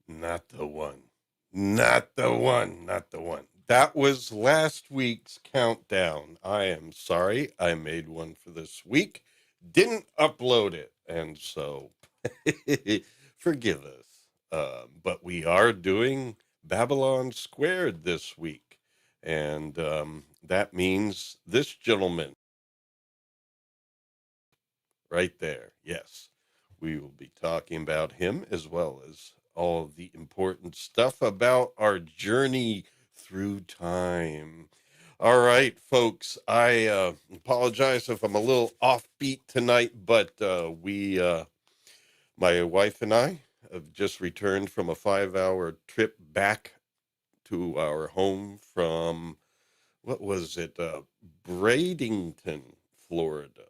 Not the one. Not the one. Not the one. That was last week's countdown. I am sorry. I made one for this week. Didn't upload it. And so forgive us. But we are doing Babylon Squared this week. And that means this gentleman right there. Yes. We will be talking about him as well as all of the important stuff about our journey through time. All right, folks, I apologize if I'm a little offbeat tonight, but my wife and I have just returned from a 5 hour trip back to our home from what was it? Bradenton, Florida.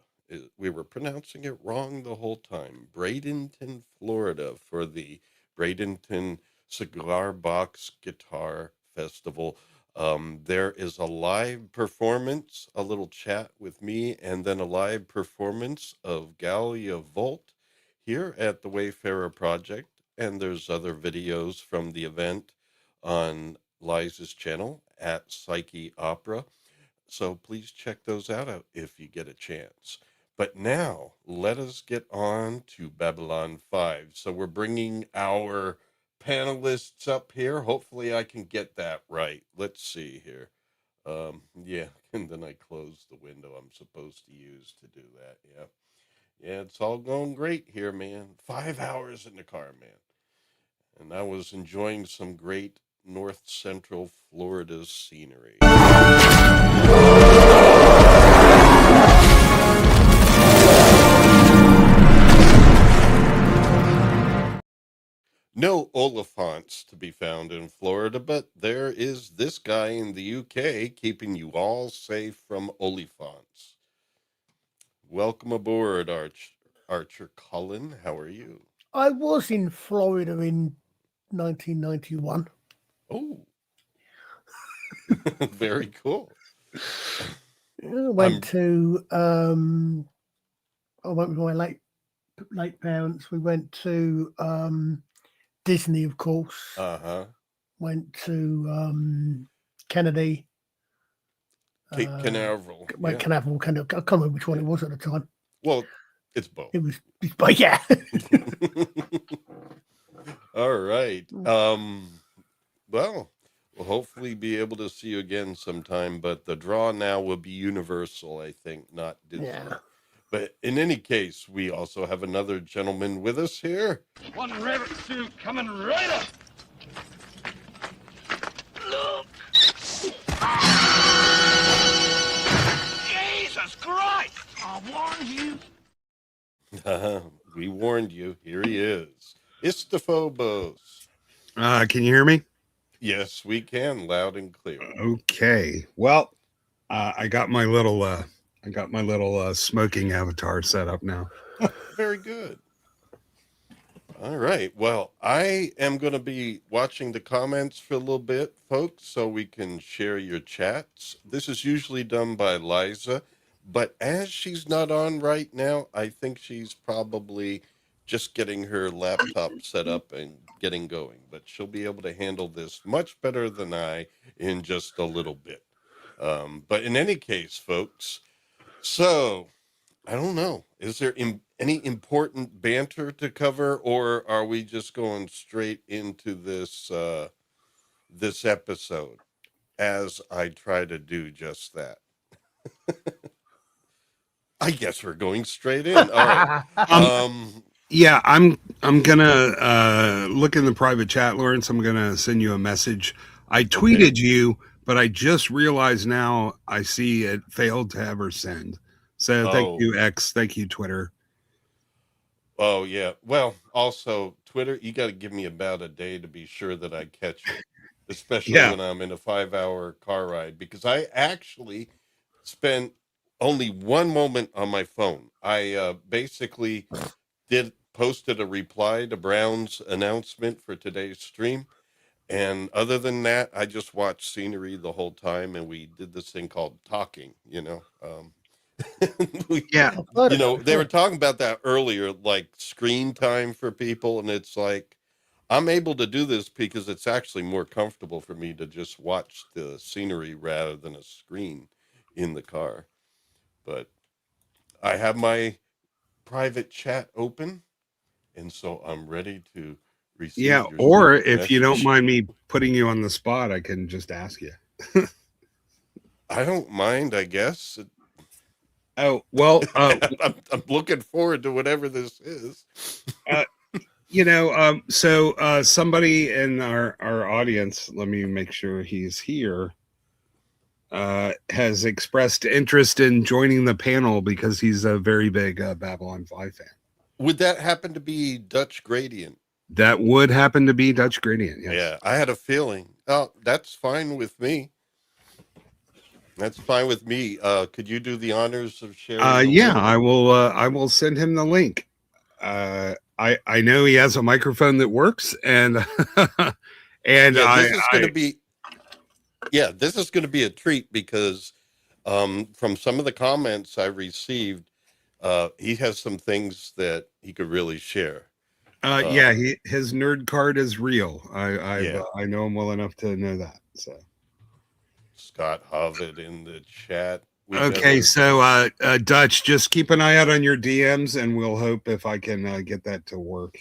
We were pronouncing it wrong the whole time. Bradenton, Florida, for the Bradenton Cigar Box Guitar Festival. There is a live performance, a little chat with me, and then a live performance of Gallia Volt here at the Wayfarer Project. And there's other videos from the event on Liza's channel at Psyche Opera. So please check those out if you get a chance. But now let us get on to Babylon 5. So we're bringing our panelists up here. Hopefully I can get that right. Let's see here. Yeah, and then I close the window I'm supposed to use to do that. Yeah. Yeah, it's all going great here, man. 5 hours in the car, man. And I was enjoying some great North Central Florida scenery. No Oliphants to be found in Florida, but there is this guy in the UK keeping you all safe from Oliphants. Welcome aboard, Archer Cullen. How are you? I was in Florida in 1991. Oh, very cool. I went I'm to I went with my late parents. We went to Disney, of course. uh-huh. Went to Kennedy. Cape Canaveral. Well, Yeah. Canaveral. I can't remember which one Yeah. it was at the time. Well, it's both. It was, but yeah. All right. Well, we'll hopefully be able to see you again sometime, but the draw now will be Universal, I think, not Yeah. Disney. But in any case, we also have another gentleman with us here. One rabbit stew coming right up. Look! Jesus Christ! I warned you. We warned you. Here he is. Istophobos. Can you hear me? Yes, we can, loud and clear. Okay. Well, I got my little smoking avatar set up now. Very good. All right. Well, I am going to be watching the comments for a little bit, folks, so we can share your chats. This is usually done by Liza, but as she's not on right now, I think she's probably just getting her laptop set up and getting going. But she'll be able to handle this much better than I in just a little bit. But in any case, folks, so I don't know. Is there any important banter to cover, or are we just going straight into this episode? As I try to do just that. I guess we're going straight in. All right. Yeah, I'm gonna look in the private chat, Lawrence. I'm gonna send you a message. I tweeted you, but I just realized now I see it failed to ever send. So thank Oh, you, X. Thank you, Twitter. oh yeah. Well, also Twitter, you got to give me about a day to be sure that I catch it, especially Yeah. when I'm in a 5 hour car ride, because I actually spent only one moment on my phone. I basically did posted a reply to Brown's announcement for today's stream. And other than that, I just watched scenery the whole time, and we did this thing called talking. Yeah. I've heard You of that know, they were before. talking about that earlier, like screen time for people, and it's like I'm able to do this because it's actually more comfortable for me to just watch the scenery rather than a screen in the car. But I have my private chat open, and so I'm ready to Yeah. receive your Or secret if you don't message. mind me putting you on the spot, I can just ask you. I don't mind, I guess. Oh, well, I'm looking forward to whatever this is. uh, somebody in our audience, let me make sure he's here, has expressed interest in joining the panel because he's a very big Babylon 5 fan. Would that happen to be Dutch Gradient? That would happen to be Dutch Gradient, yes. Yeah, I had a feeling. Oh, that's fine with me. That's fine with me. Could you do the honors of sharing the Yeah, link? I will send him the link. I know he has a microphone that works, and and Yeah, I this is going to be. Yeah, this is going to be a treat because from some of the comments I received, he has some things that he could really share. yeah, Uh, his nerd card is real. yeah, I know him well enough to know that. So Scott Hovitt in the chat. We got okay, a. so Dutch, just keep an eye out on your DMs, and we'll hope if I can get that to work.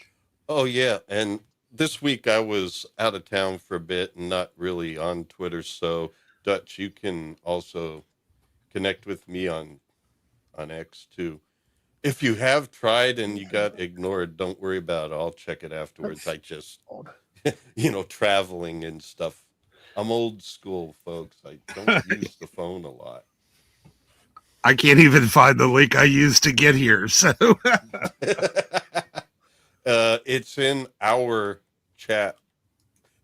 Oh yeah, and this week I was out of town for a bit and not really on Twitter. So Dutch, you can also connect with me on X too. If you have tried and you got ignored, don't worry about it. I'll check it afterwards. That's I just, odd. traveling and stuff. I'm old school, folks. I don't use the phone a lot. I can't even find the link I used to get here. So It's in our chat.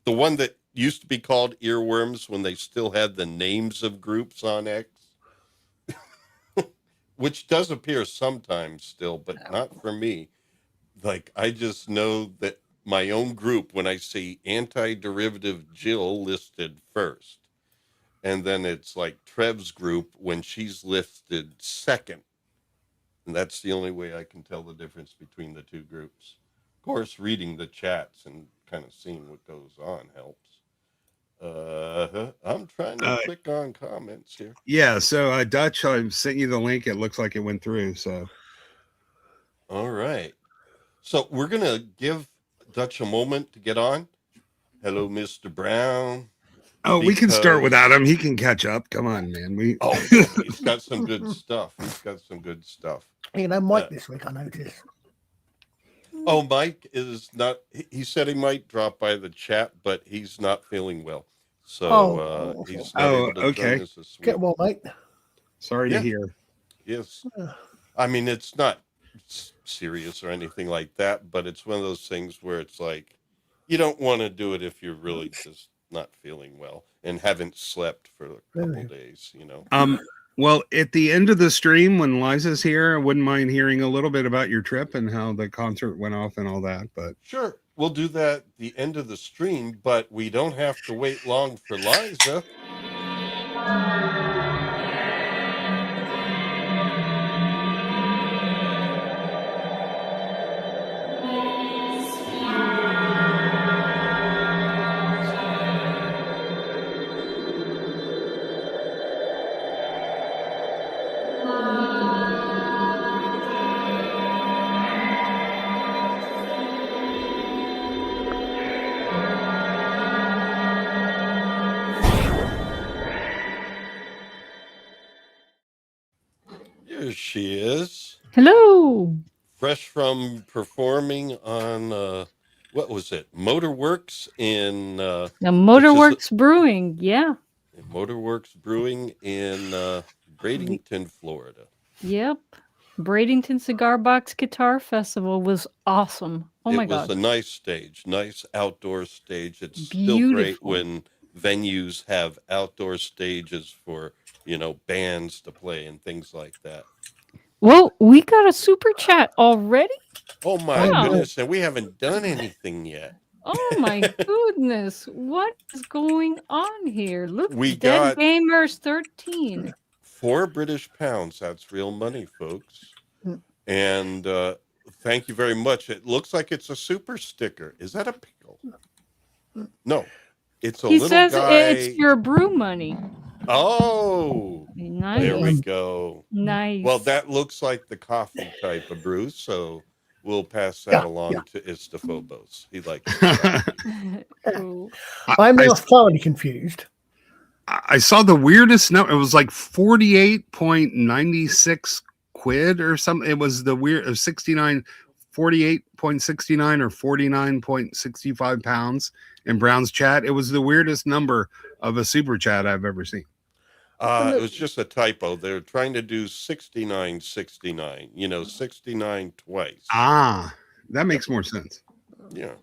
The one that used to be called Earworms when they still had the names of groups on X, which does appear sometimes still, but not for me. Like, I just know that my own group, when I see anti-derivative Jill listed first, and then it's like Trev's group when she's listed second. And that's the only way I can tell the difference between the two groups. Of course, reading the chats and kind of seeing what goes on helps. I'm trying to click on comments here. yeah, so Dutch, I sent you the link. It looks like it went through. So All right. So we're going to give Dutch a moment to get on. Hello, Mr. Brown. oh, we can start without Because him. He can catch up. Come on, man. We oh yeah, he's got some good stuff. He's got some good stuff. You know, Mike this week, I noticed. Oh, Mike is not. He said he might drop by the chat, but he's not feeling well, so he's not able to join us this week. Get well, mate. sorry to hear. Yes, I mean it's not serious or anything like that, but it's one of those things where it's like you don't want to do it if you're really just not feeling well and haven't slept for a couple days. Well, at the end of the stream, when Liza's here, I wouldn't mind hearing a little bit about your trip and how the concert went off and all that. But Sure, we'll do that at the end of the stream, but we don't have to wait long for Liza. Here she is. Hello. Fresh from performing on what was it? Motorworks in Now, Motorworks Brewing. Yeah. Motorworks Brewing in Bradenton, Florida. Yep. Bradenton Cigar Box Guitar Festival was awesome. Oh my God. It was a nice stage, nice outdoor stage. It's Beautiful. still great when venues have outdoor stages for, bands to play and things like that. Well, we got a super chat already. Oh my Wow. goodness, and we haven't done anything yet. Oh my goodness. What is going on here? Look, We Dead got Gamers 13. 4 British pounds. That's real money, folks. Mm. And thank you very much. It looks like it's a super sticker. Is that a pickle? No, it's a He little says it's guy. your brew money. Oh, there we Nice. go. Nice. Well, that looks like the coffee type of brew, so we'll pass that Yeah, along yeah. to Istophobos. He likes his coffee. Cool. I'm I, now thoroughly confused. I saw the weirdest number. It was like 48.96 quid or something. It was the weird of 48.69 or 49.65 pounds in Brown's chat. It was the weirdest number of a super chat I've ever seen. It was just a typo. They're trying to do 69.69, 69 twice. Ah, that makes more sense. Yeah.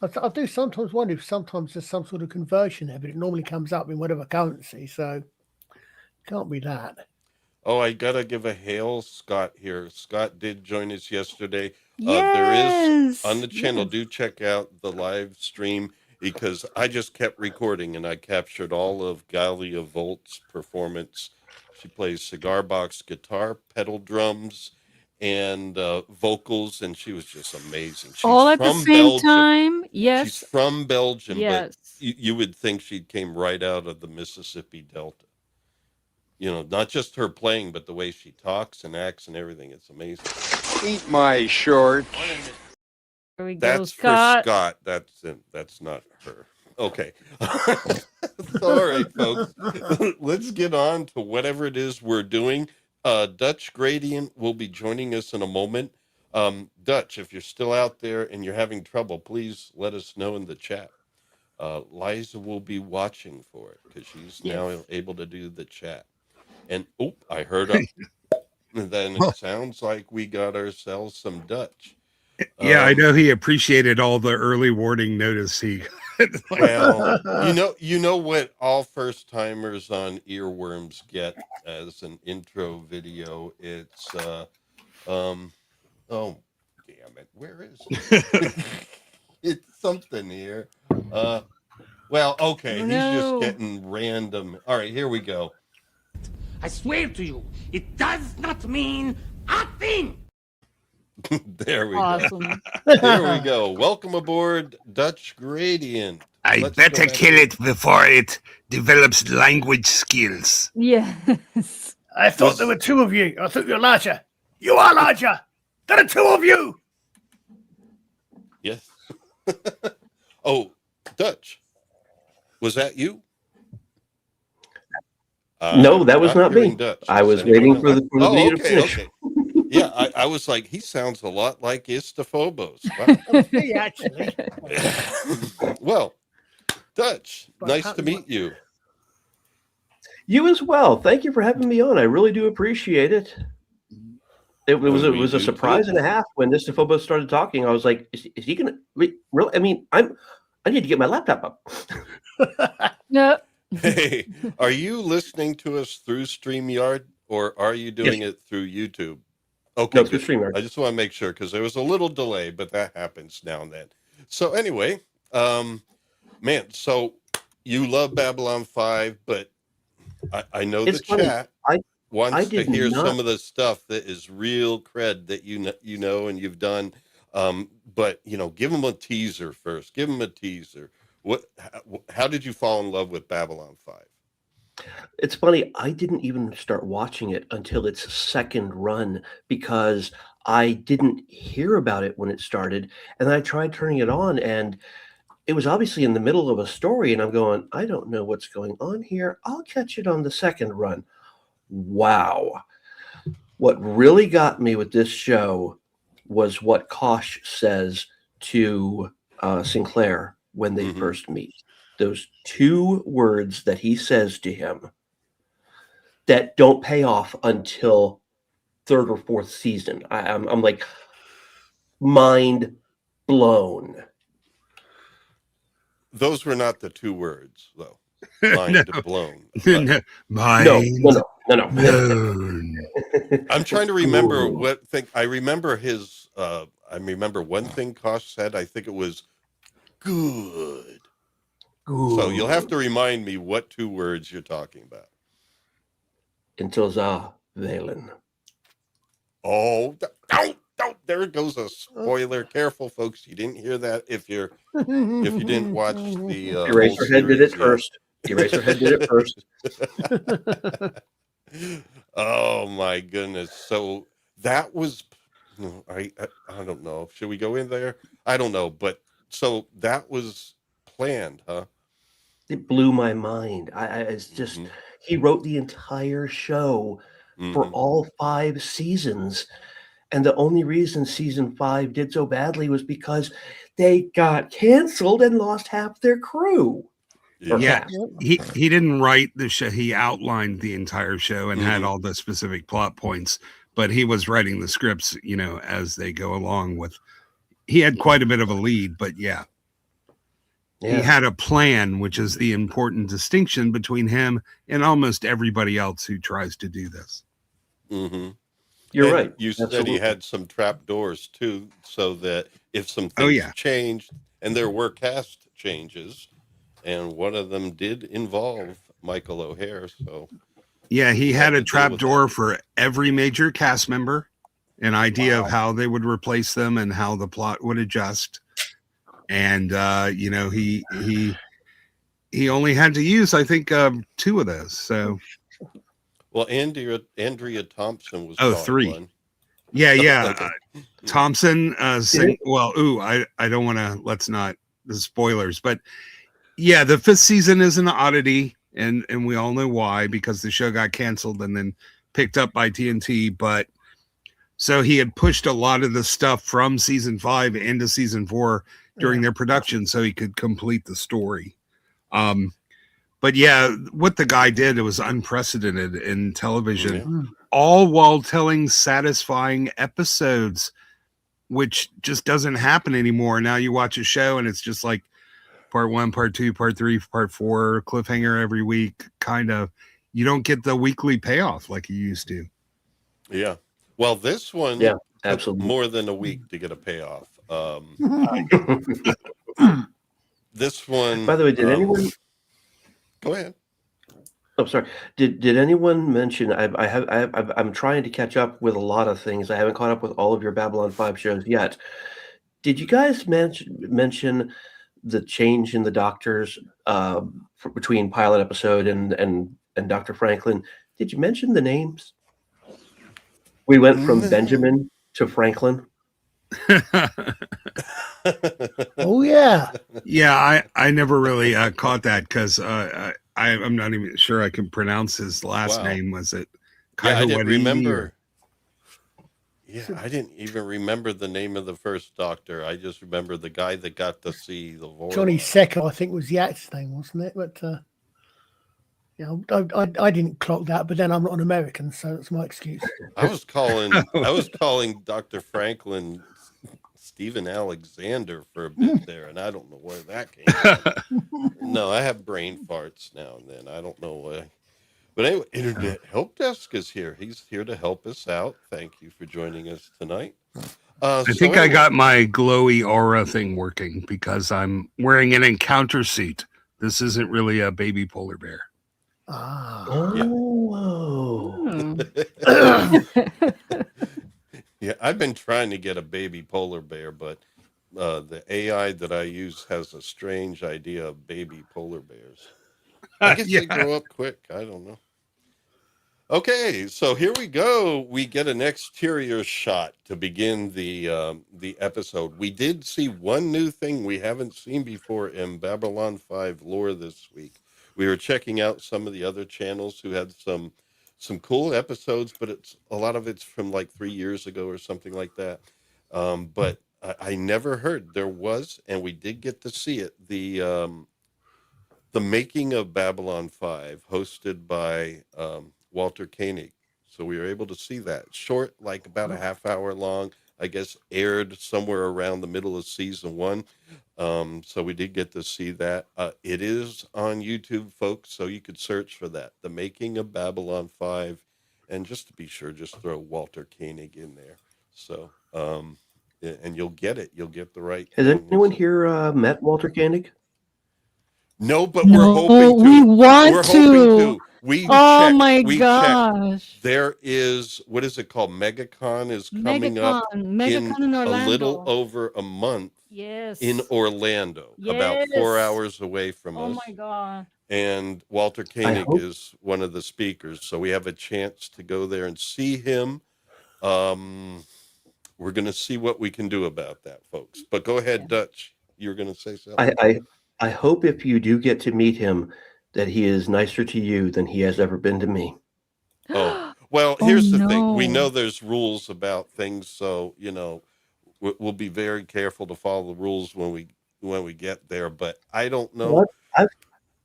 I do sometimes wonder if sometimes there's some sort of conversion there, but it normally comes up in whatever currency, so can't be that. Oh, I gotta give a hail Scott here. Scott did join us yesterday. Yes. There is on the channel. Yes. Do check out the live stream because I just kept recording and I captured all of Galia Volt's performance. She plays cigar box guitar, pedal drums, and vocals, and she was just amazing. She's All at the from same Belgium. time. She's Yes. from Belgium, but Yes. you would think she came right out of the Mississippi Delta. Not just her playing, but the way she talks and acts and everything. It's amazing. Eat my shorts. There we go, That's Scott. for Scott. That's not her. Okay. All right, folks. Let's get on to whatever it is we're doing. Dutch Gradient will be joining us in a moment. Dutch, if you're still out there and you're having trouble, please let us know in the chat. Liza will be watching for it because she's now able to do the chat. And I heard a. Then it sounds like we got ourselves some Dutch. Yeah, I know he appreciated all the early warning notice he. Well, you know what all first timers on Earworms get as an intro video. It's oh damn it, where is it? It's something here. Well, okay, Oh, he's no. just getting random. All right, here we go. I swear to you, it does not mean a thing. There we go. Awesome. There we go. Welcome aboard, Dutch Gradient. I Let's go better back kill to- it before it develops language skills. Yes. I thought there were two of you. I thought you were larger. You are larger. There are two of you. Yes. Oh, Dutch. Was that you? No, that was not hearing me. Dutch. I Is was anyone waiting else? for the video to finish. Okay. Yeah, I was like, he sounds a lot like Istophobos. Wow. That was me, actually. Well, Dutch, But nice how- to meet you. You as well. Thank you for having me on. I really do appreciate it. It was Well, we a do surprise too. and a half when this Phobos started talking. I was like, is he gonna really? I mean, I need to get my laptop up. No. Hey, are you listening to us through StreamYard or are you doing it through YouTube? Okay, No, through good. StreamYard. I just want to make sure because there was a little delay, but that happens now and then. So anyway, man, so you love Babylon 5, but I know It's the funny. chat I wants to did hear not- some of the stuff that is real cred that you know and you've done. But give them a teaser first. Give them a teaser. How did you fall in love with Babylon 5? It's funny. I didn't even start watching it until its second run because I didn't hear about it when it started, and then I tried turning it on, and it was obviously in the middle of a story, and I'm going, I don't know what's going on here. I'll catch it on the second run. Wow. What really got me with this show was what Kosh says to Sinclair when they Mhm. first meet. Those two words that he says to him that don't pay off until third or fourth season. I'm like mind blown. Those were not the two words, though. Mind blown. No, mind No. blown. I'm trying to remember Ooh. what thing. I remember his. I remember one thing Kosh said. I think it was good. So you'll have to remind me what two words you're talking about. until Valen. Oh, don't! There goes a spoiler. Careful, folks. You didn't hear that. If you didn't watch the whole Eraserhead did it series, first. Eraserhead did it first. Oh my goodness! So that was, no, I don't know. Should we go in there? I don't know, but so that was planned, huh? It blew my mind. It's just, Hmm. he wrote the entire show for Hmm. all 5 seasons. And the only reason season 5 did so badly was because they got canceled and lost half their crew. Or Yeah, cast. he didn't write the show. He outlined the entire show and had Mhm. all the specific plot points, but he was writing the scripts, as they go along with. He had quite a bit of a lead, but he had a plan, which is the important distinction between him and almost everybody else who tries to do this. Hmm. You're And right. you said Absolutely. he had some trap doors too, so that if some Oh, things yeah. changed, and there were cast changes, and one of them did involve Michael O'Hare, so Yeah, he had a to deal trap with door that. for every major cast member, an idea of how they would replace them and how the plot would adjust. And he only had to use, I think, 2 of those. So Well, Andrea Thompson was oh, probably 3. one. Yeah. Okay. Thompson I don't want to, let's not, the spoilers, but yeah, the 5th season is an oddity, and we all know why, because the show got canceled and then picked up by TNT. But so he had pushed a lot of the stuff from season 5 into season 4 during their production so he could complete the story. But yeah, what the guy did, it was unprecedented in television, Yeah. all while telling satisfying episodes, which just doesn't happen anymore. Now you watch a show and it's just like part 1, part 2, part 3, part 4, cliffhanger every week, kind of. You don't get the weekly payoff like you used to. Yeah. Well, this one Yeah, took absolutely. more than a week to get a payoff. This one. By the way, did anyone? Go ahead. Oh, sorry. Did anyone mention? I'm trying to catch up with a lot of things. I haven't caught up with all of your Babylon 5 shows yet. Did you guys mention the change in the doctors between pilot episode and Dr. Franklin? Did you mention the names? We went from No. Benjamin to Franklin. Oh yeah. Yeah, I never really caught that because I'm not even sure I can pronounce his last Wow. name. Was it Yeah, I didn't Kaihawadini remember. Yeah, I didn't even remember the name of the first doctor. I just remember the guy that got to see the Vorlon. Johnny Secco, I think, was the actor's name, wasn't it? But I didn't clock that. But then I'm not an American, so that's my excuse. I was calling Dr. Franklin Stephen Alexander for a bit there, and I don't know where that came from. No, I have brain farts now and then. I don't know why. But anyway, Internet Help Desk is here. He's here to help us out. Thank you for joining us tonight. I think I got my glowy aura thing working because I'm wearing an encounter suit. This isn't really a baby polar bear. Ah. Oh. Yeah, I've been trying to get a baby polar bear, but the AI that I use has a strange idea of baby polar bears. I guess they grow up quick. I don't know. Okay, so here we go. We get an exterior shot to begin the episode. We did see one new thing we haven't seen before in Babylon 5 lore this week. We were checking out some of the other channels who had some cool episodes, but a lot of it's from like 3 years ago or something like that. But I never heard there was, and we did get to see it. The Making of Babylon 5, hosted by Walter Koenig. So we were able to see that. Short, like about a half hour long, I guess aired somewhere around the middle of season 1. So we did get to see that. It is on YouTube, folks, so you could search for that. The Making of Babylon 5. And just to be sure, just throw Walter Koenig in there. So, and you'll get it. You'll get the right Has thing. anyone here met Walter Koenig? No, but No, we're hoping to. we want We're hoping to. We Oh checked. my We checked. gosh. There is, what is it called? MegaCon is coming up in MegaCon in a little Orlando. over a month in Yes. Orlando, about 4 Yes. hours away from Oh us. my God. And Walter I Koenig hope is one of the speakers, so we have a chance to go there and see him. We're going to see what we can do about that, folks. But go ahead, Dutch. You were going to say something? I hope if you do get to meet him, that he is nicer to you than he has ever been to me. Oh, well, Oh here's the thing. We know no. there's rules about things, so, we'll be very careful to follow the rules when we get there, but I don't know. What?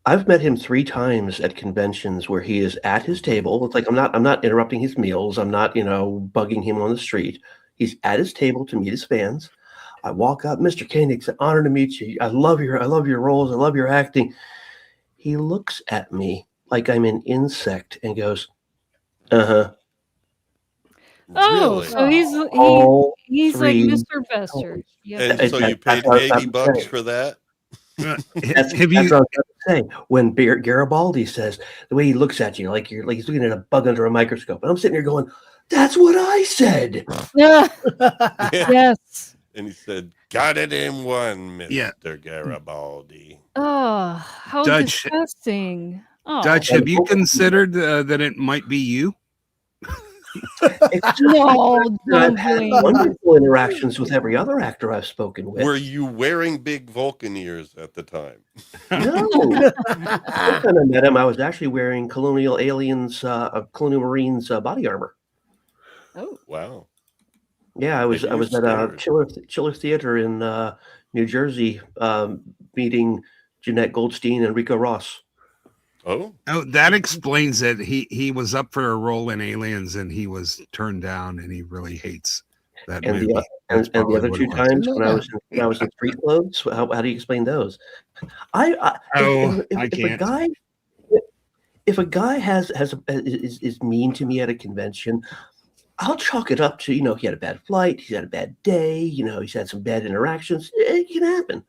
I've met him 3 times at conventions where he is at his table. It's like I'm not interrupting his meals. I'm not, bugging him on the street. He's at his table to meet his fans. I walk up, Mr. Koenig, it's an honor to meet you. I love your roles. I love your acting. He looks at me like I'm an insect and goes, "Uh-huh." Oh, Really? so All he's like 3 Mr. Bester. times. Yep. And so you That's paid what I was about 80 to bucks say. for that? That's Have you? what I was about to say. When Garibaldi says the way he looks at you, like he's looking at a bug under a microscope, and I'm sitting there going, "That's what I said." Yeah. Yeah. Yes. And he said, "Got it in one, Yeah, Mr. Garibaldi." Oh, how Dutch. disgusting. Oh Dutch, And have you considered that it might be you? except no, that I've don't had blame. wonderful interactions with every other actor I've spoken with. Were you wearing big Vulcan ears at the time? No. First time I met him, I was actually wearing Colonial Marines body armor. Oh. Wow. Yeah, I was Maybe you're at a scared. Chiller Theater in New Jersey, meeting Jeanette Goldstein and Rico Ross. Oh, Oh, that explains it. He was up for a role in Aliens and he was turned down, and he really hates that And movie. That's and the probably other what 2 it was. times when I was in street clothes, how do you explain those? I Oh, if I if a can't. guy is mean to me at a convention, I'll chalk it up to, he had a bad flight, he's had a bad day, he's had some bad interactions. It can happen.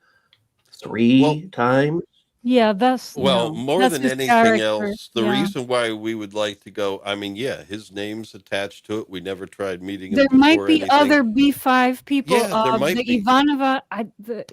well, 3 times. Yeah, that's well, no. more That's than his anything character. else, the Yeah. reason why we would like to go, I mean, yeah, his name's attached to it. We never tried meeting him There might before be anything. other B5 people. Yeah, there might The be. Ivanova,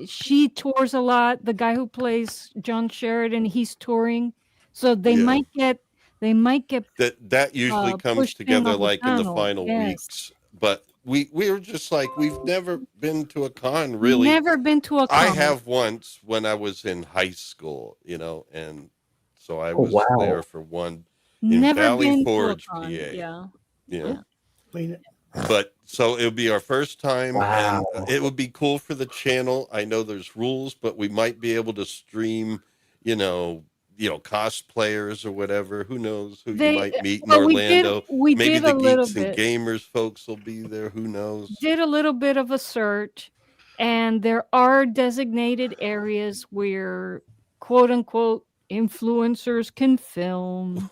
she tours a lot. The guy who plays John Sheridan, he's touring, so they Yeah. might get That usually comes pushed in together on the like in the panel. final Yes. weeks. But we were just like, we've never been to a con really. Never been to a I con. have once when I was in high school, and so I Oh, was there wow. for one in Never Valley been to a Forge, con. PA. Yeah. Yeah. I mean, But so it would be our first time, and Wow. it would be cool for the channel. I know there's rules, but we might be able to stream, you know, cosplayers or whatever. Who knows who you They might meet in well, Orlando? we Maybe did the a little Geeks and bit. Gamers folks will be there. Who knows? Did a little bit of a search, and there are designated areas where quote unquote influencers can film,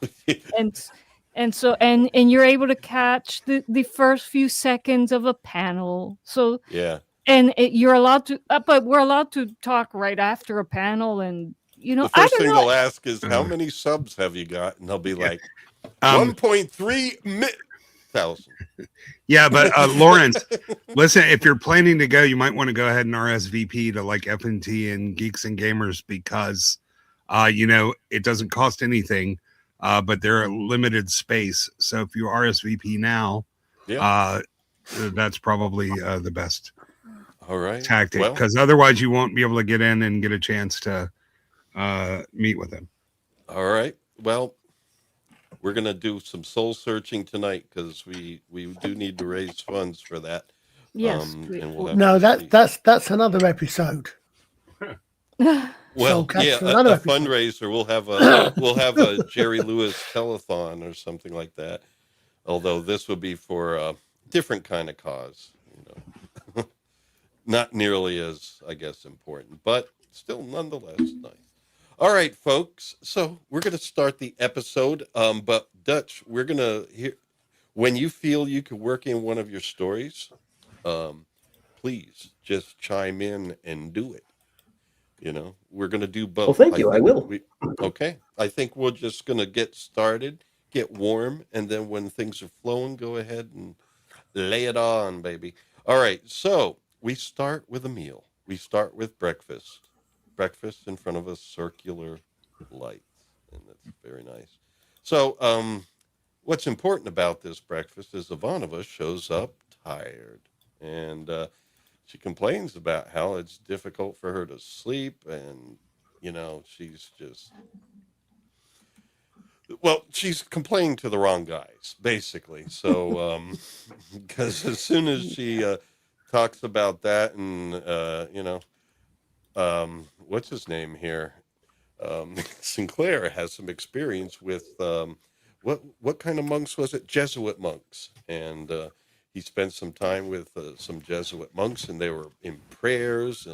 and you're able to catch the first few seconds of a panel. So Yeah. you're allowed to, but we're allowed to talk right after a panel, and The I first don't thing know. they'll ask is, "How Uh, many subs have you got?" And they'll be yeah. like, Um, 1.3 thousand. yeah, but Lawrence, listen, if you're planning to go, you might want to go ahead and RSVP to like FNT and Geeks and Gamers because, it doesn't cost anything, but they're a limited space. So if you RSVP now, Yeah. that's probably the best All right. tactic Well, because otherwise you won't be able to get in and get a chance to meet with them. all right. Well, we're gonna do some soul searching tonight because we do need to raise funds for that. Yes. And we'll have no, to see. that's another episode. Well, Soulcast yeah, for another a episode. fundraiser. We'll have a Jerry Lewis telethon or something like that. Although this would be for a different kind of cause, not nearly as, I guess, important, but still nonetheless nice. All right, folks. So we're going to start the episode. But Dutch, we're going to hear when you feel you could work in one of your stories. Please just chime in and do it We're going to do Well, both. thank I you. I think will. okay. I think we're just going to get started, get warm, and then when things are flowing, go ahead and lay it on, baby. All right. So we start with a meal. We start with breakfast. Breakfast in front of a circular light, and that's very nice. So, what's important about this breakfast is Ivanova shows up tired, and she complains about how it's difficult for her to sleep, and she's just she's complaining to the wrong guys, basically. So, because as soon as she talks about that, and what's his name here? Sinclair has some experience with what kind of monks was it? Jesuit monks, and he spent some time with some Jesuit monks, and they were in prayers,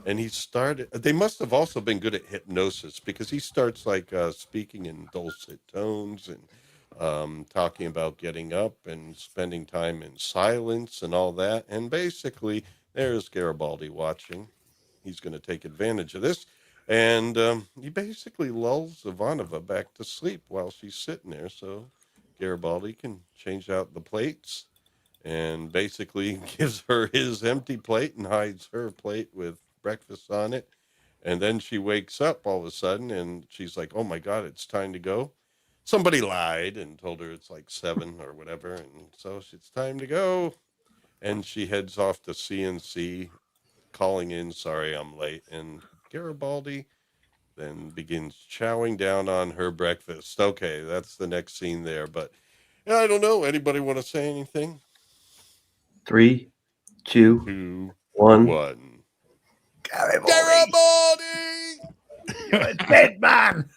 and he started. They must have also been good at hypnosis because he starts like speaking in dulcet tones and talking about getting up and spending time in silence and all that. And basically, there's Garibaldi watching. He's going to take advantage of this. And he basically lulls Ivanova back to sleep while she's sitting there. So Garibaldi can change out the plates and basically gives her his empty plate and hides her plate with breakfast on it. And then she wakes up all of a sudden and she's like, oh my God, it's time to go. Somebody lied and told her it's like 7 or whatever. And so it's time to go. And she heads off to CNC, calling in, sorry, I'm late. And Garibaldi then begins chowing down on her breakfast. Okay, that's the next scene there. But yeah, I don't know. Anybody want to say anything? 3, 2, 2, 1. 1. Garibaldi, Garibaldi! you're a dead man.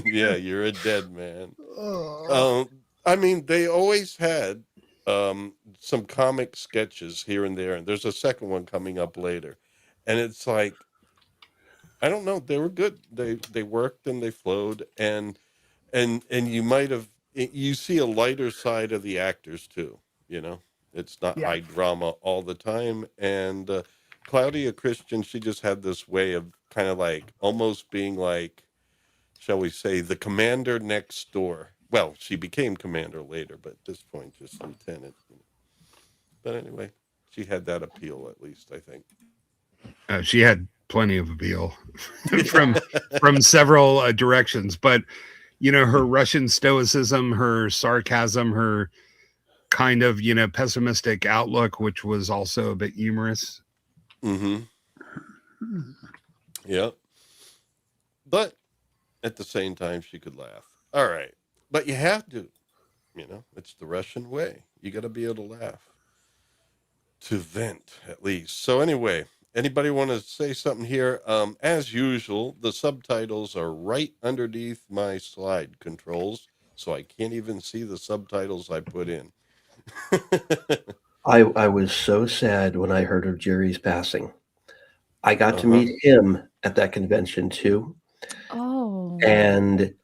Yeah, you're a dead man. Oh, I mean, they always had some comic sketches here and there, and there's a second one coming up later. And it's like, I don't know, they were good. They worked and they flowed, and you might have you see a lighter side of the actors too. You know, it's not yeah, high drama all the time. And Claudia Christian, she just had this way of kind of like almost being like, shall we say, the commander next door. Well, she became commander later, but at this point, just lieutenant. But anyway, she had that appeal, at least, I think. She had plenty of appeal from several directions, but her Russian stoicism, her sarcasm, her kind of pessimistic outlook, which was also a bit humorous. Mm-hmm. Yeah. But at the same time, she could laugh. All right. But you have to, it's the Russian way. You got to be able to laugh, to vent at least. So anyway, anybody want to say something here? As usual, the subtitles are right underneath my slide controls, so I can't even see the subtitles I put in. I was so sad when I heard of Jerry's passing. I got to Uh-huh. meet him at that convention too, Oh. and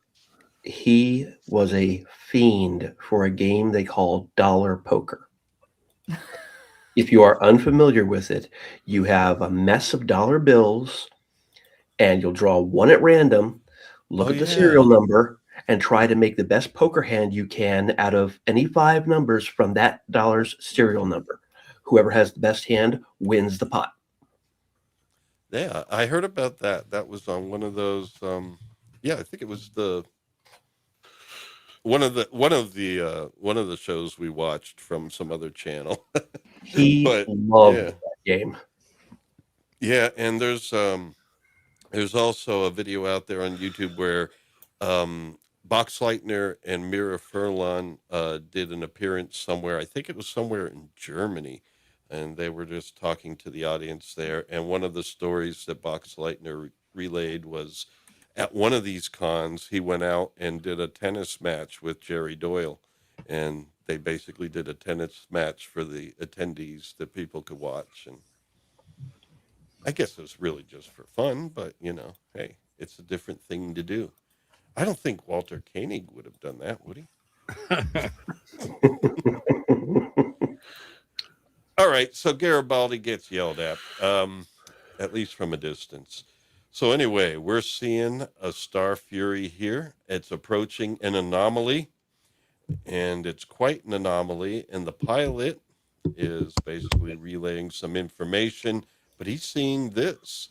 he was a fiend for a game they call dollar poker. If you are unfamiliar with it, you have a mess of dollar bills and you'll draw one at random, look Oh, at the serial yeah. number, and try to make the best poker hand you can out of any 5 numbers from that dollar's serial number. Whoever has the best hand wins the pot. Yeah, I heard about that. That was on one of those yeah, I think it was the one of the shows we watched from some other channel. He But loved yeah. that game. Yeah, and there's also a video out there on YouTube where Boxleitner and Mira Furlan did an appearance somewhere. I think it was somewhere in Germany, and they were just talking to the audience there. And one of the stories that Boxleitner relayed was at one of these cons, he went out and did a tennis match with Jerry Doyle, and they basically did a tennis match for the attendees that people could watch. And I guess it was really just for fun, but hey, it's a different thing to do. I don't think Walter Koenig would have done that, would he? All right, so Garibaldi gets yelled at. at least from a distance. So anyway, we're seeing a star fury here. It's approaching an anomaly, and it's quite an anomaly. And the pilot is basically relaying some information, but he's seeing this,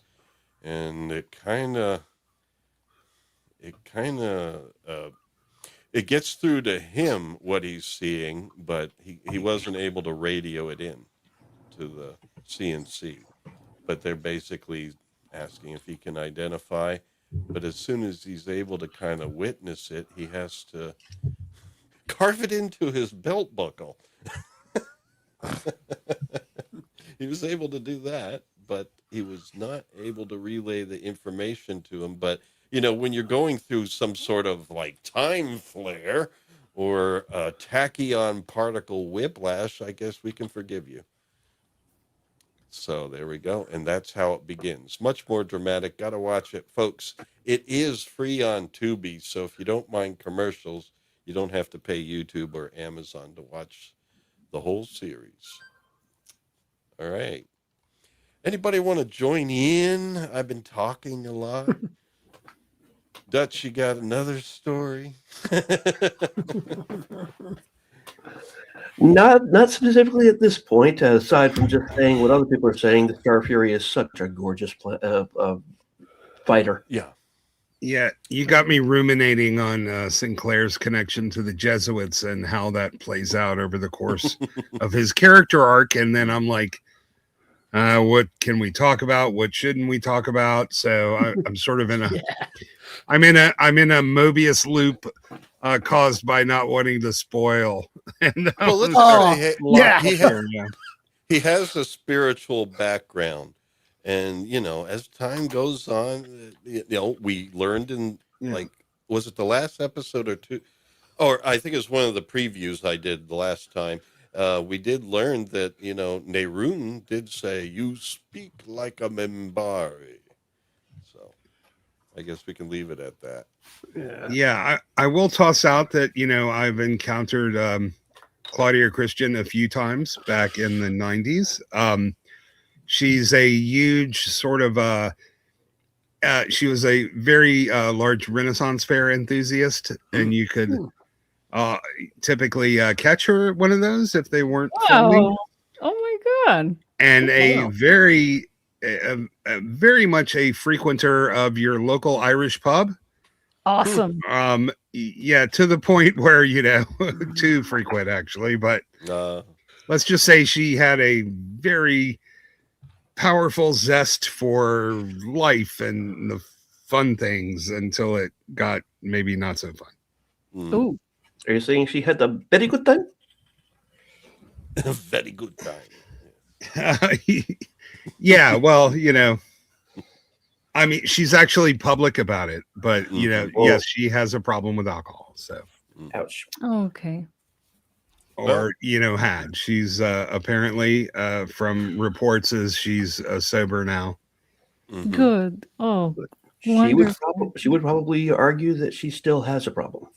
and it gets through to him what he's seeing, but he wasn't able to radio it in to the CNC. But they're basically asking if he can identify. But as soon as he's able to kind of witness it, he has to carve it into his belt buckle. He was able to do that, but he was not able to relay the information to him. But, when you're going through some sort of like time flare or tachyon particle whiplash, I guess we can forgive you. So there we go. And that's how it begins. Much more dramatic. Got to watch it, folks. It is free on Tubi. So if you don't mind commercials, you don't have to pay YouTube or Amazon to watch the whole series. All right. Anybody want to join in? I've been talking a lot. Dutch, you got another story? Not specifically at this point, aside from just saying what other people are saying. The Star Fury is such a gorgeous fighter. Yeah. Yeah, you got me ruminating on Sinclair's connection to the Jesuits and how that plays out over the course of his character arc. And then I'm like, what can we talk about? What shouldn't we talk about? So I'm sort of in a, I'm in a Mobius loop caused by not wanting to spoil. And well, let's say he has a spiritual background. And, as time goes on, we learned was it the last episode or two? Or I think it was one of the previews I did the last time. We did learn that, Nerun did say, "You speak like a Membari." So I guess we can leave it at that. Yeah, I will toss out that, I've encountered Claudia Christian a few times back in the 90s. She's a huge sort of she was a very large Renaissance fair enthusiast, and you could typically catch her at one of those if they weren't filming. Oh my God. And a very much a frequenter of your local Irish pub. Awesome. Yeah, to the point where, too frequent actually, but let's just say she had a very powerful zest for life and the fun things until it got maybe not so fun. Ooh. Are you saying she had a very good time? A very good time. Yeah, well, I mean, she's actually public about it, but yes, she has a problem with alcohol. So, ouch. Okay. Or had. She's apparently from reports as she's sober now. Mm-hmm. Good. Oh, she would probably argue that she still has a problem.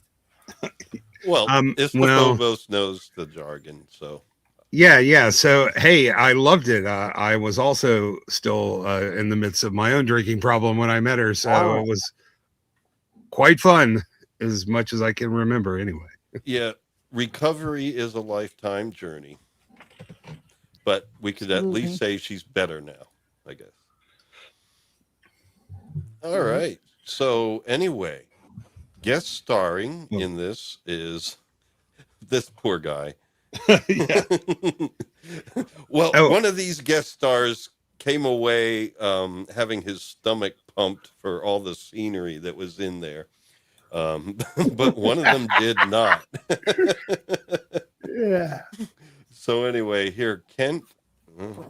Well, Phobos knows the jargon, so. Yeah. So, hey, I loved it. I was also still in the midst of my own drinking problem when I met her, so It was quite fun, as much as I can remember anyway. Yeah, recovery is a lifetime journey, but we could at least say she's better now, I guess. All right. So anyway, guest starring in this is this poor guy. Well, one of these guest stars came away having his stomach pumped for all the scenery that was in there. But one of them did not. Yeah. So anyway, here, Kent,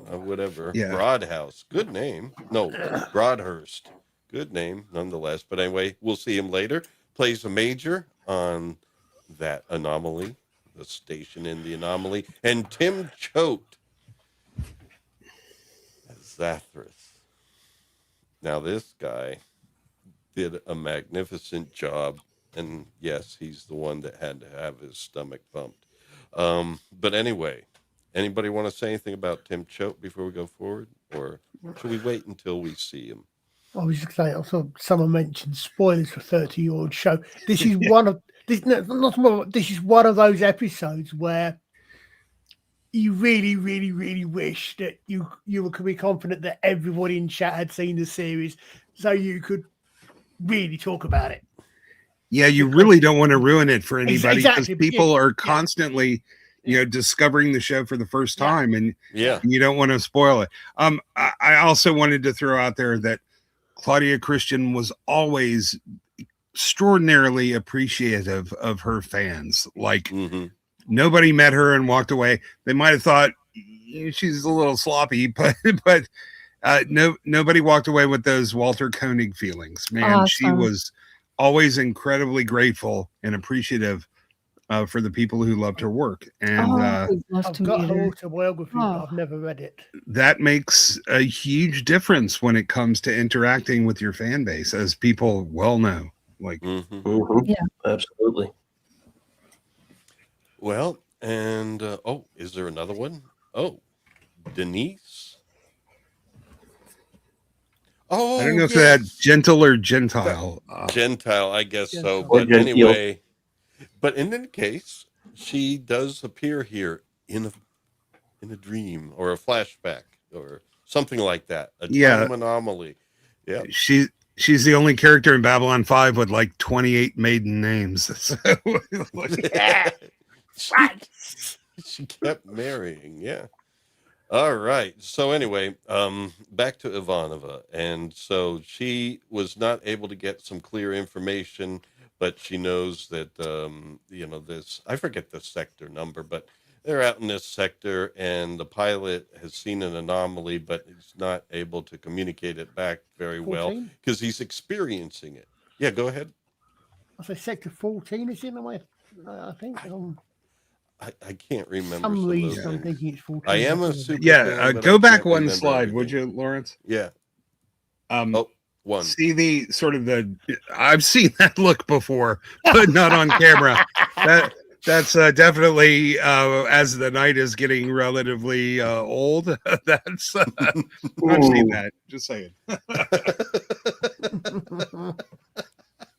whatever, Broadhouse, good name. No, Broadhurst, good name nonetheless. But anyway, we'll see him later. Plays a major on that anomaly, the station in the anomaly. And Tim Choate as Zathras. Now this guy did a magnificent job, and yes, he's the one that had to have his stomach pumped. But anyway, anybody want to say anything about Tim Choate before we go forward? or should we wait until we see him? I was just saying, I saw someone mentioned spoilers for 30-year-old show. This is one of this. No, not more. This is one of those episodes where you really, really, really wish that you could be confident that everybody in chat had seen the series, so you could really talk about it. Yeah, you really don't want to ruin it for anybody because Exactly, but people yeah, are constantly, discovering the show for the first Yeah. time, and Yeah. you don't want to spoil it. I also wanted to throw out there that Claudia Christian was always extraordinarily appreciative of her fans. Like hmm nobody met her and walked away. They might have thought she's a little sloppy, but nobody walked away with those Walter Koenig feelings. Man, she Awesome. was always incredibly grateful and appreciative for the people who loved her work, and I would love I've to got meet her her. autobiography, but Oh. I've never read it. that makes a huge difference when it comes to interacting with your fan base, as people well know. Like, hmm Mhm. Yeah. Absolutely. Well, and is there another one? Oh, Denise. Oh, I don't know if that yes. gentle or gentile. Gentile, I guess so. Gentile. Or But genteel. anyway, but in any case, she does appear here in a dream or a flashback or something like that. A Yeah. time anomaly. Yeah. She's the only character in Babylon 5 with like 28 maiden names. So, she kept marrying. Yeah. All right. So anyway, back to Ivanova, and so she was not able to get some clear information, but she knows that this. I forget the sector number, but they're out in this sector, and the pilot has seen an anomaly, but he's not able to communicate it back very well 14? because he's experiencing it. Yeah, go ahead. I say sector 14 is in the way. I think. I can't remember Some some of those reason I'm things. thinking it's 14. I am a but- super yeah, fan, but go I back can't one remember slide, would everything. you, Lawrence? Yeah. Um, One. See the sort of the. I've seen that look before, but not on camera. That's definitely as the night is getting relatively old. That's I've seen Ooh. that. Just saying.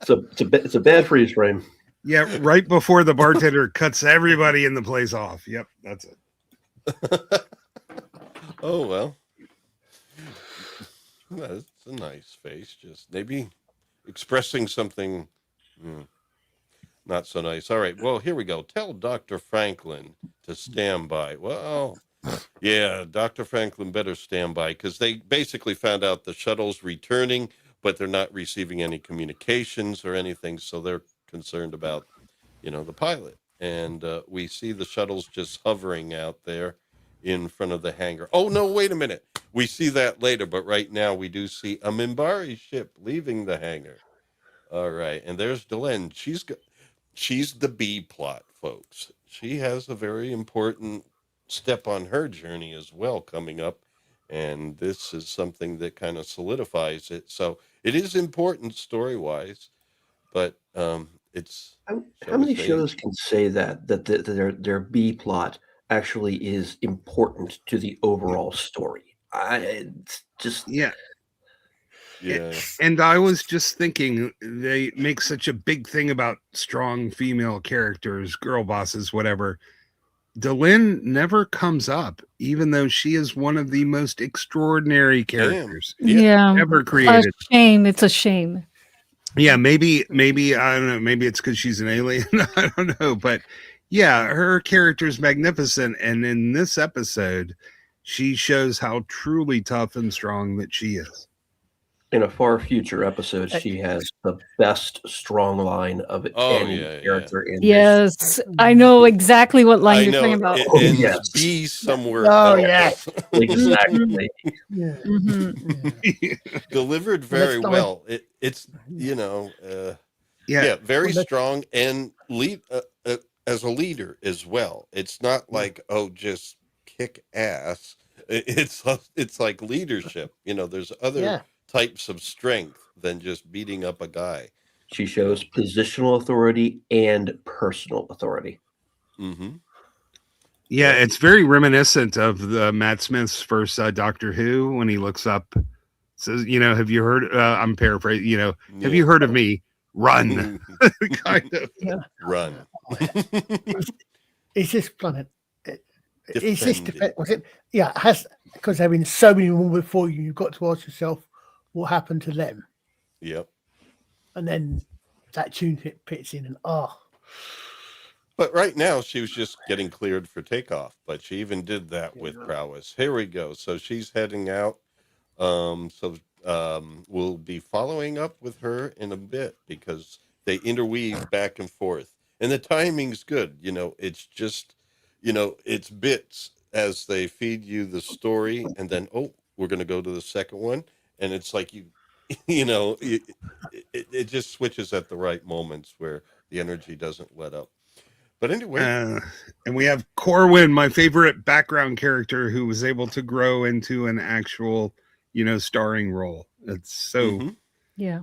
It's a bad freeze frame. Yeah, right before the bartender cuts everybody in the place off. Yep, that's it. Oh, well. That's a nice face. Just maybe expressing something not so nice. All right. Well, here we go. Tell Dr. Franklin to stand by. Well, yeah, Dr. Franklin better stand by because they basically found out the shuttle's returning, but they're not receiving any communications or anything. So they're concerned about, the pilot. And we see the shuttles just hovering out there in front of the hangar. Oh, no, wait a minute. We see that later, but right now we do see a Minbari ship leaving the hangar. All right, and there's Delenn. She's the B plot, folks. She has a very important step on her journey as well coming up, and this is something that kind of solidifies it. So it is important story-wise, but it's How many shows can say that their B plot actually is important to the overall story? It's just Yeah. yeah. And I was just thinking, they make such a big thing about strong female characters, girl bosses, whatever. Delenn never comes up, even though she is one of the most extraordinary characters Yeah. ever A created. shame. It's a shame. Yeah, maybe I don't know. Maybe it's because she's an alien. I don't know, but yeah, her character is magnificent, and in this episode, she shows how truly tough and strong that she is. in a far future episode. She has the best strong line of any character in this. Yes, I know exactly what line you're talking about. It ends yes. B somewhere Oh, else. Exactly. Yeah. Delivered Well, very that's not- well. It's Yeah, very Well, that's- strong and lead as a leader as well. It's not like just kick ass. It's like leadership. There's other Yeah. types of strength than just beating up a guy. She shows positional authority and personal authority. Mm-hmm. Yeah, it's very reminiscent of the Matt Smith's first Doctor Who when he looks up, says, have you heard? I'm paraphrasing. Have you heard of me? Run, kind of. Yeah. Run. Is this planet? Is this Defended. was it? Yeah, it has, because there have been so many more before you. You've got to ask yourself what happened to them, Yep. and then that tune fits in, and But right now, she was just getting cleared for takeoff. But she even did that with prowess. Here we go. So she's heading out. We'll be following up with her in a bit because they interweave back and forth. And the timing's good. It's just, it's bits as they feed you the story. And then, we're going to go to the second one. And it's like it just switches at the right moments where the energy doesn't let up. But anyway, and we have Corwin, my favorite background character, who was able to grow into an actual, starring role. It's so Yeah.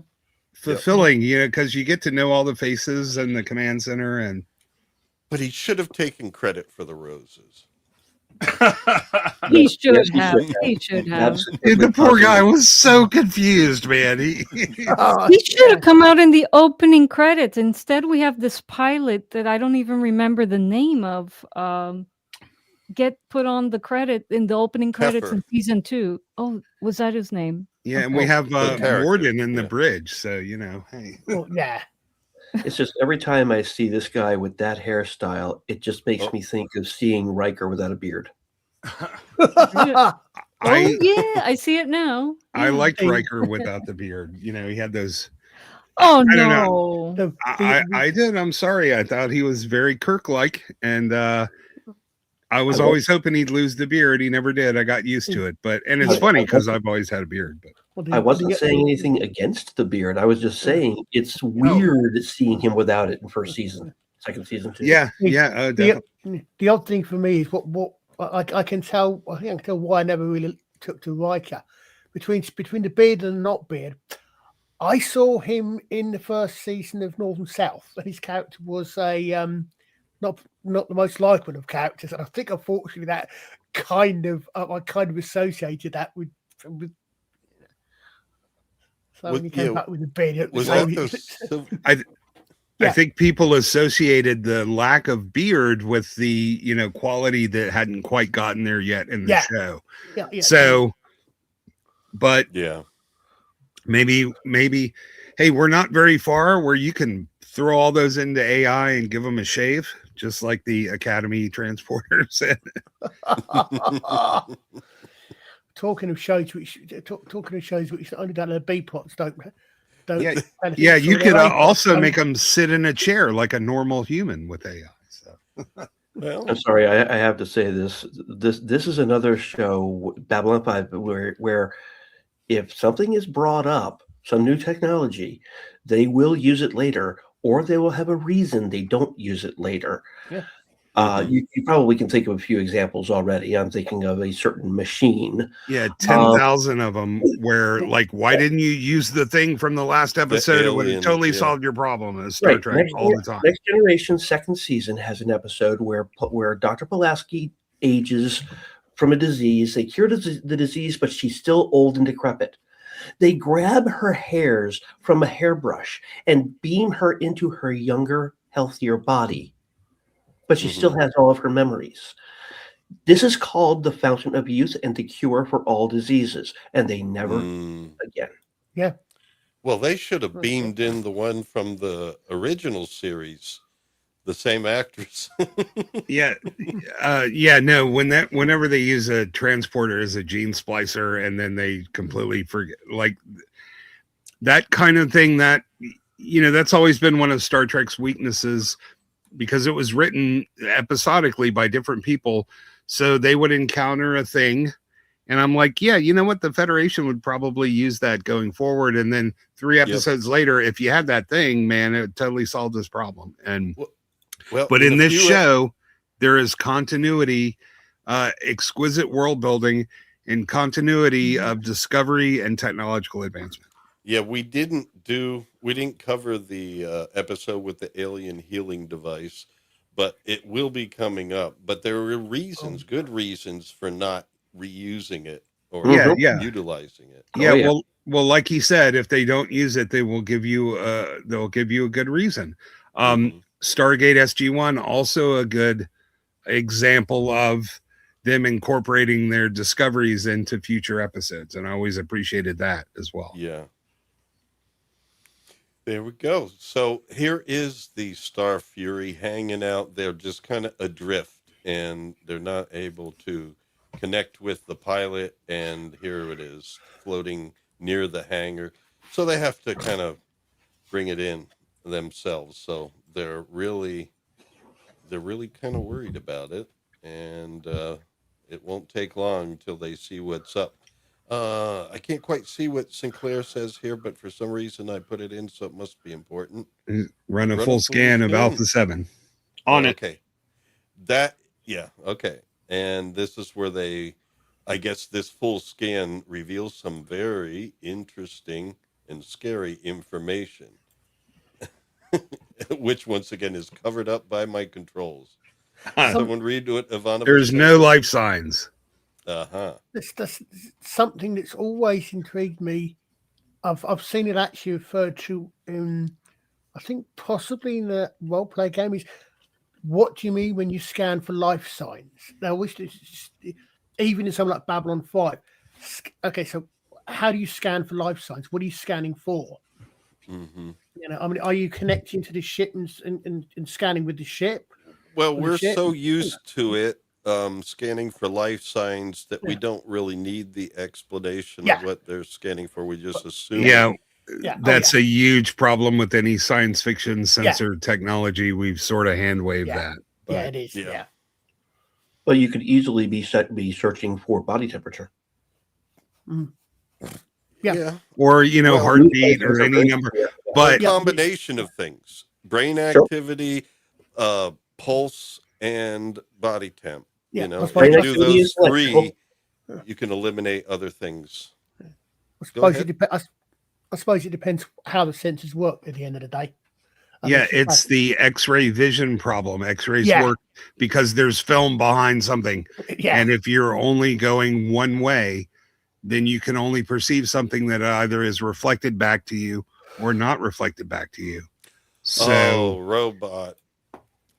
fulfilling, because you get to know all the faces and the command center, but he should have taken credit for the roses. He should Yes, he have. should He should have. Dude, the poor guy was so confused, man. He He should have come out in the opening credits. Instead, we have this pilot that I don't even remember the name of. Get put on the credit in the opening credits Heifer. in season 2. Oh, was that his name? Yeah, and we have character, Morden in the yeah. bridge, so hey. yeah. It's just every time I see this guy with that hairstyle, it just makes me think of seeing Riker without a beard. Oh yeah, I see it now. I Yeah. liked Riker without the beard. He had those. Oh I don't no. The- I did. I'm sorry. I thought he was very Kirk-like, and I was I always hoping he'd lose the beard. He never did. I got used to it, and it's I- funny I- because I've always had a beard. But I wasn't saying anything against the beard. I was just saying it's weird seeing him without it in first season, second season too. yeah, definitely. The odd thing for me is what I can tell. I think I can tell why I never really took to Riker between the beard and the not beard. I saw him in the first season of North and South, and his character was a not the most likable of characters, and I think unfortunately that kind of I kind of associated that with so when he came back with the beard, it Was was that I Yeah. think people associated the lack of beard with the quality that hadn't quite gotten there yet in the Yeah. show. yeah. So, but yeah. maybe, hey, we're not very far where you can throw all those into AI and give them a shave, just like the Academy transporter said. Talking of shows which only done their B plots don't Yeah, benefit yeah, from you their could A plots, also so- make them sit in a chair like a normal human with AI. So. Well, I'm sorry, I have to say this. This is another show, Babylon 5, where if something is brought up, some new technology, they will use it later, or they will have a reason they don't use it later. Yeah. You probably can think of a few examples already. I'm thinking of a certain machine. Yeah, 10,000 of them where, like, why didn't you use the thing from the last episode? It would have aliens, totally yeah. solved your problem as Star Right. Trek all the time. Next Generation second season has an episode where Dr. Pulaski ages from a disease. They cured the disease, but she's still old and decrepit. They grab her hairs from a hairbrush and beam her into her younger, healthier body. But she still has all of her memories. This is called the fountain of youth and the cure for all diseases. And they never again. Yeah. Well, they should have beamed in the one from the original series, the same actress. Yeah, no. Whenever they use a transporter as a gene splicer, and then they completely forget, like that kind of thing. That that's always been one of Star Trek's weaknesses, because it was written episodically by different people, so they would encounter a thing. And I'm like, yeah, you know what? The Federation would probably use that going forward. And then 3 episodes later, if you had that thing, man, it totally solved this problem. And but in this show, there is continuity, exquisite world building, and continuity of discovery and technological advancement. Yeah, we didn't cover the episode with the alien healing device, but it will be coming up. But there are reasons, good reasons, for not reusing it or Yeah, Mhm. yeah, utilizing it. yeah. Oh, yeah. Well, like he said, if they don't use it, they'll give you a good reason. Mhm. Stargate SG-1 also a good example of them incorporating their discoveries into future episodes, and I always appreciated that as well. Yeah. There we go. So here is the Star Fury hanging out there, just kind of adrift, and they're not able to connect with the pilot. And here it is, floating near the hangar. So they have to kind of bring it in themselves. So they're really kind of worried about it, and it won't take long until they see what's up. I can't quite see what Sinclair says here, but for some reason I put it in, so it must be important. Run a Run a full full scan of scan. Alpha 7. On it. Okay. Yeah, okay. And this is where I guess this full scan reveals some very interesting and scary information, which once again is covered up by my controls. Someone read what Ivanovich There's says no here? life signs. Uh-huh. That's something that's always intrigued me. I've seen it actually referred to in, I think possibly in the role play game, is what do you mean when you scan for life signs? Now, even in something like Babylon 5. Okay, so how do you scan for life signs? What are you scanning for? Mm-hmm. I mean, are you connecting to the ship and scanning with the ship? Well, On the we're ship? so used to it, scanning for life signs, that we Yeah. don't really need the explanation Yeah. of what they're scanning for. We just assume. Yeah, Yeah. that's a huge problem with any science fiction Yeah. sensor technology. We've sort of hand waved Yeah. that. Yeah, But it is. yeah. Yeah. Well, you could easily be searching for body temperature. Mm. Yeah. or Well, heartbeat or any number. Yeah. Or a But Yeah. combination of things: brain Sure. activity, pulse, and body temp. Yeah. You know, I if Brain you suppose, do activity those is electrical. three, you can eliminate other things. I Go suppose ahead. I suppose it depends how the sensors work at the end of the day. I mean, yeah, if you it's the X-ray vision problem. X-rays Yeah. work because there's film behind something. yeah. And if you're only going one way, then you can only perceive something that either is reflected back to you or not reflected back to you. So Oh, robot.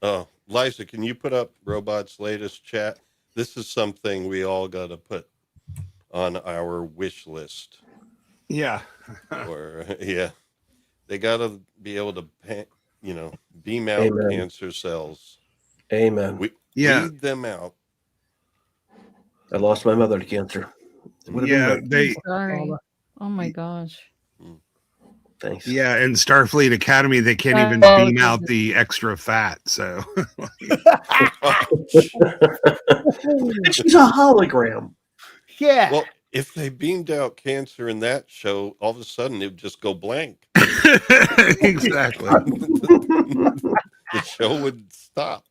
Oh, Liza, can you put up Robot's latest chat? This is something we all got to put on our wish list. yeah. Or, yeah, they got to be able to, beam out Amen. cancer cells. Amen. Yeah. Weed them out. I lost my mother to cancer. It would have been nice. Sorry. Oh my gosh. Thanks. Yeah, and Starfleet Academy, they can't even Oh, beam out goodness. the extra fat. So She's a hologram. Yeah. Well, if they beamed out cancer in that show, all of a sudden it would just go blank. exactly. The show would stop.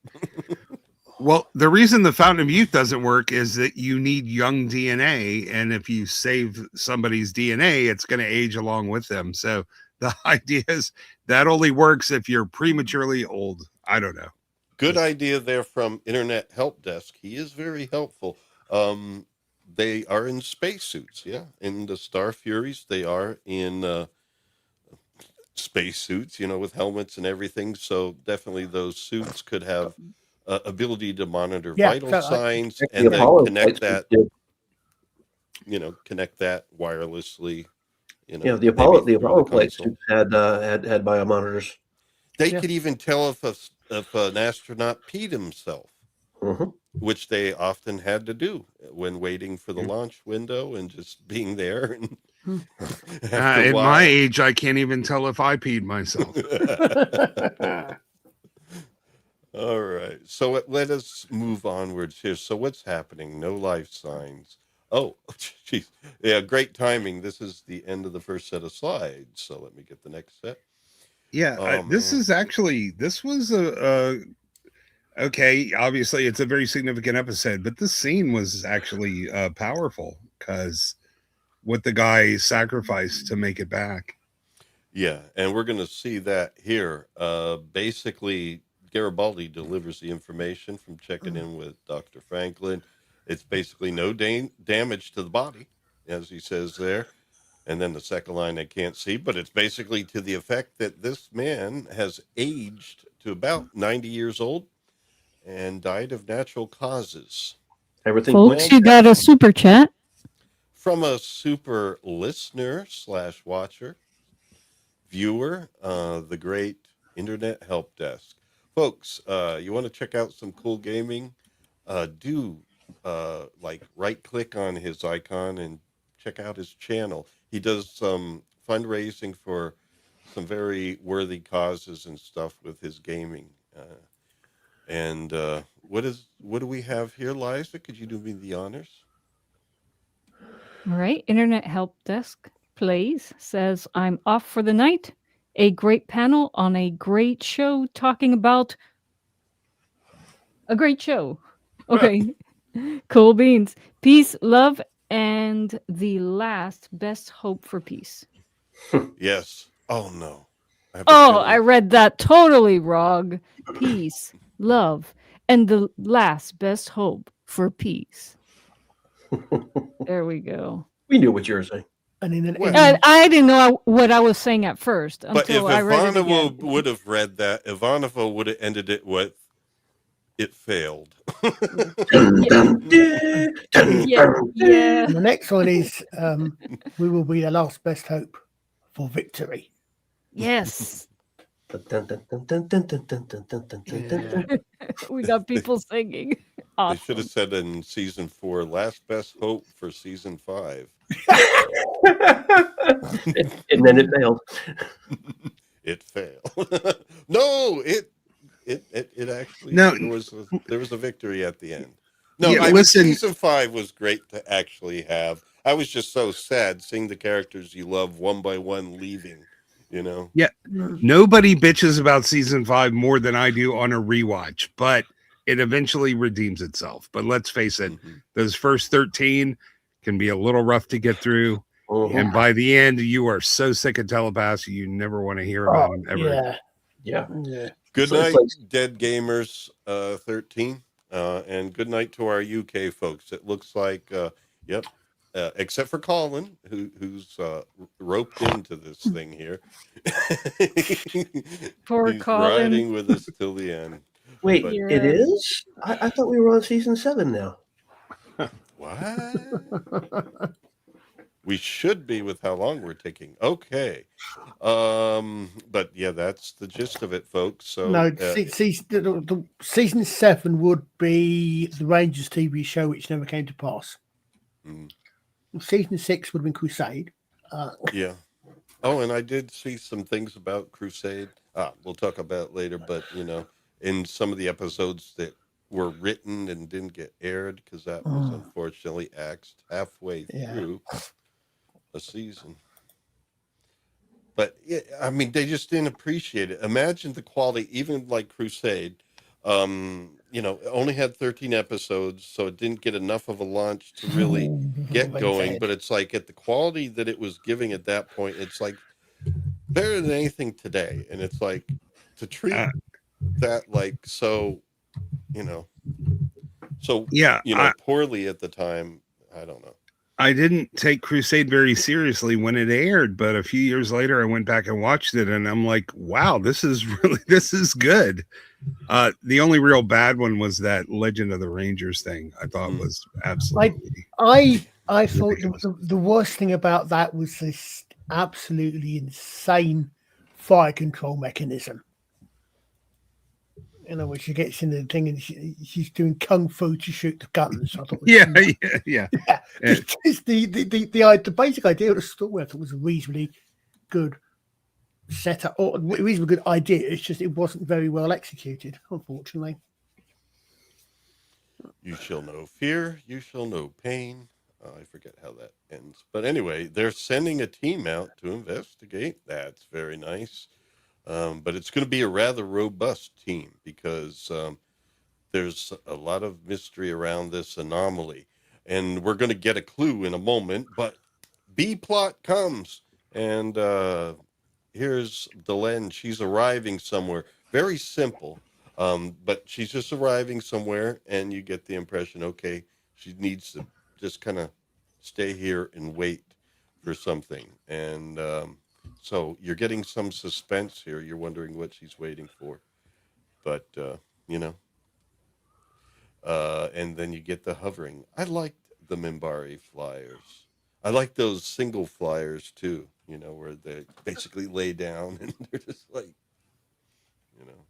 Well, the reason the Fountain of Youth doesn't work is that you need young DNA, and if you save somebody's DNA, it's going to age along with them. So the idea is that only works if you're prematurely old. I don't know. Good idea there from Internet Help Desk. He is very helpful. They are in spacesuits, yeah. In the Star Furies, they are in spacesuits, with helmets and everything. So definitely those suits could have ability to monitor Yeah, vital so signs The and then Apollo connect flights that, did. connect that wirelessly. The maybe Apollo through flight console. suits had biomonitors. They Yeah. could even tell if an astronaut peed himself, Mhm. which they often had to do when waiting for the launch window and just being there. And after a At while, my age, I can't even tell if I peed myself. All right. So let us move onwards here. So what's happening? No life signs. Oh, geez. Yeah, great timing. This is the end of the first set of slides. So let me get the next set. Yeah, this was okay. Obviously, it's a very significant episode, but this scene was actually powerful because what the guy sacrificed to make it back. Yeah, and we're going to see that here. Basically, Garibaldi delivers the information from checking in with Dr. Franklin. It's basically no damage to the body, as he says there. And then the second line I can't see, but it's basically to the effect that this man has aged to about 90 years old and died of natural causes. Everything Folks, points you got a super chat. From a super listener / watcher, viewer, the great Internet Help Desk. Folks, you want to check out some cool gaming? Do like right click on his icon and check out his channel. He does some fundraising for some very worthy causes and stuff with his gaming. And what do we have here, Liza? Could you do me the honors? All right. Internet Help Desk plays says, I'm off for the night. A great panel on a great show talking about a great show. Okay. Cool beans. Peace, love, and the last best hope for peace. Yes. Oh no. I have a Oh, feeling- I read that totally wrong. Peace, love, and the last best hope for peace. There we go. We knew what you were saying. And in an Well- I didn't know what I was saying at first But if until I read it Ivanova again. would have read that, Ivanova would have ended it with, "It failed." Yeah, yeah. And the next one is we will be the last best hope for victory. Yes. Dun, dun, dun, dun, dun, dun, dun, dun, dun, dun, dun, dun, dun. We got people singing. They Awesome. should have said in season 4, "Last best hope for season 5." And then it failed. It failed. No, it actually No. there was a victory at the end. No, Yeah, listen- season 5 was great to actually have. I was just so sad seeing the characters you love one by one leaving. You know. Nobody bitches about season 5 more than I do on a rewatch, but it eventually redeems itself. But let's face it, Mhm. those first 13 can be a little rough to get through. Mhm. And by the end, you are so sick of telepaths, you never want to hear about them ever. Yeah. Yeah. Yeah. Good So it's night, like- Dead Gamers 13. And good night to our UK folks. It looks like, yep, except for Colin, who's roped into this thing here. Poor He's Colin. riding with us till the end. Wait, But- it is? I thought we were on season 7 now. What? We should be with how long we're taking. Okay. But yeah, that's the gist of it, folks. So No, the season 7 would be the Rangers TV show, which never came to pass. mm, Season 6 would have been Crusade. yeah. Oh, and I did see some things about Crusade. We'll talk about it later, but you know, in some of the episodes that were written and didn't get aired because that was unfortunately axed halfway Yeah. through a season. But yeah, I mean, they just didn't appreciate it. Imagine the quality, even like Crusade. You know, it only had 13 episodes, so it didn't get enough of a launch to really get Well going. said. But it's like at the quality that it was giving at that point, it's like better than anything today. And it's like to treat that like so, you know, Yeah, poorly at the time. I don't know. I didn't take Crusade very seriously when it aired, but a few years later I went back and watched it and I'm like, wow, this is good. The only real bad one was that Legend of the Rangers thing. I thought was absolutely I thought the worst thing about that was this absolutely insane fire control mechanism. You know, when she gets in the thing and she's doing kung fu to shoot the guns. I thought it was yeah. Just the basic idea of the story I thought was a reasonably good setup or a reasonably good idea. It's just it wasn't very well executed, unfortunately. You shall know fear, you shall know pain. I forget how that ends. But anyway, they're sending a team out to investigate. That's very nice. But it's going to be a rather robust team because there's a lot of mystery around this anomaly. And we're going to get a clue in a moment. But B plot comes. And here's Delenn. She's arriving somewhere. Very simple. But she's just arriving somewhere, and you get the impression, okay, she needs to just kind of stay here and wait for something. And so you're getting some suspense here. You're wondering what she's waiting for. But, you know, and then you get the hovering. I liked the Mimbari flyers. I like those single flyers too, where they basically lay down and they're just like, you know,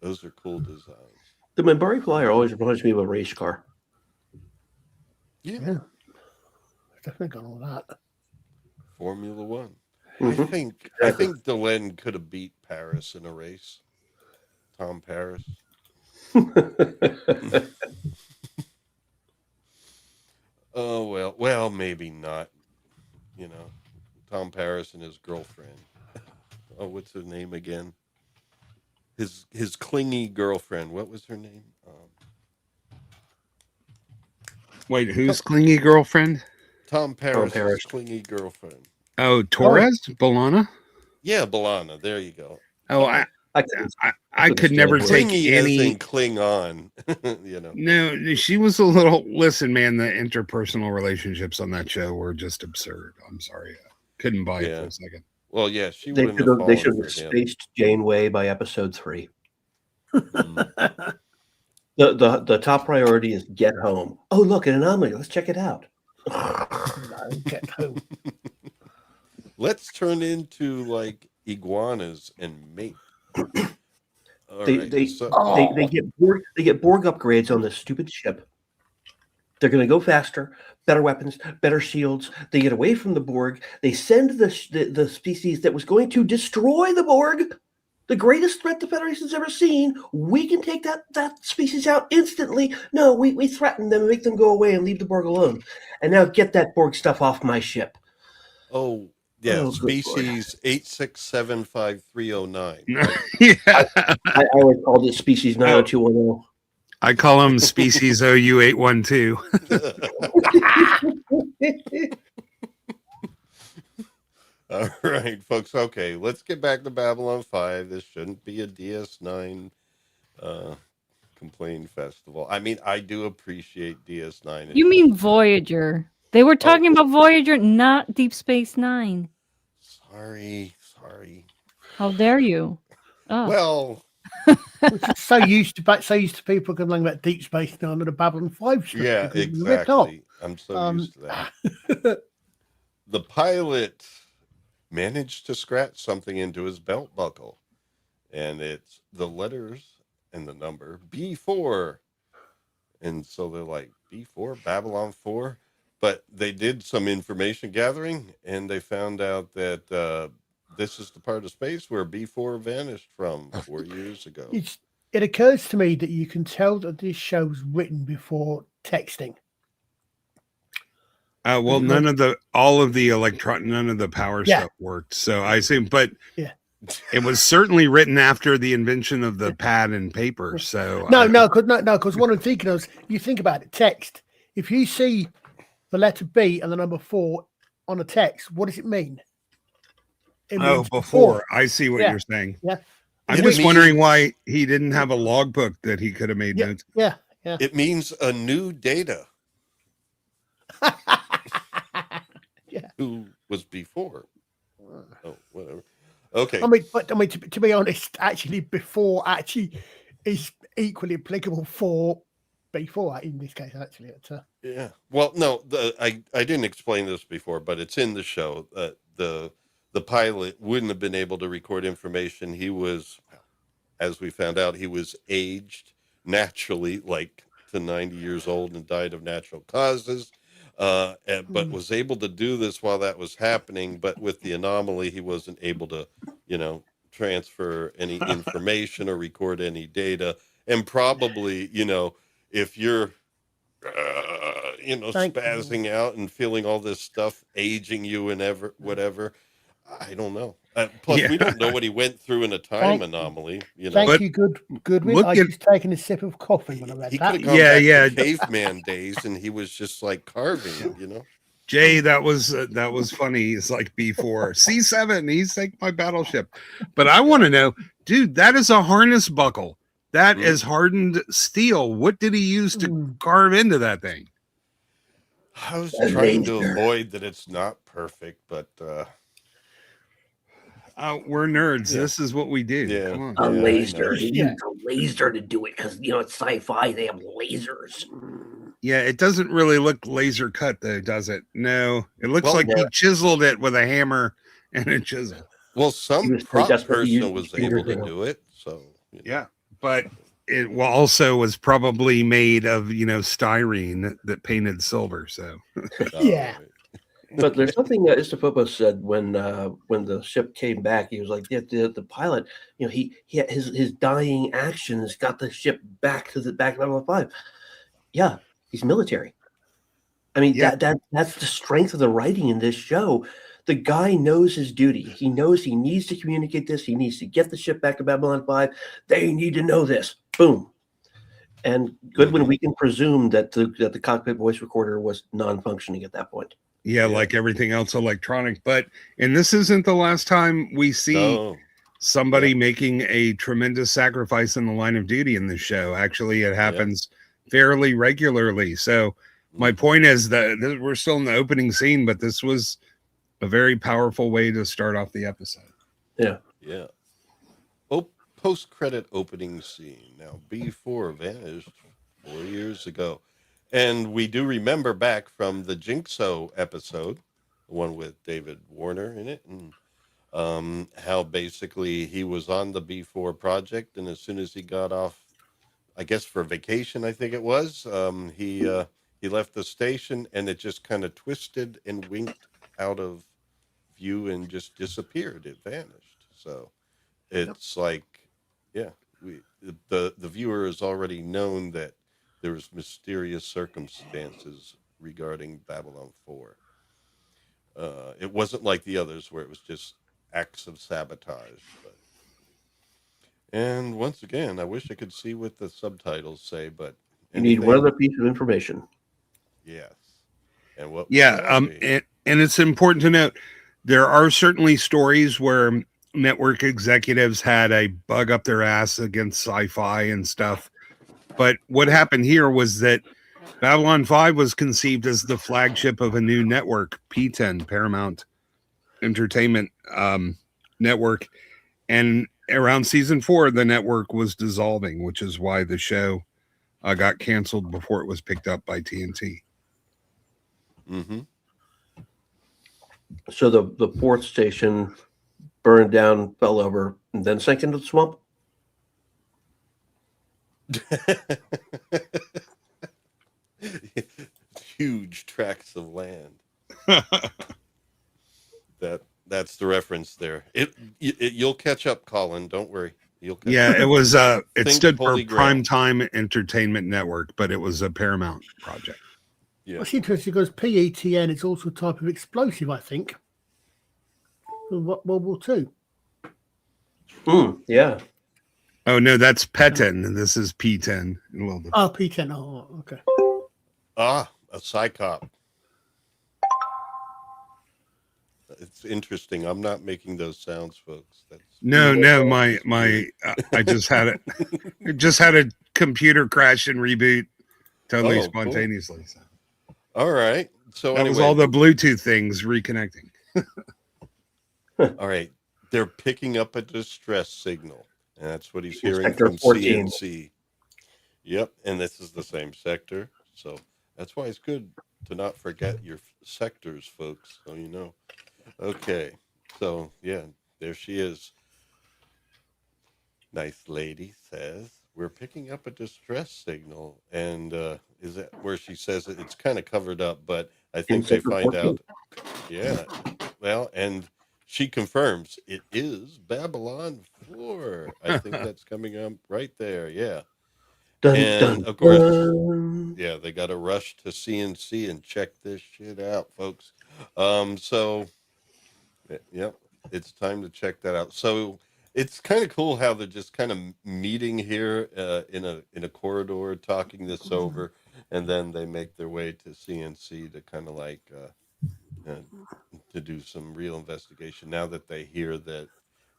those are cool designs. The Minbari Flyer always reminds me of a race car. Yeah. Yeah. Definitely got all that. Formula One. Mhm. I think Delenn could have beat Paris in a race. Tom Paris. Oh well, maybe not. Tom Paris and his girlfriend. Oh, what's her name again? His clingy girlfriend. What was her name? Wait, who's clingy girlfriend? Tom Paris' Paris. clingy girlfriend. Oh, Torres? Bologna? Yeah, Balana. There you go. Oh, I could never take Clingy as any. in cling on. No, she was a little. Listen, man, the interpersonal relationships on that show were just absurd. I'm sorry, I couldn't buy it for a second. Well, yeah, she They wouldn't have should fallen have for him. spaced Janeway by episode 3. Mm. The top priority is get home. Oh, look, an anomaly. Let's check it out. Get home. Let's turn into like iguanas and mate. They get Borg upgrades on this stupid ship. They're going to go faster, better weapons, better shields. They get away from the Borg. They send the species that was going to destroy the Borg, the greatest threat the Federation's ever seen. We can take that species out instantly. No, we threaten them and make them go away and leave the Borg alone. And now get that Borg stuff off my ship. Oh, yeah, species 8675309. Yeah. I would call this species 90210. I call them species OU812. All right, folks. Okay, let's get back to Babylon 5. This shouldn't be a DS9 complaint festival. I mean, I do appreciate DS9. You mean Voyager. They were talking about Voyager, not Deep Space Nine. Sorry. How dare you? Oh. Well, so used to people complaining about Deep Space Nine and the Babylon 5 strip. Yeah, exactly. I'm so used to that. The pilot managed to scratch something into his belt buckle, and it's the letters and the number B4. And so they're like, B4, Babylon 4. But they did some information gathering, and they found out that this is the part of space where B4 vanished from 4 years ago. It occurs to me that you can tell that this show's written before texting. Well, none of the power stuff worked. So I assume, but it was certainly written after the invention of the pad and paper. So because what I'm thinking of is, you think about it, text. If you see the letter B and the number 4 on a text, what does it mean? Before. I see what you're saying. Yeah. I'm just wondering why he didn't have a logbook that he could have made notes. Yeah. It means a new data. Who was before? Oh, whatever. Okay. I mean, to be honest, actually, before is equally applicable for before in this case. Actually, yeah. Well, no, I didn't explain this before, but it's in the show. The pilot wouldn't have been able to record information. He was, as we found out, he was aged naturally, like to 90 years old, and died of natural causes. But was able to do this while that was happening. But with the anomaly, he wasn't able to, transfer any information or record any data. And probably, if you're, spazzing out and feeling all this stuff, aging you and whatever, I don't know. Plus, we don't know what he went through in a time anomaly. Thank you, Goodwin. I was taking a sip of coffee when I read he that. Could have gone back to caveman days, and he was just like carving, Jay, that was funny. It's like B4, C7. He's like my battleship. But I want to know, dude, that is a harness buckle. That is hardened steel. What did he use to carve into that thing? I was A trying to laser. avoid that it's not perfect, but We're nerds. Yeah. This is what we do. yeah, Come on. A yeah, I laser. know. He Yeah. used a laser to do it because it's sci-fi. They have lasers. Yeah, it doesn't really look laser cut though, does it? No, it looks Well, like no. he chiseled it with a hammer and a chisel. Well, He some was so prop desperate he person used his was able to fingernail. do it, so Yeah, but it also was probably made of styrene that painted silver. So Yeah. right. But there's something that Istapopos said when the ship came back. He was like, the pilot, he had his dying actions got the ship back to Babylon 5. Yeah, he's military. I mean, Yeah. that's the strength of the writing in this show. The guy knows his duty. He knows he needs to communicate this. He needs to get the ship back to Babylon 5. They need to know this. Boom. And Goodwin, we can presume that the cockpit voice recorder was non-functioning at that point. yeah, like everything else electronic. And this isn't the last time we see No, somebody making a tremendous sacrifice in the line of duty in this show. Actually, it happens fairly regularly. So my point is that we're still in the opening scene, but this was a very powerful way to start off the episode. Yeah. Yeah. Post-credit opening scene. Now, B4 vanished 4 years ago. And we do remember back from the Jinxo episode, the one with David Warner in it, and how basically he was on the B4 project, and as soon as he got off, I guess for vacation, I think it was, he left the station, and it just kind of twisted and winked out of view and just disappeared. It vanished. So it's like, yeah, the viewer has already known that there's mysterious circumstances regarding Babylon 4. It wasn't like the others where it was just acts of sabotage. And once again, I wish I could see what the subtitles say, but You need one other piece of information. Yes. And what? And it's important to note there are certainly stories where network executives had a bug up their ass against sci-fi and stuff. But what happened here was that Babylon 5 was conceived as the flagship of a new network, P10, Paramount Entertainment Network. And around season 4, the network was dissolving, which is why the show got canceled before it was picked up by TNT. Mm-hmm. So the fourth station burned down, fell over, and then sank into the swamp? Huge tracts of land. That's the reference there. You'll catch up, Colin. Don't worry. You'll catch up. It was it Think stood for Holy Grail. Primetime Entertainment Network, but it was a Paramount project. Yeah. It's interesting because PETN is also a type of explosive, I think, from World War II. Yeah. Oh no, that's P10, and this is P10. Oh, P10. Oh, okay. A psychop. It's interesting. I'm not making those sounds, folks. No, my I just had it. It just had a computer crash and reboot totally spontaneously. Cool. So. All right. So that was all the Bluetooth things reconnecting. All right. They're picking up a distress signal, and that's what he's hearing Sector from 14. CNC. Yep, and this is the same sector, so that's why it's good to not forget your sectors, folks. So you know. Okay, so yeah, there she is. Nice lady says we're picking up a distress signal, and is that where she says it? It's kind of covered up, but I think they find 14. out. Yeah, well, and she confirms it is Babylon 4. I think that's coming up right there. Yeah. Dun, And dun, of course, dun. yeah, they got to rush to CNC and check this shit out, folks. So, yeah, it's time to check that out. So it's kind of cool how they're just kind of meeting here in a corridor, talking this over, and then they make their way to CNC to kind of like to do some real investigation. Now that they hear that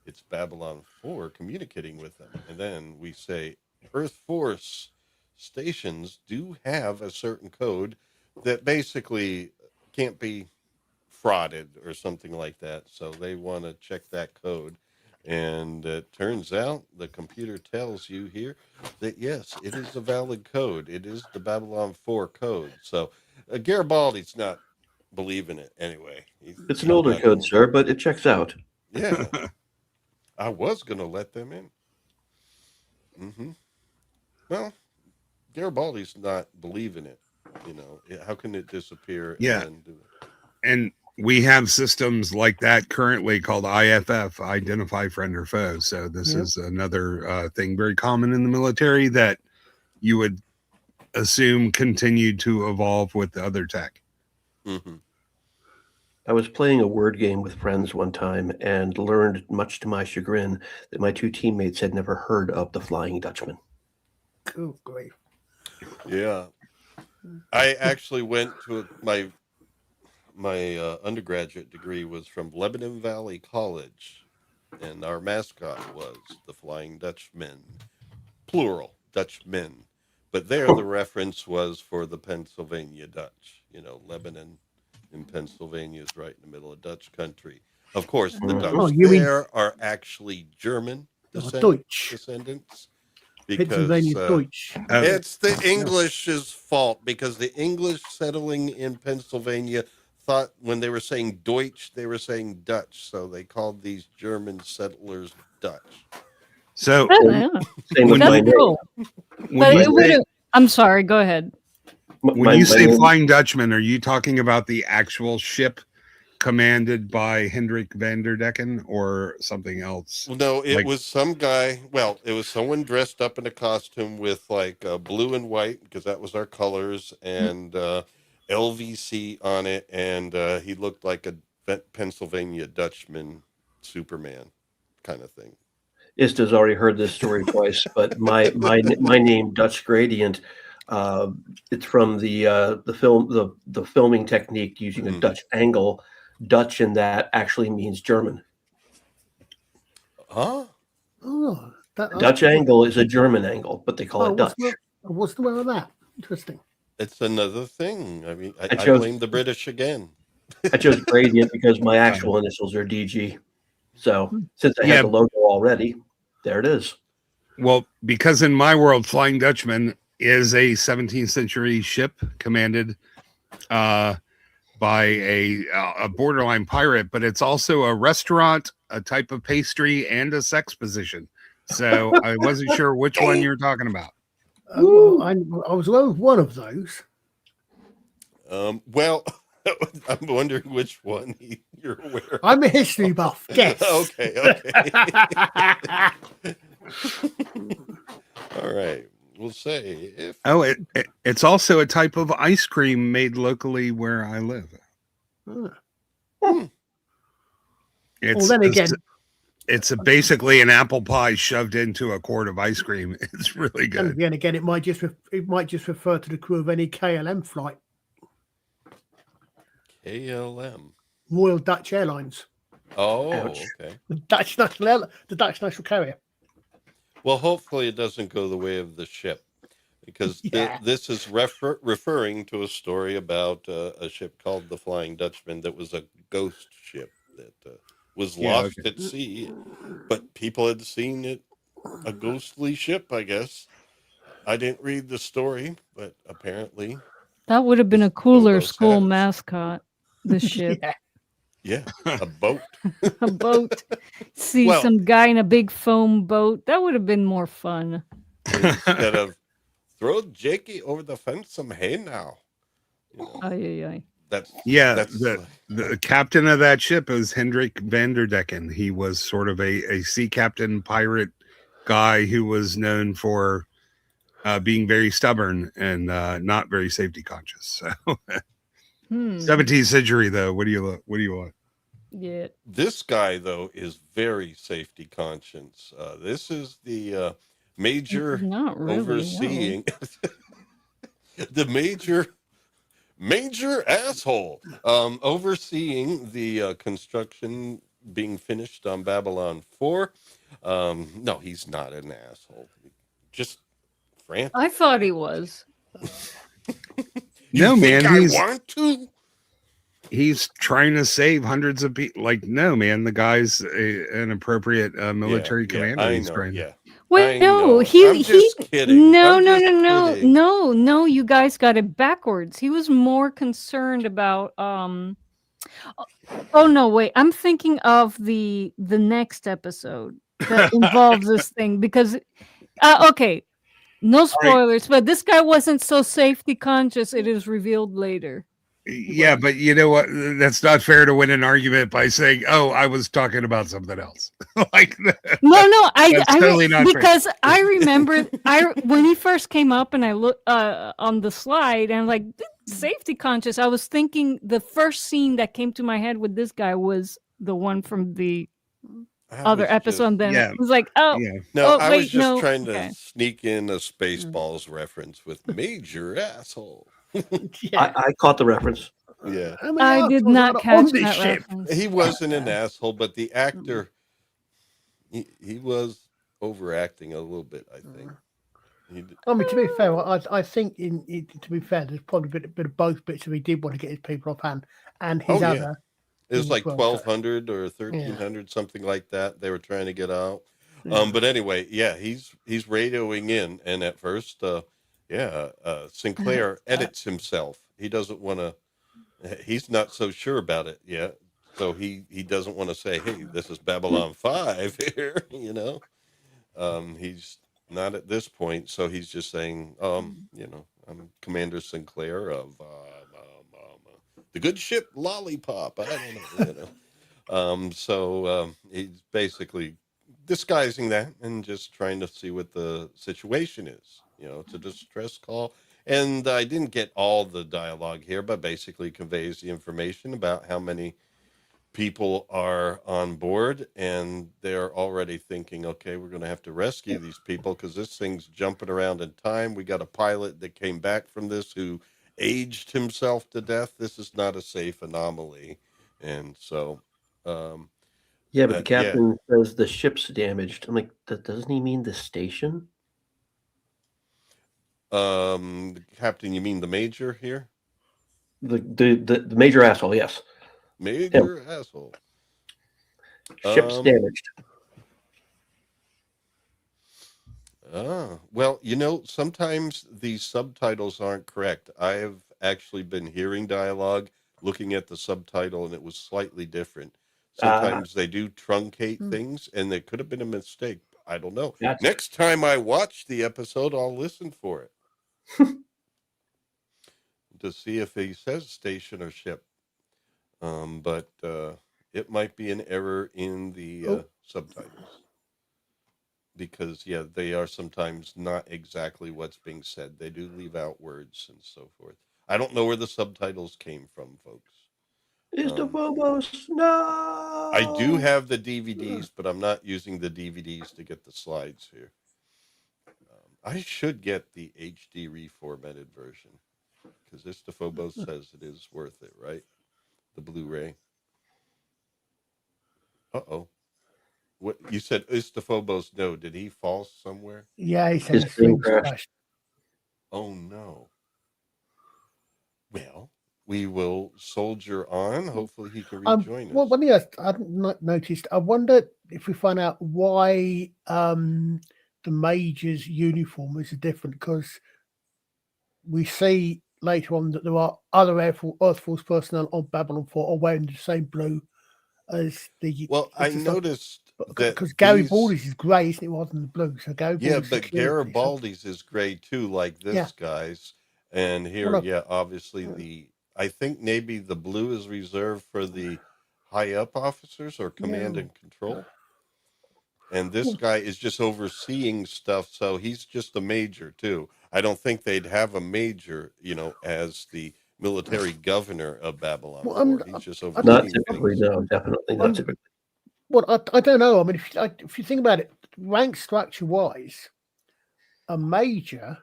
it's Babylon 4 communicating with them, and then we say Earth Force stations do have a certain code that basically can't be frauded or something like that. So they want to check that code. And it turns out the computer tells you here that yes, it is a valid code. It is the Babylon 4 code. So Garibaldi's not believing it anyway. It's an He's older not code, in. sir, but it checks out. Yeah, I was going to let them in. Well, Garibaldi's not believing it. How can it disappear and Yeah. then do it? And we have systems like that currently called IFF, identify friend or foe. So this Yep. is another thing very common in the military that you would assume continued to evolve with the other tech. Mm-hmm. I was playing a word game with friends one time and learned, much to my chagrin, that my two teammates had never heard of the Flying Dutchman. Cool, great. Yeah, I actually went to my undergraduate degree was from Lebanon Valley College, and our mascot was the Flying Dutchman, plural Dutchmen. But there, the reference was for the Pennsylvania Dutch. Lebanon in Pennsylvania is right in the middle of Dutch country. Of course, the Dutch Oh, you mean there are actually German Deutsch? descendants because Pennsylvania Deutsch. it's the English's fault because the English settling in Pennsylvania thought when they were saying Deutsch, they were saying Dutch. So they called these German settlers Dutch. So Yeah. Same with When my That's name. cool. when But you it say, would. I'm sorry. Go ahead. when you say name- Flying Dutchman, are you talking about the actual ship commanded by Hendrik van der Decken or something else? Well, no, it Like- was some guy. Well, it was someone dressed up in a costume with like blue and white because that was our colors and LVC on it. And he looked like a Pennsylvania Dutchman, Superman kind of thing. Ista's already heard this story twice, but my name Dutch Gradient. It's from the filming technique using a Mhm. Dutch angle. Dutch in that actually means German. Huh? Oh, Dutch angle is a German angle, but they call Oh, it Dutch. what's the one of that? Interesting. It's another thing. I mean, I chose- blame the British again. I chose Gradient because my actual initials are DG. So since I Yeah. had the logo already, there it is. Well, because in my world, Flying Dutchman is a 17th century ship commanded by a borderline pirate, but it's also a restaurant, a type of pastry, and a sex position. So I wasn't sure which one you're talking about. Well, I was aware of one of those. Well, I'm wondering which one you're aware of. I'm a history buff. Guess. Okay. All right. We'll say if Oh, it's also a type of ice cream made locally where I live. Well, It's then again, it's basically an apple pie shoved into a quart of ice cream. It's really and good. again, it might just refer to the crew of any KLM flight, KLM. Royal Dutch Airlines, Oh, Ouch. okay. the Dutch national carrier. Well, hopefully it doesn't go the way of the ship, because Yeah. this is referring to a story about a ship called the Flying Dutchman that was a ghost ship that was Yeah, lost at sea, but people had seen it, a ghostly ship, I guess. I didn't read the story, but apparently, That would have been a This cooler Phobos school has. mascot. The ship, Yeah. yeah, a boat. a boat. See Well- some guy in a big foam boat. That would have been more fun. Instead of throw Jakey over the fence some hay now. Ay, ay, ay. That's Yeah, the captain of that ship is Hendrik van der Decken. He was sort of a sea captain pirate guy who was known for being very stubborn and not very safety conscious. So 17th century though. What do you want? Yeah. This guy though is very safety conscious. This is the major Not really. no. overseeing the major asshole overseeing the construction being finished on Babylon 4. No, he's not an asshole. Just frantic. I thought he was. You No, think man, I he's want to? he's trying to save hundreds of people. Like, no, man, the guy's an appropriate military commander. I He's know. trying. Yeah, Wait, I no, know. I'm he just kidding. no I'm no just no no kidding. no, you guys got it backwards. He was more concerned about oh no, wait. I'm thinking of the next episode that involves this thing because okay, no All right. spoilers, but this guy wasn't so safety conscious. It is revealed later. Yeah, but you know what? That's not fair to win an argument by saying, "Oh, I was talking about something else." Like No, that's totally not fair. because I remember when he first came up and I looked on the slide and I'm like safety conscious. I was thinking the first scene that came to my head with this guy was the one from the other episode. And then Yeah. it was like, oh, Yeah. No, oh I wait, was just no, trying okay. to sneak in a Spaceballs reference with major asshole. Yeah. I caught the reference. Yeah, How many I did assholes not are catch on this that ship? reference. he wasn't an asshole, but the actor, he was overacting a little bit. I think. I mean, to be fair, I think to be fair, there's probably a bit of both bits if he did want to get his people off hand and his Oh, yeah. other. It was thing like as well, so- 1,200 or 1,300, something like that. They were trying to get out. Yeah. But anyway, yeah, he's radioing in, and at first, Sinclair edits himself. He doesn't want to. He's not so sure about it yet, so he doesn't want to say, "Hey, this is Babylon 5 here." He's not at this point, so he's just saying, I'm Commander Sinclair of the good ship Lollipop. I don't know. He's basically disguising that and just trying to see what the situation is. It's a distress call. And I didn't get all the dialogue here, but basically conveys the information about how many people are on board, and they're already thinking, okay, we're going to have to rescue these people because this thing's jumping around in time. We got a pilot that came back from this who aged himself to death. This is not a safe anomaly. And so, Yeah, but the captain says the ship's damaged. I'm like, doesn't he mean the station? The captain, you mean the major here? The major asshole, yes. Major asshole. Ship's damaged. Well, sometimes these subtitles aren't correct. I've actually been hearing dialogue, looking at the subtitle, and it was slightly different. Sometimes they do truncate things, and there could have been a mistake. I don't know. Next time I watch the episode, I'll listen for it to see if he says station or ship. But it might be an error in the subtitles. Because, they are sometimes not exactly what's being said. They do leave out words and so forth. I don't know where the subtitles came from, folks. Is the Phobos? No! I do have the DVDs, but I'm not using the DVDs to get the slides here. I should get the HD reformatted version, because Istophobos says it is worth it, right? The Blu-ray. Uh-oh. What you said, Istophobos? No, did he fall somewhere? Yeah, he said His his plane thing crashed. crashed. Oh no. Well, we will soldier on. Hopefully, he can rejoin Well, us. one thing I hadn't noticed. I wonder if we find out why the major's uniform is different, because we see later on that there are other Earth Force personnel on Babylon 4 are wearing the same blue as the. Well, I it's just like- noticed that because Garibaldi's is grey, isn't it? Rather than the blue. So Garibaldi's but security, so- Garibaldi's is gray too, like this guy's. And here, Well, obviously I think maybe the blue is reserved for the high up officers or command and control. And this guy is just overseeing stuff, so he's just a major too. I don't think they'd have a major, as the military governor of Babylon. Well, He's just I overseeing Not think- typically, things. no, definitely not typically. Well, I don't know. I mean, if you think about it, rank structure wise, a major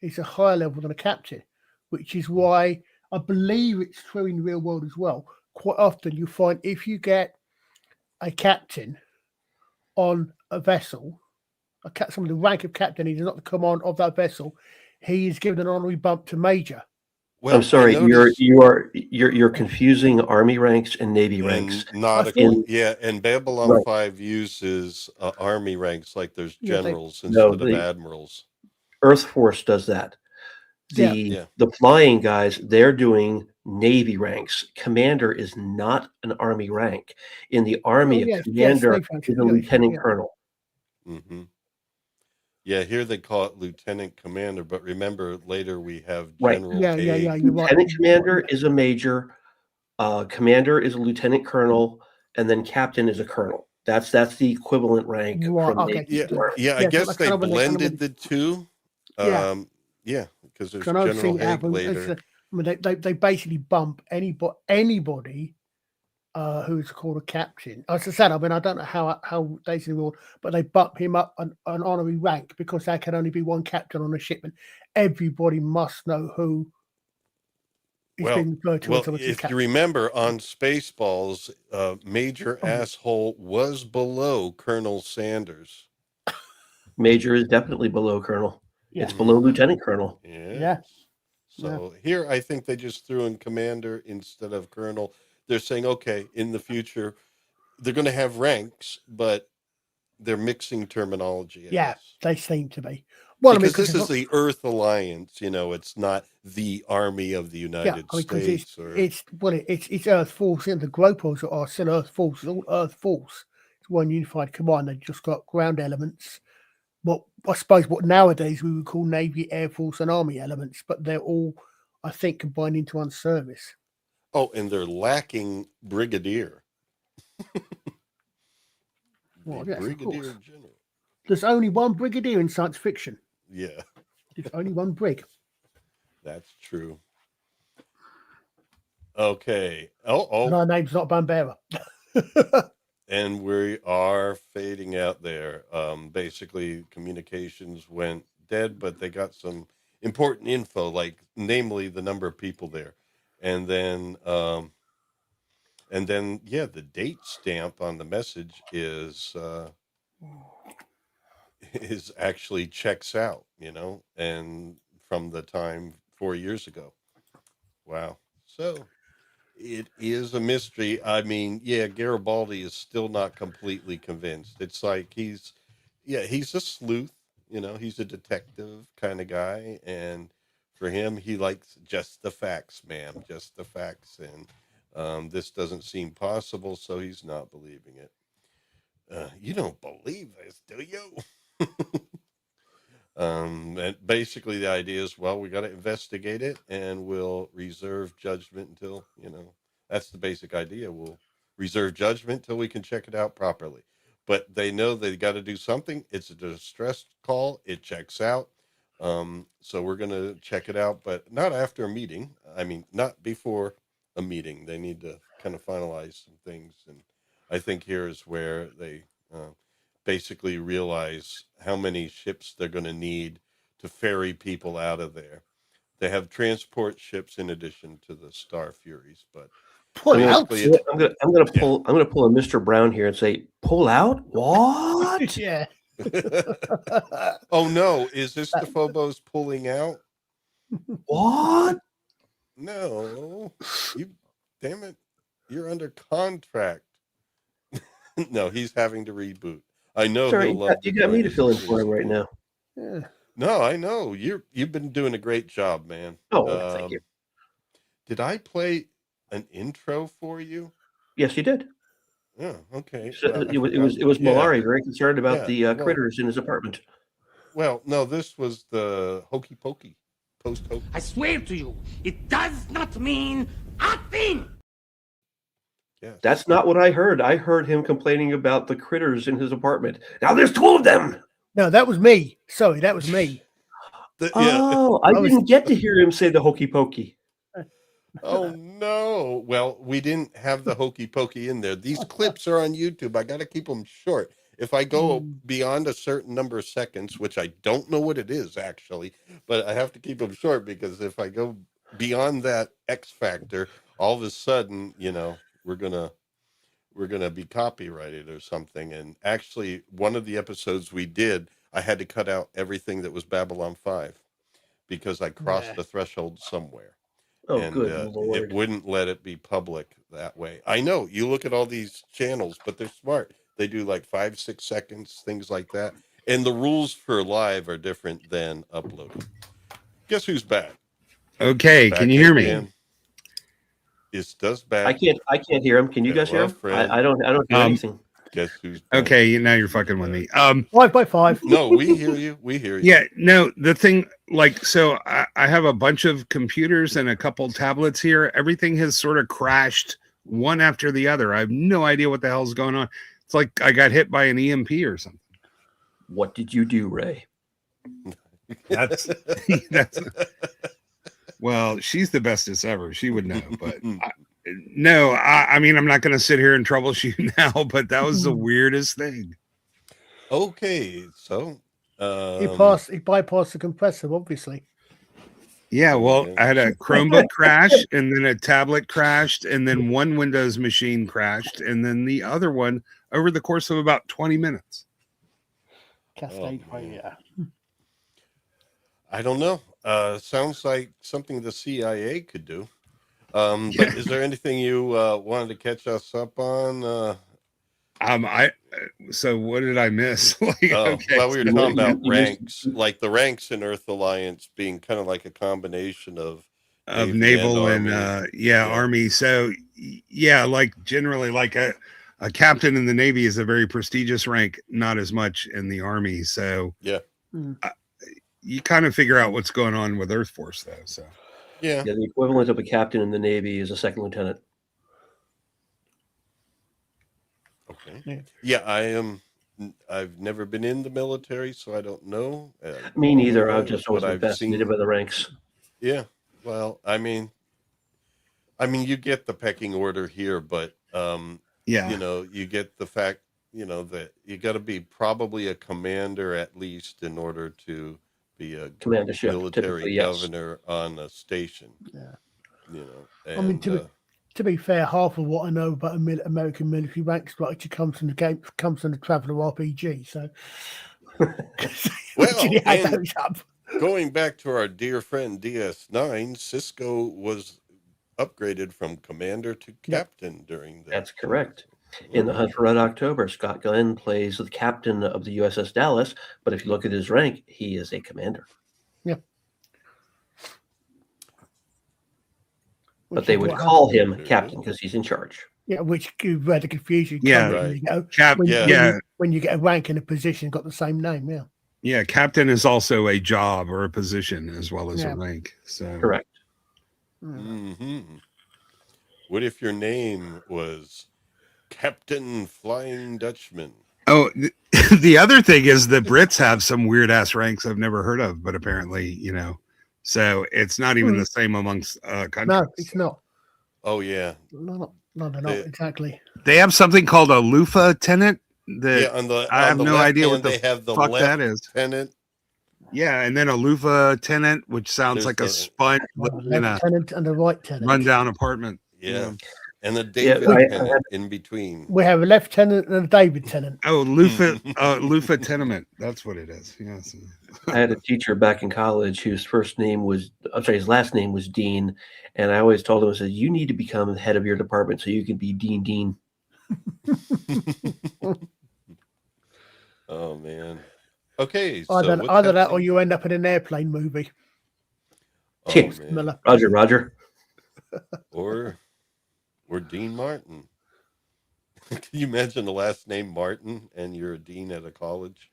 is a higher level than a captain, which is why I believe it's true in the real world as well. Quite often you find if you get a captain on a vessel some of the rank of captain, he does not the command of that vessel, he is given an honorary bump to major. Well, I'm sorry, noticed, you're confusing Army ranks and Navy ranks. and nautical, yeah, and Babylon Right. 5 uses Army ranks like there's Yeah, generals No, instead of admirals. Earth Force does that. Yeah. The flying guys, they're doing Navy ranks. Commander is not an Army rank. In the Army, a commander is a lieutenant colonel. Mm-hmm. Yeah, here they call it lieutenant commander, but remember later we have Right. general. Yeah, you're right. Lieutenant commander is a major, commander is a lieutenant colonel, and then captain is a colonel. That's the equivalent rank Right, from okay. Navy to Army. Yeah, I Yeah, so guess that's they kind of when they kind of blended when- the two. Yeah. Yeah, because there's Can I General see it Haig happen? later. I mean, they basically bump anybody who's called a captain. As I said, I mean, I don't know how they see the rule, but they bump him up an honorary rank because there can only be one captain on a ship, and everybody must know who is being referred to as a if captain. you remember on Spaceballs, Major Oh. Asshole was below Colonel Sanders. Major is definitely below colonel. Yeah. It's below lieutenant colonel. Yes. So here I think they just threw in commander instead of colonel. They're saying, okay, in the future, they're going to have ranks, but they're mixing terminology. I guess. They seem to be. Well, because I mean, this is the Earth Alliance, it's not the Army of the United States. It's Earth Force, and the Gropos are still Earth Force. It's all Earth Force. It's one unified command. They just got ground elements. Well, I suppose what nowadays we would call Navy, Air Force, and Army elements, but they're all, I think, combined into one service. Oh, and they're lacking brigadier. Well, yes, brigadier general. There's only one brigadier in science fiction. Yeah. There's only one brig. That's true. Okay. Oh. And our name's not Bambera. And we are fading out there. Basically, communications went dead, but they got some important info, like namely the number of people there, and then the date stamp on the message is actually checks out, and from the time 4 years ago. Wow. So it is a mystery. I mean, yeah, Garibaldi is still not completely convinced. It's like he's a sleuth, he's a detective kind of guy. And for him, he likes just the facts, ma'am, just the facts. And this doesn't seem possible, so he's not believing it. You don't believe this, do you? And basically the idea is, well, we got to investigate it and we'll reserve judgment until, that's the basic idea. We'll reserve judgment till we can check it out properly. But they know they got to do something. It's a distress call. It checks out. So we're going to check it out, but not after a meeting. I mean, not before a meeting. They need to kind of finalize some things. And I think here is where they basically realize how many ships they're going to need to ferry people out of there. They have transport ships in addition to the Star Furies, but pull out. I'm gonna pull a Mr. Brown here and say, pull out? What? Yeah. Oh no, is this the Phobos pulling out? What? No. Damn it. You're under contract. No, he's having to reboot. I know. Sorry, he'll love you got me to fill in for him right now. Yeah. No, I know. You've been doing a great job, man. Oh, thank you. Did I play an intro for you? Yes, you did. Yeah, okay. So Well, it was Malari very concerned about the well- critters in his apartment. Well, no, this was the Hokey Pokey post Hokey. I swear to you, it does not mean a thing. Yes. That's not what I heard. I heard him complaining about the critters in his apartment. Now there's 2 of them. No, that was me. Sorry, that was me. Oh, I didn't get to hear him say the hokey pokey. Oh no. Well, we didn't have the hokey pokey in there. These clips are on YouTube. I got to keep them short. If I go beyond a certain number of seconds, which I don't know what it is actually, but I have to keep them short because if I go beyond that X factor, all of a sudden, we're gonna be copyrighted or something. And actually, one of the episodes we did, I had to cut out everything that was Babylon 5 because I crossed Yeah. the threshold somewhere. Oh, And good it Lord. wouldn't let it be public that way. I know you look at all these channels, but they're smart. They do like 5, 6 seconds, things like that. And the rules for live are different than uploading. Guess who's back? Okay, can Back you hear me? again. It's does back. I can't hear him. Can you guys hear Hello, him? friend. I don't hear anything. Guess who's back? Okay, now you're fucking with me. 5x5. No, we hear you. We hear you. Yeah, no, the thing, like, so I have a bunch of computers and a couple tablets here. Everything has sort of crashed one after the other. I have no idea what the hell's going on. It's like I got hit by an EMP or something. What did you do, Ray? That's well, she's the bestest ever. She would know, but I mean, I'm not going to sit here and troubleshoot now, but that was the weirdest thing. Okay, so He bypassed the compressor, obviously. Yeah, well, yeah. I had a Chromebook crash, and then a tablet crashed, and then one Windows machine crashed, and then the other one over the course of about 20 minutes. Cascade Oh, man. failure. I don't know. Sounds like something the CIA could do. But Yeah. is there anything you wanted to catch us up on? So what did I miss? Like, Well, we were You- talking about you- ranks, like the ranks in Earth Alliance being kind of like a combination of of Navy naval and and Army. yeah, Yeah. Army. So yeah, like generally, like a captain in the Navy is a very prestigious rank, not as much in the Army. So Yeah. You kind of figure out what's going on with Earth Force, though. So Yeah. Yeah, the equivalent of a captain in the Navy is a second lieutenant. Okay. Yeah, I've never been in the military, so I don't know. Me neither. I've But just always been I've fascinated seen. by the ranks. Yeah. Well, I mean, you get the pecking order here, but yeah, you get the fact, that you got to be probably a commander at least in order to be a Commandership, military typically, yes. governor on a station. Yeah. And I mean, to be fair, half of what I know about American military rank structure comes from the Traveller RPG. So, well, you add and those up. going back to our dear friend DS9, Cisco was upgraded from commander to captain during that. That's correct. In The Hunt for Red October, Scott Glenn plays the captain of the USS Dallas, but if you look at his rank, he is a commander. Yeah. But they would call him captain because he's in charge. Yeah, which where the confusion Yeah, comes. Right. When you get a rank and a position, got the same name. Yeah. Yeah, captain is also a job or a position as well as a rank. So Correct. Mm-hmm. What if your name was Captain Flying Dutchman? Oh, the other thing is the Brits have some weird ass ranks I've never heard of, but apparently, so it's not even the same amongst countries. No, it's not. Oh yeah, No, they're not exactly. They have something called a lieutenant. That I have no idea what the fuck that is. Lieutenant. Yeah, and then a lieutenant, which sounds like a sponge in a lieutenant and a right tenant. rundown apartment. Yeah. And the David tenant in between. We have a lieutenant and a David tenant. Oh, loofah tenement. That's what it is. Yes. I had a teacher back in college whose his last name was Dean. And I always told him, I said, you need to become the head of your department so you can be Dean. Oh, man. Okay. Either that or you end up in an airplane movie. Oh, man. Roger. Or Dean Martin. Can you imagine the last name Martin and you're a dean at a college?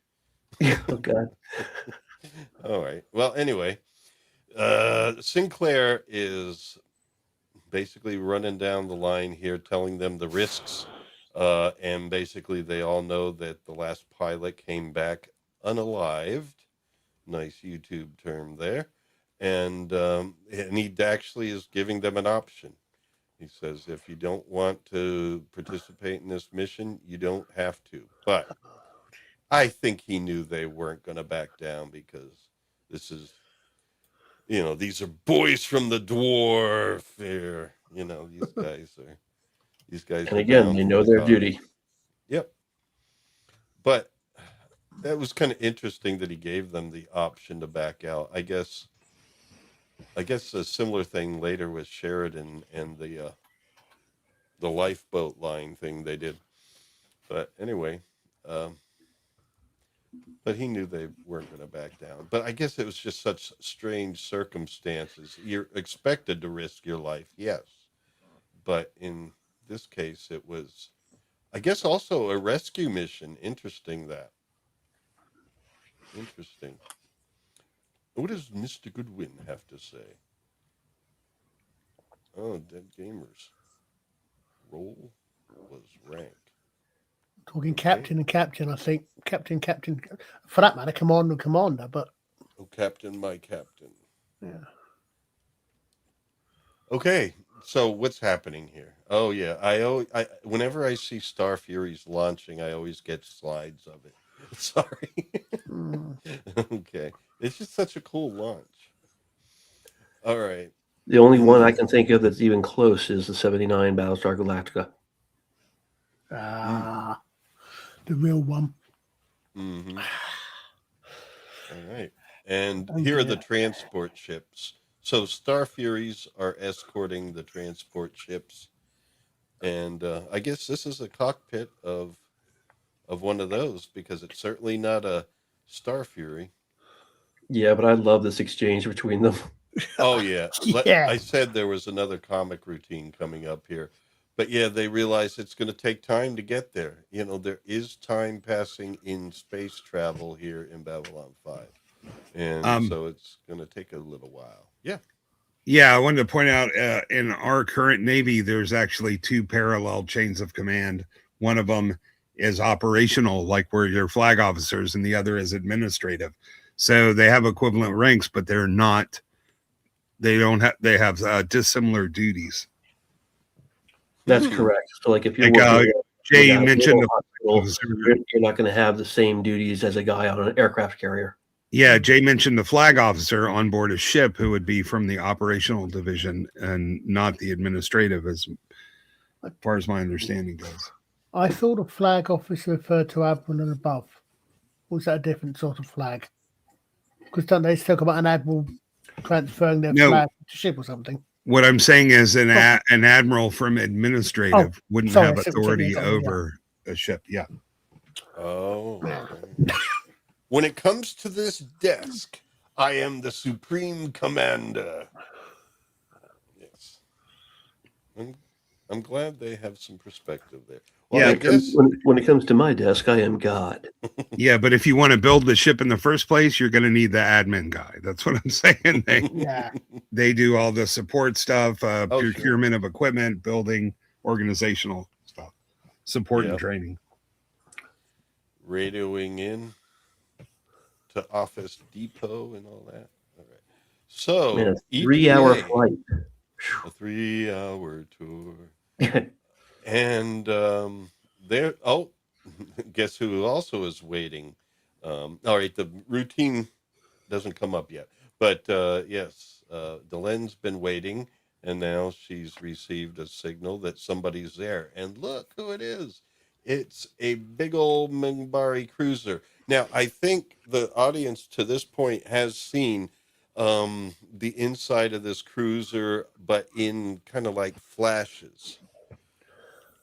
Oh, God. All right. Well, anyway, Sinclair is basically running down the line here, telling them the risks. And basically, they all know that the last pilot came back unalived. Nice YouTube term there. And he actually is giving them an option. He says, if you don't want to participate in this mission, you don't have to. But I think he knew they weren't going to back down because this is, these are boys from the dwarf here. These guys. And again, they know their duty. Yep. But That was kind of interesting that he gave them the option to back out. I guess a similar thing later with Sheridan and the lifeboat line thing they did. But anyway, um, but he knew they weren't going to back down. But I guess it was just such strange circumstances. You're expected to risk your life, yes, but in this case, it was, I guess, also a rescue mission. Interesting. What does Mr. Goodwin have to say? Oh, Dead Gamers. Role was rank. Talking Okay. captain and captain, I think. Captain. For that matter, commander and commander, but. Oh, Captain, my captain. Yeah. Okay, so what's happening here? Oh yeah, I whenever I see Star Furies launching, I always get slides of it. Sorry. Mm. Okay, it's just such a cool launch. All right. The only one I can think of that's even close is the 79 Battlestar Galactica. The real one. Mm-hmm. All right, and Oh, here are the dear. transport ships. So Star Furies are escorting the transport ships, and I guess this is a cockpit of one of those because it's certainly not a Star Fury. Yeah, but I love this exchange between them. Oh yeah. Yeah. I said there was another comic routine coming up here. But yeah, they realize it's going to take time to get there. You know, there is time passing in space travel here in Babylon 5. And so it's going to take a little while. Yeah. Yeah, I wanted to point out in our current Navy, there's actually two parallel chains of command. One of them is operational, like where you're flag officers, and the other is administrative. So they have equivalent ranks, but they're not. They don't have. They have dissimilar duties. That's correct. So, like, if you're Like working Jay in a mentioned, naval hospital, you're not going to have the same duties as a guy on an aircraft carrier. yeah, Jay mentioned the flag officer on board a ship who would be from the operational division and not the administrative, as far as my understanding goes. I thought a flag officer referred to admiral and above. Or was that a different sort of flag? Because don't they talk about an admiral transferring their No. flag to ship or something? What I'm saying is an admiral from administrative wouldn't have authority over a ship. Yeah. Oh. Okay. When it comes to this desk, I am the supreme commander. Yes. I'm glad they have some perspective there. Well, Yeah, I guess when it comes to my desk, I am God. Yeah, but if you want to build the ship in the first place, you're going to need the admin guy. That's what I'm saying. They do all the support stuff, procurement of equipment, building, organizational stuff, support and training. Radioing in to Office Depot and all that. All right. So, Man, 3-hour flight. A 3-hour tour. And there, guess who also is waiting? All right, the routine doesn't come up yet. But yes, Delen's been waiting, and now she's received a signal that somebody's there. And look who it is. It's a big old Minbari cruiser. Now, I think the audience to this point has seen the inside of this cruiser, but in kind of like flashes.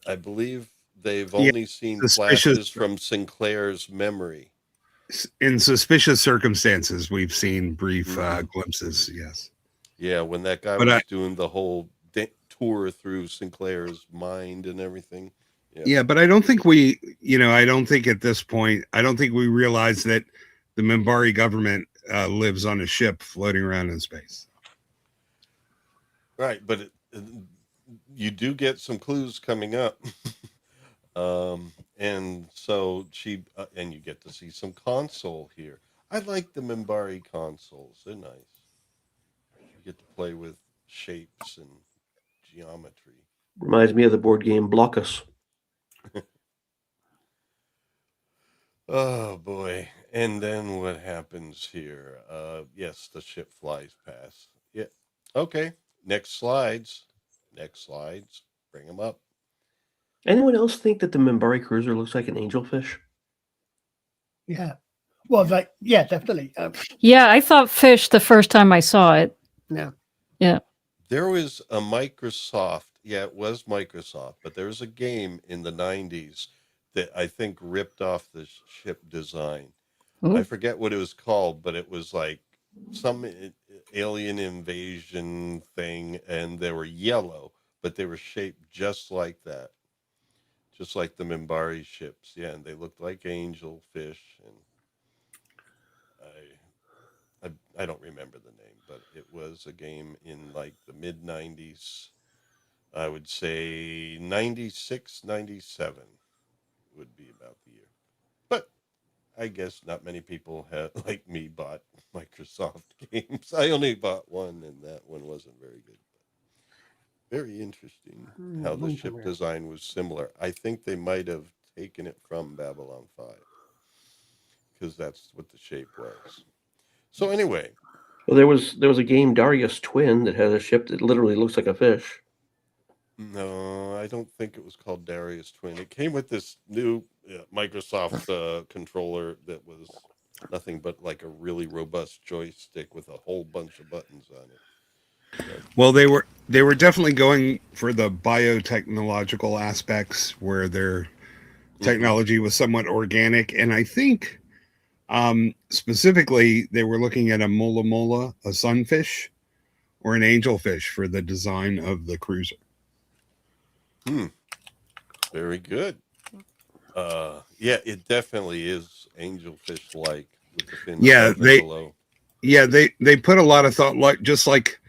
I believe they've only seen flashes from Sinclair's memory. In suspicious circumstances, we've seen brief glimpses. Yes. Yeah, when that guy was doing the whole tour through Sinclair's mind and everything. Yeah, but I don't think I don't think at this point, I don't think we realize that the Minbari government lives on a ship floating around in space. Right, but you do get some clues coming up. And so and you get to see some console here. I like the Minbari consoles. They're nice. You get to play with shapes and geometry. Reminds me of the board game Blockus. Oh boy. And then what happens here? Yes, the ship flies past. Yeah. Okay. Next slides. Bring them up. Anyone else think that the Minbari cruiser looks like an angelfish? Yeah. Well, yeah, definitely. Yeah, I thought fish the first time I saw it. Yeah. Yeah. There was a Microsoft, yeah, it was Microsoft, but there was a game in the 90s that I think ripped off the ship design. I Ooh. forget what it was called, but it was like some alien invasion thing, and they were yellow, but they were shaped just like that, just like the Minbari ships. Yeah, and they looked like angel fish, and I don't remember the name, but it was a game in like the mid 90s. I would say 96, 97 would be about the year. But I guess not many people have, like me, bought Microsoft games. I only bought one, and that one wasn't very good. Very interesting how the ship design was similar. I think they might have taken it from Babylon 5 because that's what the shape was. So anyway, Well, there was a game, Darius Twin, that has a ship that literally looks like a fish. no, I don't think it was called Darius Twin. It came with this new Microsoft controller that was nothing but like a really robust joystick with a whole bunch of buttons on it. Well, they were definitely going for the biotechnological aspects where their technology was somewhat organic, and I think specifically they were looking at a mola mola, a sunfish, or an angelfish for the design of the cruiser. Very good. Yeah, it definitely is angelfish like with the fins Yeah, above and below. they put a lot of thought, like just like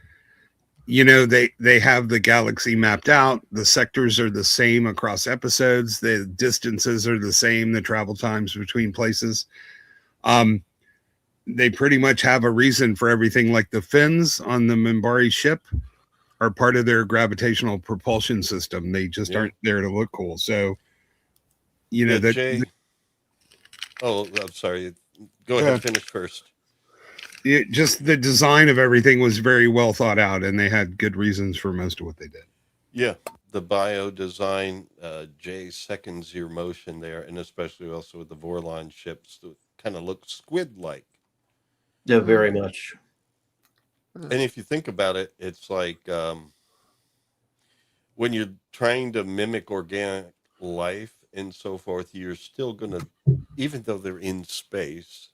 they have the galaxy mapped out, the sectors are the same across episodes, the distances are the same, the travel times between places. They pretty much have a reason for everything. Like the fins on the Minbari ship are part of their gravitational propulsion system. They just aren't there to look cool. So that Jay. Oh, I'm sorry. Go ahead. Finish first. Just the design of everything was very well thought out, and they had good reasons for most of what they did. Yeah, the bio design, Jay seconds your motion there, and especially also with the Vorlon ships that kind of look squid-like. Yeah, very much. And if you think about it, it's like when you're trying to mimic organic life and so forth, you're still going to, even though they're in space,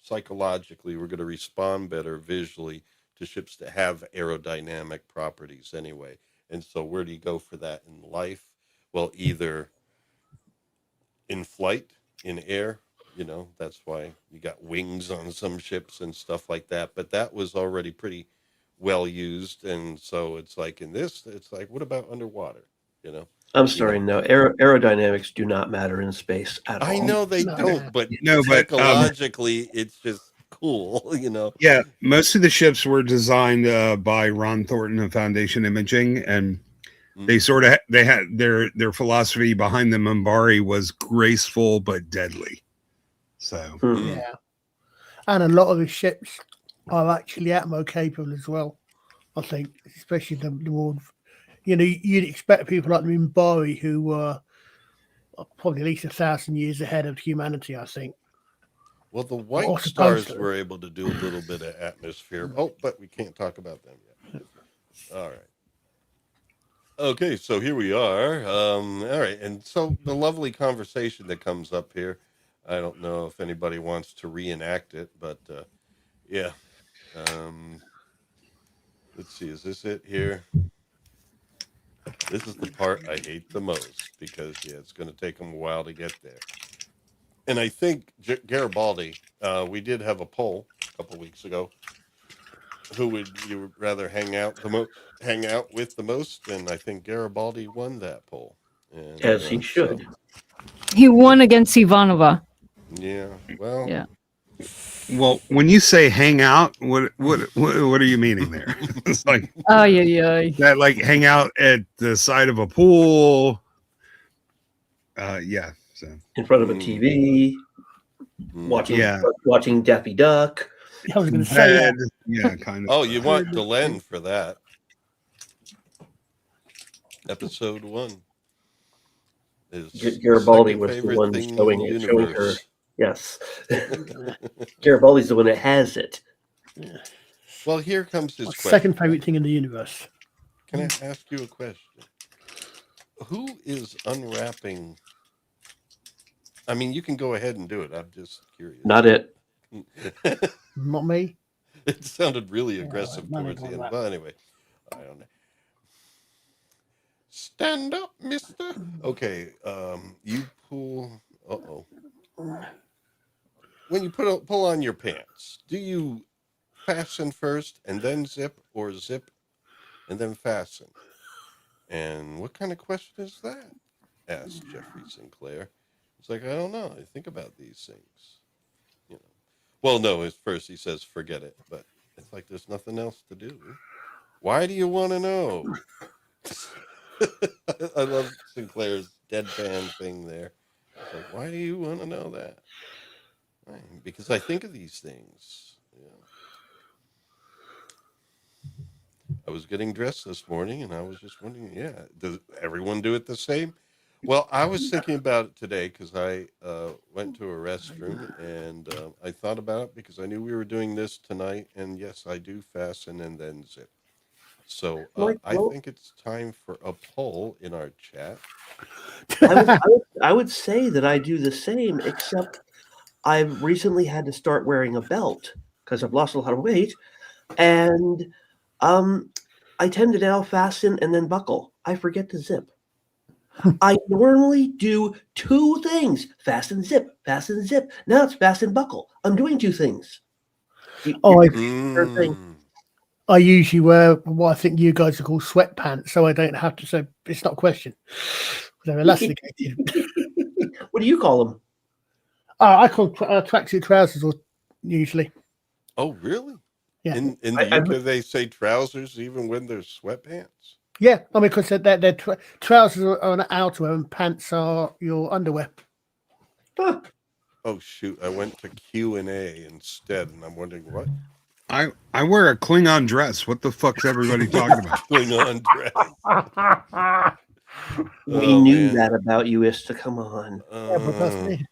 psychologically, we're going to respond better visually to ships that have aerodynamic properties anyway. And so where do you go for that in life? Well, either in flight, in air, that's why you got wings on some ships and stuff like that. But that was already pretty well used. And so it's like in this, it's like, what about underwater? I'm sorry, no. Aerodynamics do not matter in space at all. I know they don't, but psychologically, it's just cool, Yeah, most of the ships were designed by Ron Thornton of Foundation Imaging, and they had their philosophy behind the Minbari was graceful but deadly. So yeah, and a lot of the ships are actually Atmo capable as well. I think, especially the more, you'd expect people like the Minbari who were probably at least 1,000 years ahead of humanity. I think. Well, the White Stars were able to do a little bit of atmosphere. Oh, but we can't talk about them yet. All right. Okay, so here we are. All right, and so the lovely conversation that comes up here. I don't know if anybody wants to reenact it, but yeah. Let's see, is this it here? This is the part I hate the most because it's going to take them a while to get there. And I think Garibaldi, we did have a poll a couple weeks ago. Who would you rather hang out with the most? And I think Garibaldi won that poll. And, as he should. He won against Ivanova. Yeah. Well. Yeah. Well, when you say hang out, what are you meaning there? It's like that, like hang out at the side of a pool. Yeah. So in front of a TV, watching Daffy Duck. I was going to say that. Yeah, kind of. Oh, you want Delenn for that? Episode 1 is Garibaldi was the one showing her. Yes. Garibaldi's the one that has it. Well, here comes his question. Second favorite thing in the universe. Can I ask you a question? Who is unwrapping? I mean, you can go ahead and do it. I'm just curious. Not it. Not me. It sounded really aggressive no, towards the no, end. no. Well, anyway, I don't know. Stand up, mister. Okay, you pull. Uh-oh. When you pull on your pants, do you fasten first and then zip, or zip and then fasten? And what kind of question is that? Asked Jeffrey Sinclair. It's like, I don't know. I think about these things. You know. Well, no, at first he says, forget it. But it's like there's nothing else to do. Why do you want to know? I love Sinclair's deadpan thing there. It's like, why do you want to know that? Because I think of these things. I was getting dressed this morning, and I was just wondering, does everyone do it the same? Well, I was thinking about it today because I went to a restroom, and I thought about it because I knew we were doing this tonight, and yes, I do fasten and then zip. So I think it's time for a poll in our chat. I would say that I do the same, except I've recently had to start wearing a belt because I've lost a lot of weight, and I tend to now fasten and then buckle. I forget to zip. I normally do two things: fasten, zip, fasten, zip. Now it's fasten, buckle. I'm doing two things. I usually wear what I think you guys are called sweatpants, so I don't have to say it's not a question. They're elasticated. What do you call them? I call tracksuit trousers, or usually. Oh, really? Yeah. In the UK, they say trousers even when they're sweatpants. Yeah, I mean, because they're trousers are an outerwear and pants are your underwear. Huh. Oh shoot! I went to Q&A instead, and I'm wondering what. I wear a Klingon dress. What the fuck's everybody talking about? Klingon dress. We knew that about you, Ista. Come on. Yeah, but that's me.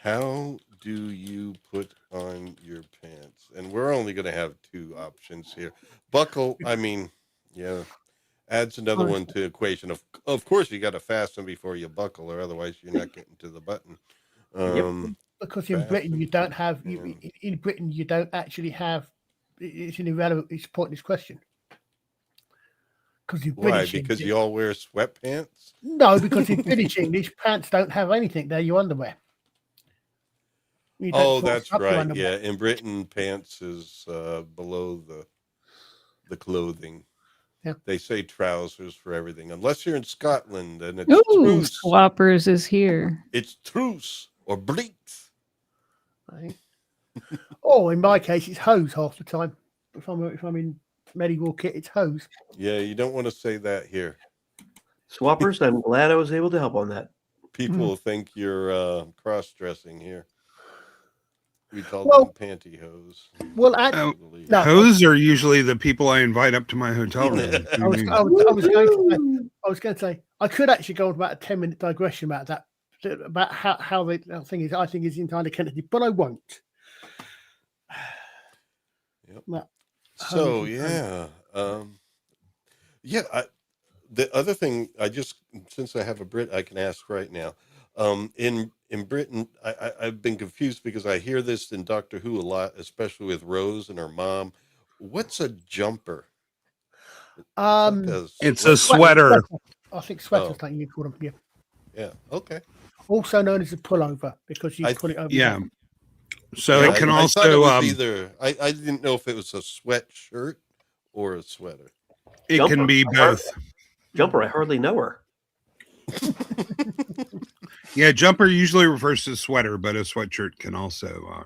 How do you put on your pants? And we're only going to have two options here. Buckle, I mean, yeah, adds another one to the equation. Of course, you got to fasten before you buckle, or otherwise you're not getting to the button. Because in Britain you don't have in Britain you don't actually have. It's an irrelevant. It's a pointless question. Because Why? Because you all wear sweatpants? No, because in British English, pants don't have anything. They're your underwear. Oh, that's right. Yeah, in Britain, pants is below the clothing. Yeah. They say trousers for everything, unless you're in Scotland and it's truce. Swappers is here. It's truce or bleats. Right. Or in my case, it's hose half the time. If I'm in medieval kit, it's hose. Yeah, you don't want to say that here. Swappers, I'm glad I was able to help on that. People will think you're cross-dressing here. We call them pantyhose. Well, hose are usually the people I invite up to my hotel room. I was going to say I could actually go on about a 10-minute digression about that, about how the thing is. I think is entirely connected, but I won't. Yep. So the other thing since I have a Brit, I can ask right now. In Britain, I've been confused because I hear this in Doctor Who a lot, especially with Rose and her mom. What's a jumper? It's a sweater. I think sweater's like you call them. Yeah. Yeah. Okay. Also known as a pullover because you put it over. Yeah. So it can also either. I didn't know if it was a sweatshirt or a sweater. It can be both. Jumper, I hardly know her. Yeah, jumper usually refers to sweater, but a sweatshirt can also.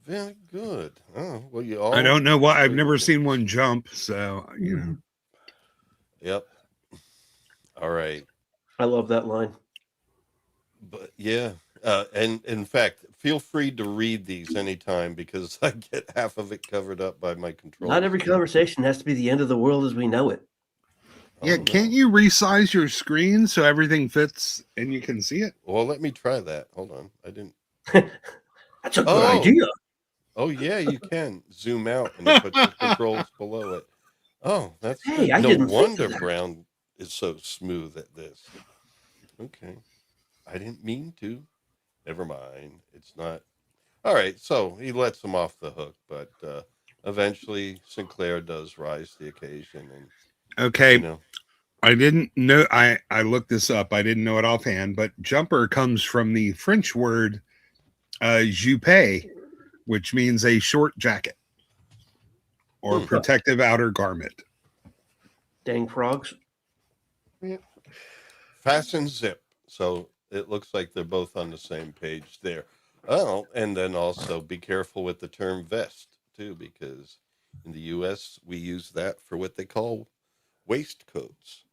Very good. Oh, well, you all. I don't know why. I've never seen one jump, so you know. Yep. All right. I love that line. But yeah, and in fact, feel free to read these anytime because I get half of it covered up by my control. Not every conversation has to be the end of the world as we know it. Yeah, don't can't know. you resize your screen so everything fits and you can see it? Well, let me try that. Hold on. I didn't. That's a good Oh, idea. oh yeah, you can zoom out and it puts the controls below it. Oh, that's Hey, good. I No didn't think of wonder that. Brown is so smooth at this. Okay. I didn't mean to. Never mind. It's not. All right. So he lets him off the hook, but eventually Sinclair does rise to the occasion. And, you Okay, know, I didn't know. I looked this up. I didn't know it offhand, but jumper comes from the French word jupe, which means a short jacket or hmm, protective outer garment. Dang frogs. fasten zip. So it looks like they're both on the same page there. Oh, and then also be careful with the term vest, too, because in the U.S., we use that for what they call waistcoats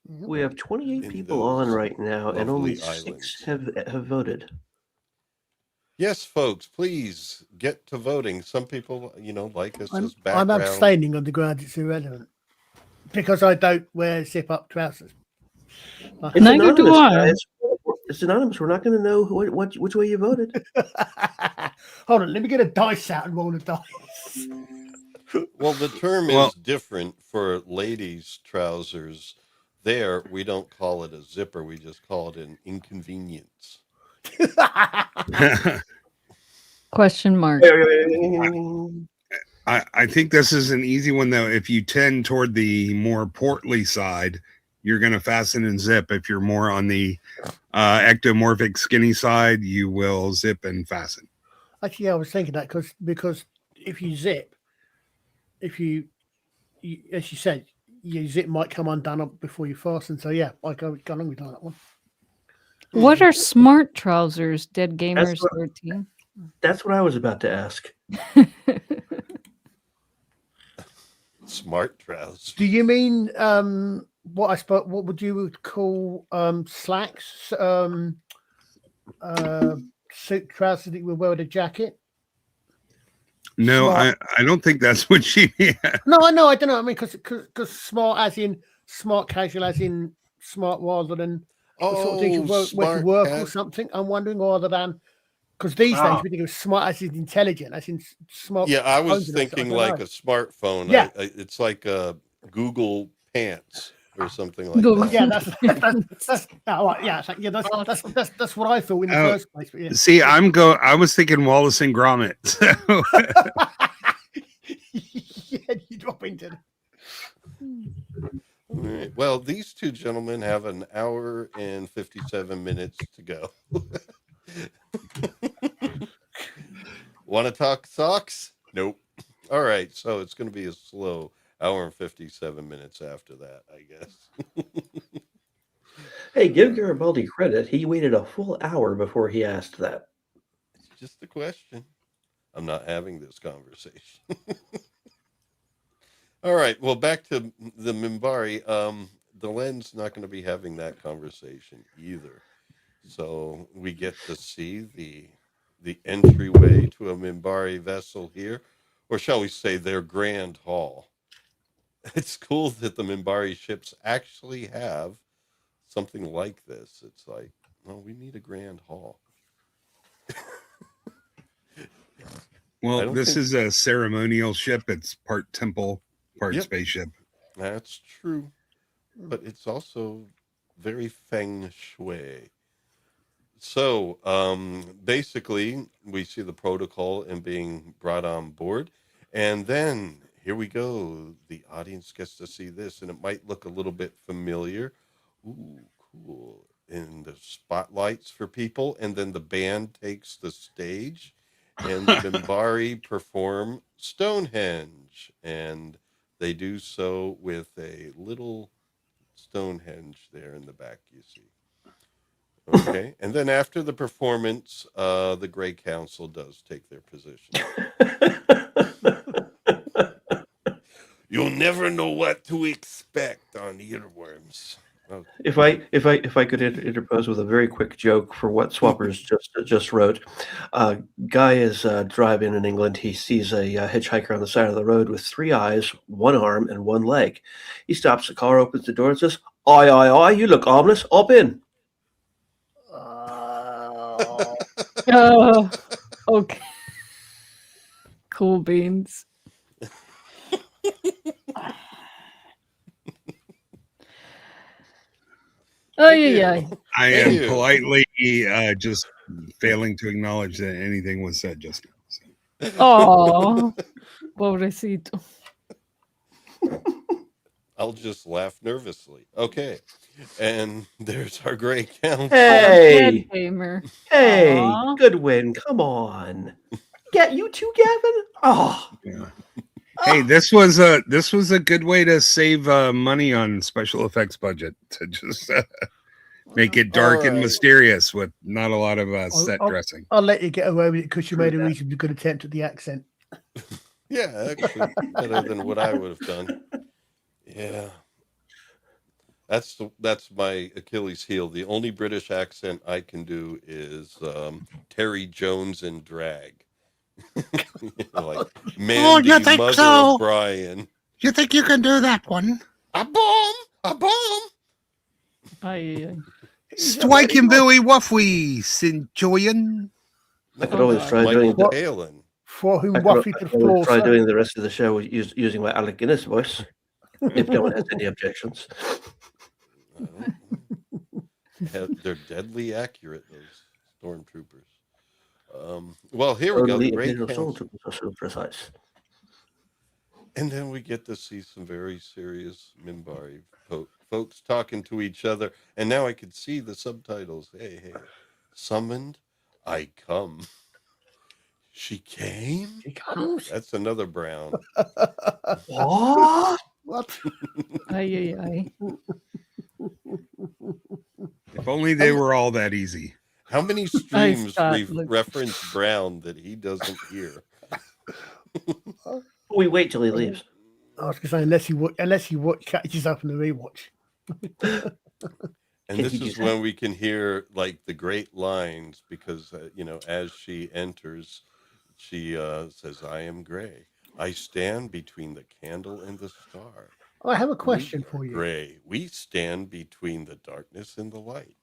We have 28 in people on those right now, and only lovely 6 islands. have voted. Yes, folks, please get to voting. Some people, like us as I'm background. abstaining on the grounds it's irrelevant because I don't wear zip up trousers. It's Neither do anonymous, I. guys. It's anonymous. We're not going to know which way you voted. Hold on, let me get a dice out and roll the dice. Well, the term Well, is different for ladies' trousers. There, we don't call it a zipper. We just call it an inconvenience. Question mark. I think this is an easy one though. If you tend toward the more portly side, you're going to fasten and zip. If you're more on the ectomorphic skinny side, you will zip and fasten. Actually, I was thinking that because if you zip, if you as you said, your zip might come undone up before you fasten. So yeah, I go along with that one. What are smart trousers, Dead That's Gamers what, 13? that's what I was about to ask. Smart trousers. Do you mean what I suppose? What would you would call slacks? Suit trousers that you would wear with a jacket. No, Smart. I don't think that's what she. No, I know. I don't know. I mean, because smart as in smart casual, as in smart rather than the sort of things you Oh, wear to smart work or cat. something. I'm wondering rather than because these days Ah, we think of smart as in intelligent, as in smart Yeah, I was phones and that. So I thinking don't like know. a smartphone. Yeah, It's like a Google Pants or something like Google. that. yeah. That's oh, right, yeah. Yeah, that's what I thought in the Oh, first place. But yeah, see, I was thinking Wallace and Gromit. So yeah, you drop into. All right. Well, these two gentlemen have an hour and 57 minutes to go. Want to talk socks? Nope. All right. So it's going to be a slow hour and 57 minutes after that, I guess. hey, give Garibaldi credit. He waited a full hour before he asked that. It's just a question. I'm not having this conversation. All right. Well, back to the Mimbari. Delen's not going to be having that conversation either. So we get to see the entryway to a Mimbari vessel here, or shall we say their grand hall. It's cool that the Mimbari ships actually have something like this. It's like, well, we need a grand hall. I well, don't this think. is a ceremonial ship. It's part temple, part Yep, spaceship. that's true, but it's also very feng shui. So basically, we see the protocol and being brought on board. And then here we go. The audience gets to see this, and it might look a little bit familiar. Ooh, cool. And the spotlights for people. And then the band takes the stage, and the Mimbari perform Stonehenge. And they do so with a little Stonehenge there in the back, you see. Okay. And then after the performance, the Grey Council does take their position. You'll never know what to expect on Earworms. Oh, If I could interpose with a very quick joke for what Swappers just wrote, guy is driving in England. He sees a hitchhiker on the side of the road with 3 eyes, 1 arm, and 1 leg. He stops the car, opens the door, and says, "Aye, aye, aye! You look ominous. Hop in." Oh, okay. Cool beans. Oh, thank yeah, you. yeah. I Thank am you. politely just failing to acknowledge that anything was said just now. So. Oh, pobrecito. I'll just laugh nervously. Okay. And there's our gray council. Our bad Hey, gamer. hey, Aw. good win. Come on. Get you too, Gavin. Oh, Yeah. Hey, this was a good way to save money on special effects budget to just make it dark and Alright. mysterious with not a lot of set I'll, dressing. I'll let you get away with it because you True made a that. reasonably good attempt at the accent. Yeah, actually, better than what I would have done. Yeah. That's my Achilles heel. The only British accent I can do is Terry Jones in drag. Like Mandy, you think Mother so? of Brian. You think you can do that one? A bomb! A bomb! Ay, ay. Strike him very waffly, Centurion. I could Oh, always God. try Michael doing the, Palin. For whom I could, Waffy I could could always floor, try sir. doing the rest of the show using my Alec Guinness voice, if no one has any objections. They're deadly accurate, those stormtroopers. Well, here we go. Only The Great Imperial Council. Stormtroopers are so precise. And then we get to see some very serious Minbari folks talking to each other. And now I could see the subtitles. Hey, hey. Summoned, I come. She came? She comes. That's another Brown. What? What? Ay, ay, ay. If only they were all that easy. How many streams Scott, look. reference Brown that he doesn't hear? We wait till he leaves. I was going to say, unless you watch catches up in the rewatch. And Can this he do is that? when we can hear like the great lines because, as she enters, she says, I am gray. I stand between the candle and the star. I have a question We for are you. gray. We stand between the darkness and the light.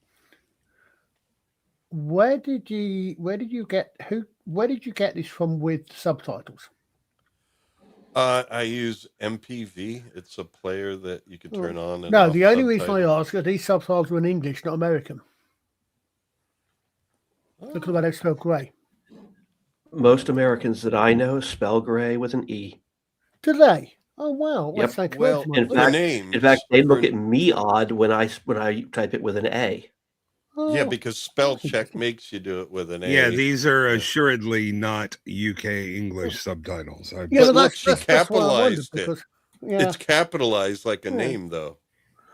Where did you get this from with subtitles? I use MPV. It's a player that you can turn on and No, off the only reason I subtitles. ask are these subtitles are in English, not American. Look at the way they spell grey. Most Americans that I know spell gray with an E. Do they? Oh wow, Yep. that's like Well, In for fact, names. In fact, they look for- at me odd when I type it with an A. Yeah, because spell that's check interesting. makes you do it with an A. Yeah, these are Yeah. assuredly not UK English subtitles. Yeah, But but look, she that's why I wondered capitalized it. because yeah, It's capitalized like a Yeah. name, though.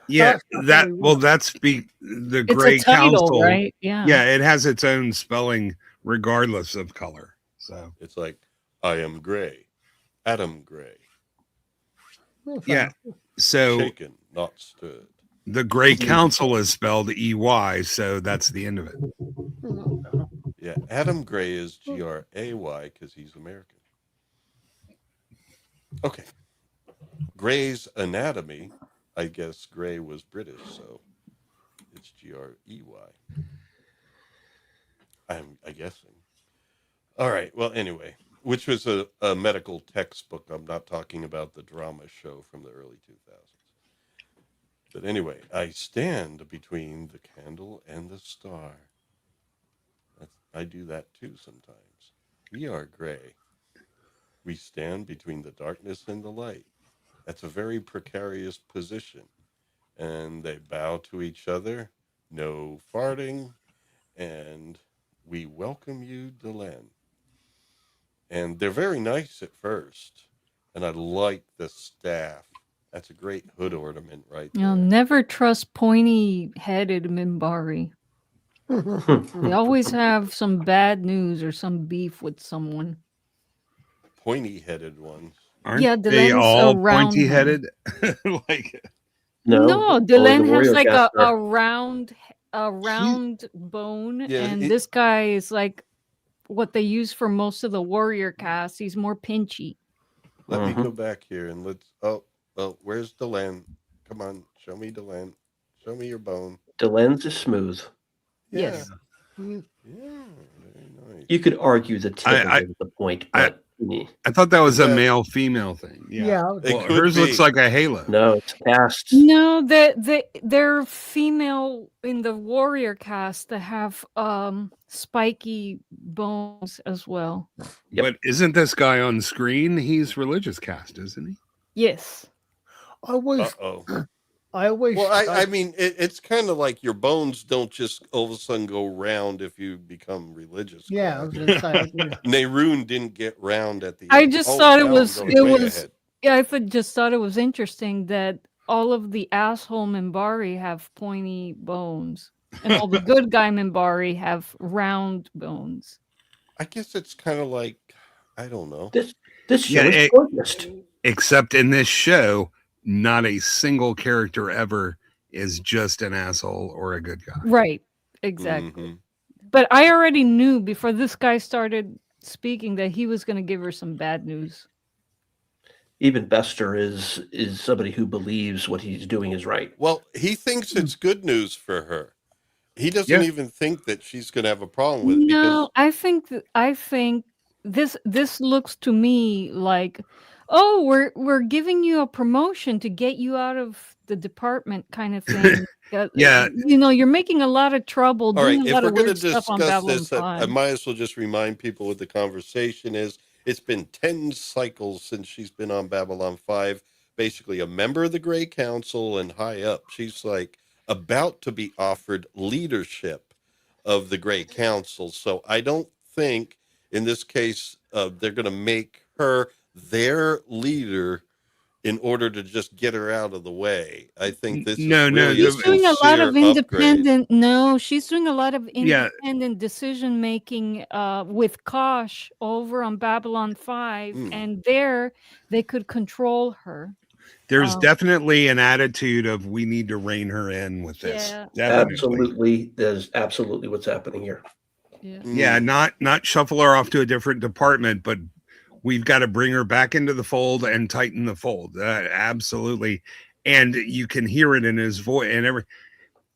Yeah, that's really that's the It's Gray a title, Council. right? Yeah. Yeah, it has its own spelling regardless of color. So It's like, I am gray. Adam Gray. weird. yeah, so Shaken, not stirred. the Gray Council is spelled EY, so that's the end of it. Yeah, Adam Gray is Gray because he's American. Okay. Gray's Anatomy, I guess Gray was British, so it's Grey. I'm guessing. All right. Well, anyway, which was a medical textbook. I'm not talking about the drama show from the early 2000s. But anyway, I stand between the candle and the star. I do that too sometimes. We are gray. We stand between the darkness and the light. That's a very precarious position. And they bow to each other. No farting. And we welcome you, Delenn. And they're very nice at first. And I like the staff. That's a great hood ornament right there. You'll never trust pointy-headed Minbari. They always have some bad news or some beef with someone. Pointy-headed ones. Aren't Yeah, they Delen's all around pointy headed? Like No, only Delenn the has warrior like cast a are. round bone, Yeah, and this guy is like what they use for most of the warrior cast. He's more pinchy. let me go Mhm. back here and let's. Oh, where's the land? Come on, show me the land. Show me your bone. Delenn's is smooth. Yeah, Yes. yeah, very nice. You could argue the tip of I it is the point, I but I thought that Is was a that? male female thing. Yeah. Yeah, It Well, could hers looks be. like a halo. no, it's cast. No, they're female in the warrior cast that have spiky bones as well. Yep. But isn't this guy on screen? He's religious cast, isn't he? Yes. I was. Oh. I always. Well, I mean, it's kind of like your bones don't just all of a sudden go round if you become religious. Yeah, I was Class. going to say. Yeah. Nehruin didn't get round at the I end. just Oh, thought it now I'm was going way ahead. yeah, just thought it was interesting that all of the asshole Minbari have pointy bones, and all the good guy Minbari have round bones. I guess it's kind of like, I don't know. This show Yeah, is it- focused. Except in this show, not a single character ever is just an asshole or a good guy. Right. Exactly. Mhm. But I already knew before this guy started speaking that he was going to give her some bad news. Even Bester is somebody who believes what he's doing is right. Well, he thinks it's good news for her. He doesn't Yeah. even think that she's going to have a problem with it because No, I think this looks to me like, oh, we're giving you a promotion to get you out of the department kind of thing. Yeah. You know, you're making a lot of trouble all doing right, a if lot we're of going to weird stuff on discuss Babylon this, I 5. might as well just remind people what the conversation is. It's been 10 cycles since she's been on Babylon 5, basically a member of the Grey Council and high up. She's like about to be offered leadership of the Grey Council. So I don't think in this case they're going to make her their leader in order to just get her out of the way. I think this No, is no, really a She's doing a lot of sincere upgrade. independent. No, she's doing a lot of Yeah. independent decision making with Kosh over on Babylon 5, and there they could control her. There's definitely an attitude of we need to rein her in with this. Yeah. Definitely. Absolutely, that is absolutely what's happening here. Yeah. Yeah, not shuffle her off to a different department, but we've got to bring her back into the fold and tighten the fold. Absolutely. And you can hear it in his voice and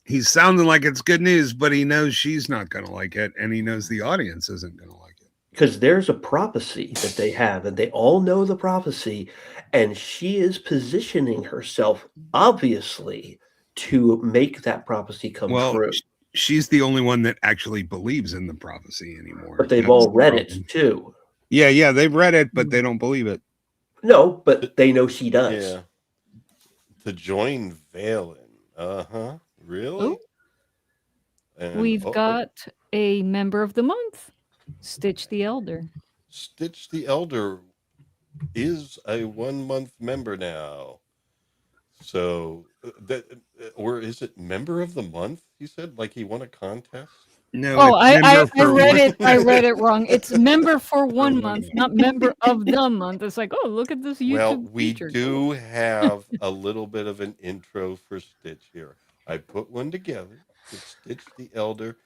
he's sounding like it's good news, but he knows she's not going to like it. And he knows the audience isn't going to like it. Because there's a prophecy that they have, and they all know the prophecy, and she is positioning herself, obviously, to make that prophecy come true. She's the only one that actually believes in the prophecy anymore. But they've all read it, too. Yeah, they've read it, but they don't believe it. No, but they know she does. Yeah. To join Valen. Uh-huh. Really? And, We've got a member of the month, Stitch the Elder. Stitch the Elder is a 1-month member now. So or is it member of the month? He said like he won a contest. No. Oh, I read it. I read it wrong. It's member for 1 month, not member of the month. It's like, oh, look at this YouTube Well, we feature. do have a little bit of an intro for Stitch here. I put one together. Stitch the Elder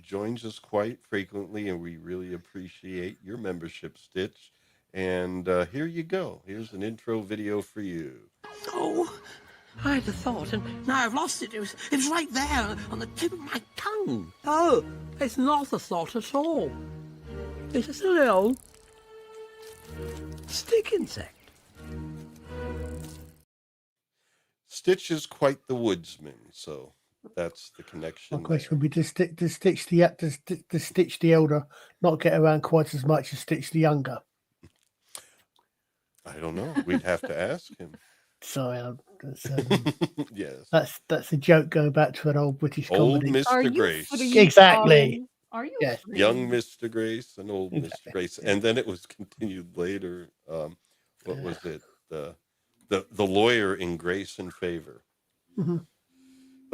joins us quite frequently, and we really appreciate your membership, Stitch. And here you go. Here's an intro video for you. Oh, I had a thought, and now I've lost it. It was right there on the tip of my tongue. Oh, it's not a thought at all. It's just a little stick insect. Stitch is quite the woodsman, so that's the connection. My question would be: Does Stitch the Elder not get around quite as much as Stitch the Younger? I don't know. We'd have to ask him. Sorry, yes. That's a joke going back to an old British old comedy. Mr. Grace. Exactly. Are you? Yes. Young Mr. Grace and old Mr. Grace, and then it was continued later. What was it? The lawyer in Grace and Favor. Mm-hmm.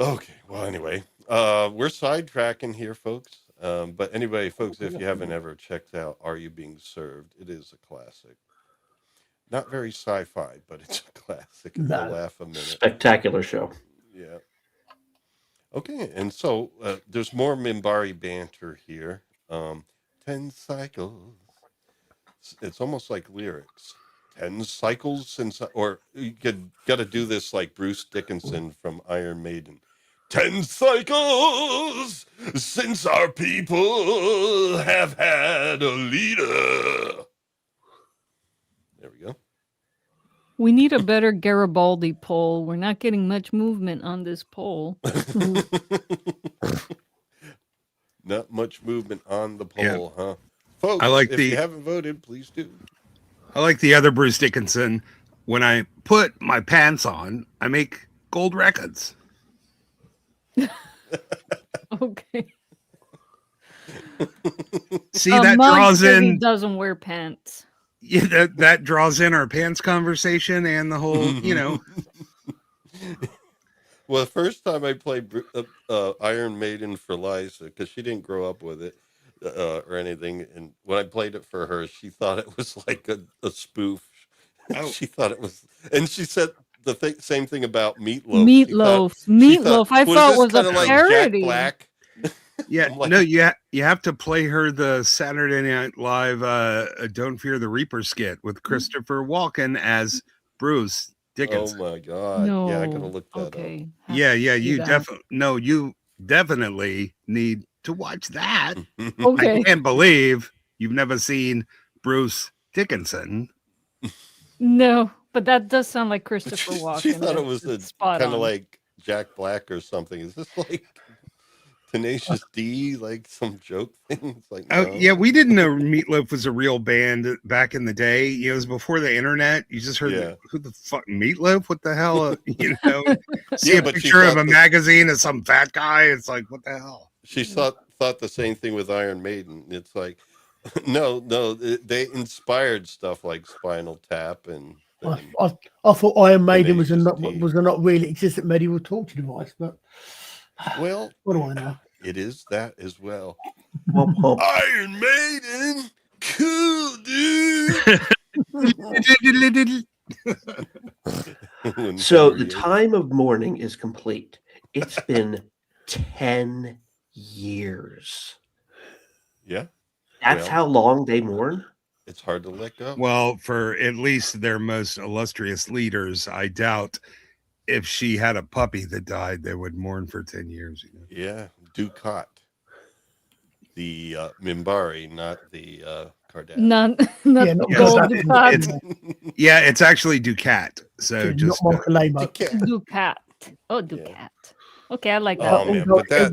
Okay. Well, anyway, we're sidetracking here, folks. But anyway, folks, if you haven't ever checked out Are You Being Served, it is a classic. Not very sci-fi, but it's a classic. It's a No. laugh a minute. Spectacular show. Yeah. Okay, and so there's more Mimbari banter here. 10 cycles. It's almost like lyrics. 10 cycles since, or you got to do this like Bruce Dickinson from Iron Maiden. 10 cycles since our people have had a leader. There we go. We need a better Garibaldi poll. We're not getting much movement on this poll. Not much movement on the Yeah. poll, huh? Folks, I like if you haven't voted, please do. I like the other Bruce Dickinson. When I put my pants on, I make gold records. Okay. See, that Mug draws says he in. doesn't wear pants. Yeah, that draws in our pants conversation and the whole, Well, the first time I played Iron Maiden for Liza, because she didn't grow up with it or anything, and when I played it for her, she thought it was like a spoof. Oh. She thought it was, and she said the same thing about Meatloaf. Meatloaf. I thought was a kinda like parody. Jack Black. Yeah, I'm like- no, you have to play her the Saturday Night Live "Don't Fear the Reaper" skit with Christopher Walken as Bruce Oh Dickinson. my God! No. Yeah, I gotta look that up. Okay. Have Yeah, to yeah, see you that. you definitely need to watch that. I Okay. can't believe you've never seen Bruce Dickinson. No, but that does sound like Christopher Walken. She thought it was That's spot kind of on. like Jack Black or something. Is this like Tenacious D, like some joke thing? It's like, Oh no. yeah, we didn't know Meatloaf was a real band back in the day. It was before the internet. You just heard Yeah. who the fuck Meatloaf? What the hell? See Yeah, a but she picture of thought a that- magazine of some fat guy. It's like, what the hell? She thought the same thing with Iron Maiden. It's like, no, they inspired stuff like Spinal Tap and I thought Iron Maiden was a Tenacious D. not really existent medieval torture device, but well, what do I know? it is that as well. Womp womp. Iron Maiden, cool dude. So the time of mourning is complete. It's been 10 years. Yeah, That's Well- how long they mourn? it's hard to let go. Well, for at least their most illustrious leaders, I doubt if she had a puppy that died, they would mourn for 10 years. Yeah, Ducat, the Mimbari, not the Kardashian. Not Yeah, not gold Ducat. Ducat. It's- Yeah, it's actually Ducat. So Not just Marcolemo. Ducat. Oh, Ducat. Okay, I like that. Oh, man, but that-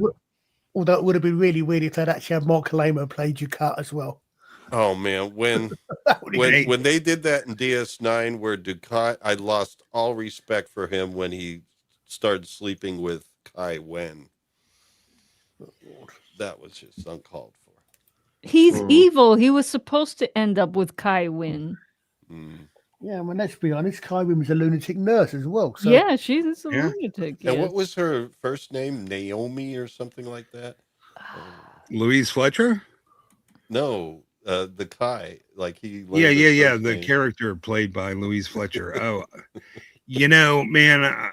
Although it would have been really weird if they'd actually had Marcolemo play Ducat as well. Oh man, when That would have been Great. when they did that in DS9, where Ducat, I lost all respect for him when he started sleeping with Kai Wen. That was just uncalled for. He's evil. He was supposed to end up with Kai Wynn. Mm. Yeah, I mean, let's be honest, Kyrie was a lunatic nurse as well. So Yeah, she's a Yeah. lunatic. And Yes. what was her first name? Naomi or something like that? Louise Fletcher? No, the Kai. Like he. Yeah. The character played by Louise Fletcher. Oh, man,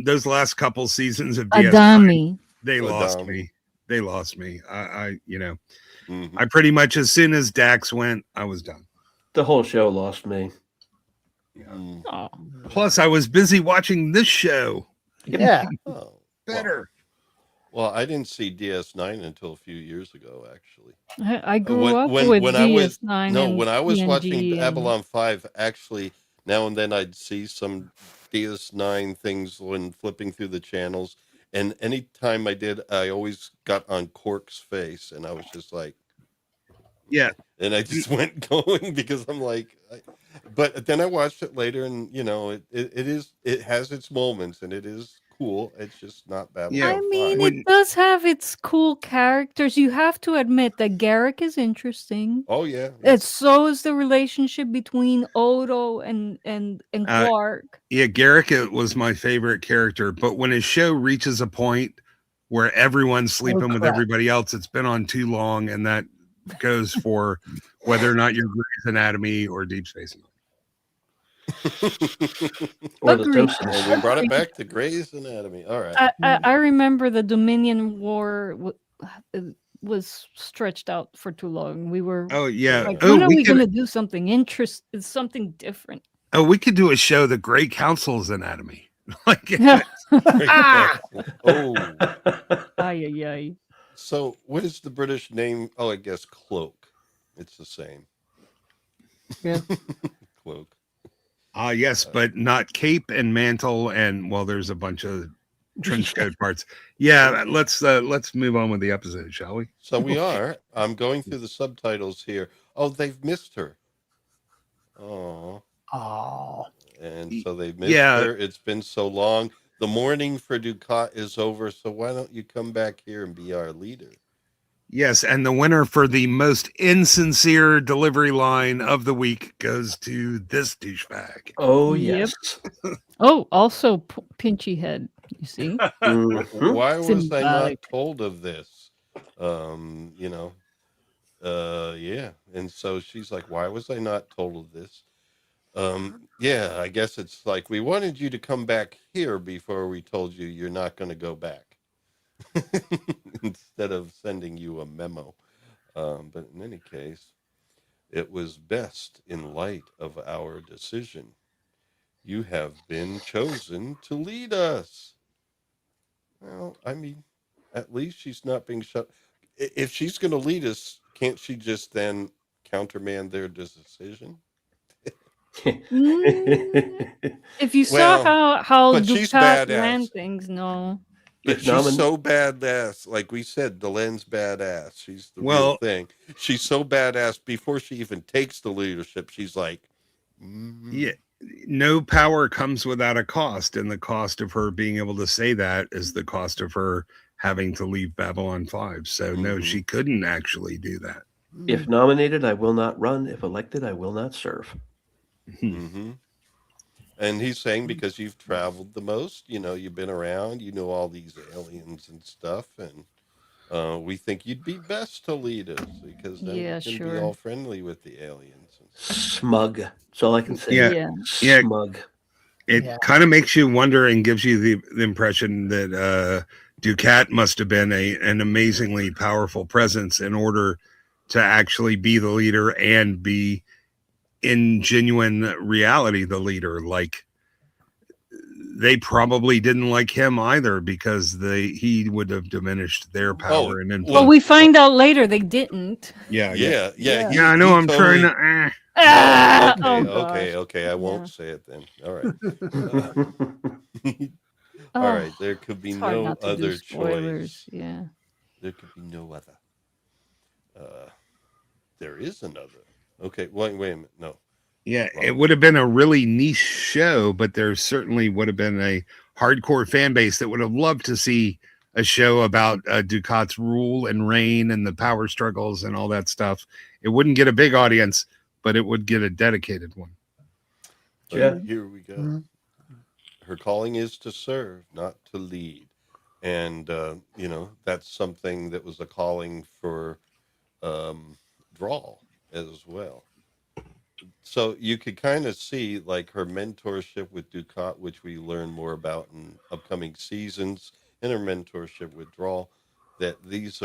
those last couple seasons of DS9, Adami. they lost Adami. me. They lost me. I Mhm. I pretty much, as soon as Dax went, I was done. The whole show lost me. Mm. Oh. Plus, I was busy watching this show. yeah, Oh, Better. Well, I didn't see DS9 until a few years ago, actually. I grew When- up when- with when I was- DS9. No, and when I was TNG watching and- Babylon 5, actually, now and then I'd see some DS9 things when flipping through the channels. And anytime I did, I always got on Quark's face. And I was just like, Yeah. and I just went going because I'm like, but then I watched it later and, it has its moments and it is cool. It's just not Babylon Yeah. I mean, 5. When- it does have its cool characters. You have to admit that Garrick is interesting. Oh, yeah. And so is the relationship between Odo and Quark. Yeah, Garrick was my favorite character, but when his show reaches a point where everyone's sleeping with crap. everybody else, it's been on too long, and that goes for whether or not you're Grey's Anatomy or Deep Space Nine. Or the Agreed. Simpsons. Well, we brought it back to Grey's Anatomy. All right. I remember the Dominion War was stretched out for too long. We were Oh yeah. like, Oh, when are we can. going to do something interesting, something different? Oh, we could do a show, The Grey Council's Anatomy. Like, Ah! Oh, Ay, ay, ay. so what is the British name? Oh, I guess cloak. It's the same. Yeah. Cloak. yes, but not cape and mantle, and well, there's a bunch of trench coat parts. Yeah, let's move on with the episode, shall we? So we are. I'm going through the subtitles here. Oh, they've missed her. Oh. Oh. And so they've missed her. It's been so long. The mourning for Ducat is over. So why don't you come back here and be our leader? Yes, and the winner for the most insincere delivery line of the week goes to this douchebag. Oh, Yep. yes. Oh, also Pinchy Head, you see? Mhm. Why was I not Symbolic. told of this? Yeah. And so she's like, why was I not told of this? Yeah, I guess it's like we wanted you to come back here before we told you you're not going to go back. Instead of sending you a memo. But in any case, it was best in light of our decision. You have been chosen to lead us. Well, I mean, at least she's not being shut. If she's going to lead us, can't she just then countermand their decision? If you Well, saw how but she's Ducat badass. ran things, no. But If she's nomin- so badass. Like we said, Delen's badass. She's the real Well- thing. She's so badass before she even takes the leadership. She's like, Yeah, no power comes without a cost, and the cost of her being able to say that is the cost of her having to leave Babylon 5. So no, she couldn't actually do that. If nominated, I will not run. If elected, I will not serve. Mm-hmm. And he's saying because you've traveled the most, you've been around, you know all these aliens and stuff, and we think you'd be best to lead us because then Yeah, we can sure. be all friendly with the aliens. Smug. That's all I can say. Yeah. Smug. It kind of makes you wonder and gives you the impression that Ducat must have been an amazingly powerful presence in order to actually be the leader and be in genuine reality the leader. Like, they probably didn't like him either because he would have diminished their power and influence. Well, we find out later they didn't. Yeah. I know. I'm trying to. Okay. I won't say it then. All right. All right. There could be no other choice. Yeah. There could be no other. There is another. Okay. Wait a minute. No. Yeah, it would have been a really niche show, but there certainly would have been a hardcore fan base that would have loved to see a show about Ducat's rule and reign and the power struggles and all that stuff. It wouldn't get a big audience, but it would get a dedicated one. Yeah. Here we go. Mm-hmm. Her calling is to serve, not to lead. And, that's something that was a calling for Drawl as well. So you could kind of see like her mentorship with Ducat, which we learn more about in upcoming seasons, and her mentorship with Drawl, that this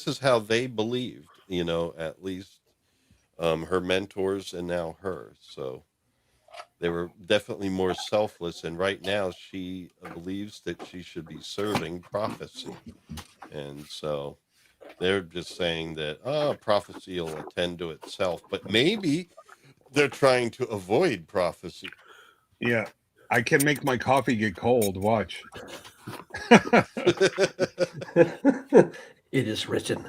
is how they believed, at least her mentors and now her. So they were definitely more selfless. And right now she believes that she should be serving prophecy. And so they're just saying that prophecy will attend to itself, but maybe they're trying to avoid prophecy. Yeah, I can make my coffee get cold. Watch. It is written.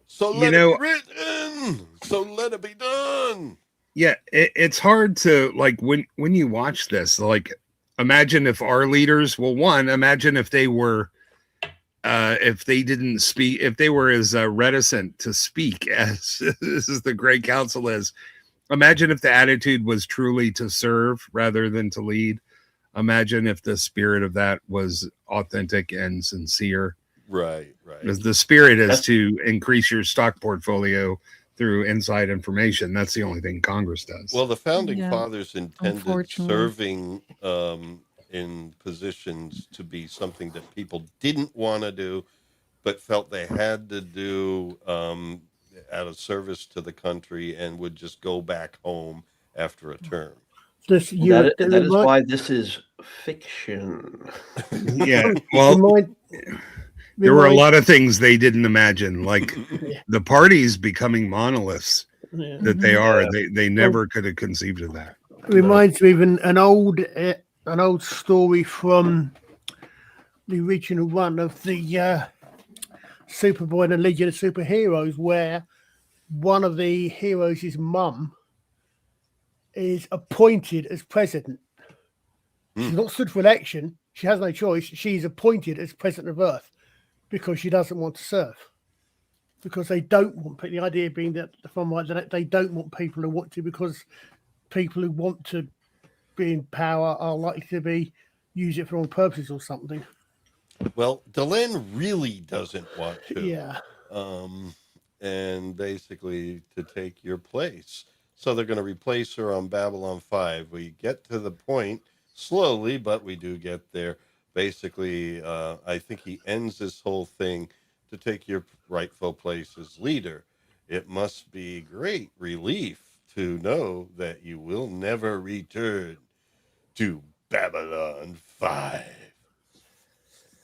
So let it be written. So let it be done. Yeah, it's hard to like when you watch this. Like, imagine if our leaders. Well, imagine if they were. If they didn't speak, if they were as reticent to speak as this is the Great Council is, imagine if the attitude was truly to serve rather than to lead. Imagine if the spirit of that was authentic and sincere. Right. The spirit is That's- to increase your stock portfolio through inside information. That's the only thing Congress does. Well, the founding Yeah, fathers intended unfortunately. serving in positions to be something that people didn't want to do, but felt they had to do out of service to the country, and would just go back home after a term. This that is why this is fiction. Yeah. Well, there were a lot of things they didn't imagine, like the parties becoming monoliths that they are. They never could have conceived of that. Reminds me of an old story from the original run of the Superboy and the Legion of Superheroes, where one of the heroes' mum is appointed as president. She's not stood for election. She has no choice. She's appointed as president of Earth because she doesn't want to serve. Because they don't want, the idea being that they don't want people who want to, because people who want to be in power are likely to use it for wrong purposes or something. Well, Delenn really doesn't want to. Yeah. And basically to take your place. So they're going to replace her on Babylon 5. We get to the point slowly, but we do get there. Basically, I think he ends this whole thing to take your rightful place as leader. It must be great relief to know that you will never return to Babylon 5.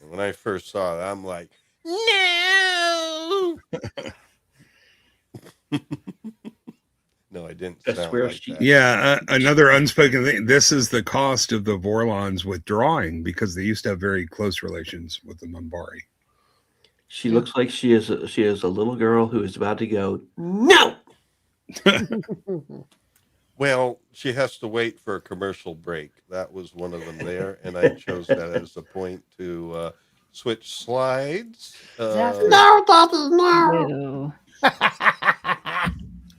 And when I first saw it, I'm like, no! No, I didn't sound like that. Yeah, another unspoken thing. This is the cost of the Vorlons withdrawing, because they used to have very close relations with the Minbari. She looks like she is a little girl who is about to go, no! Well, she has to wait for a commercial break. That was one of them there, and I chose that as a point to switch slides. No, Daddy, no. No.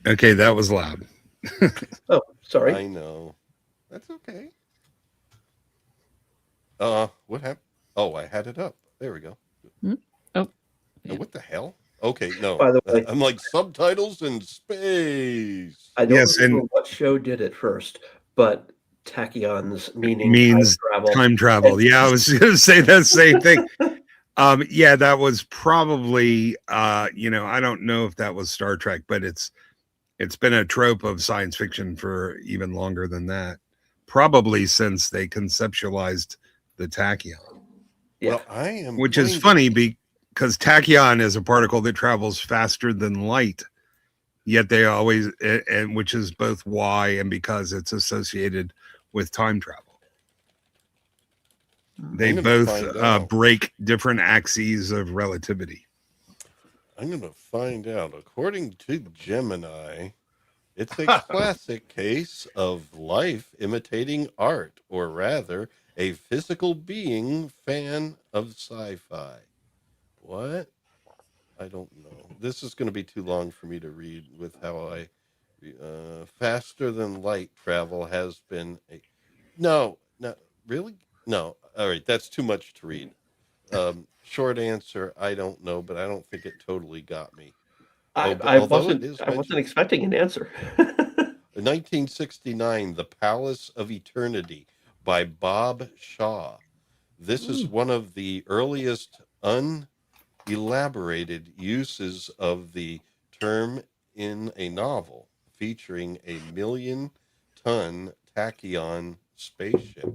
Okay, that was loud. Oh, sorry. I know. That's okay. What happened? Oh, I had it up. There we go. Oh. Yeah. What the hell? Okay, no. By the way, I'm like subtitles in space. I don't remember what show did it first, but tachyons means time travel. Yeah, I was going to say that same thing. Yeah, that was probably I don't know if that was Star Trek, but it's been a trope of science fiction for even longer than that. Probably since they conceptualized the tachyon. Yeah. Well, I am. Which is funny because tachyon is a particle that travels faster than light. Yet they always, and which is both why and because it's associated with time travel. They both break different axes of relativity. I'm going to find out. According to Gemini, it's a classic case of life imitating art, or rather, a physical being fan of sci-fi. What? I don't know. This is going to be too long for me to read with how faster than light travel has been. No, really? No. All right. That's too much to read. Short answer, I don't know, but I don't think it totally got me. I wasn't expecting an answer. 1969, The Palace of Eternity by Bob Shaw. This is one of the earliest unelaborated uses of the term in a novel, featuring a 1,000,000-ton tachyon spaceship.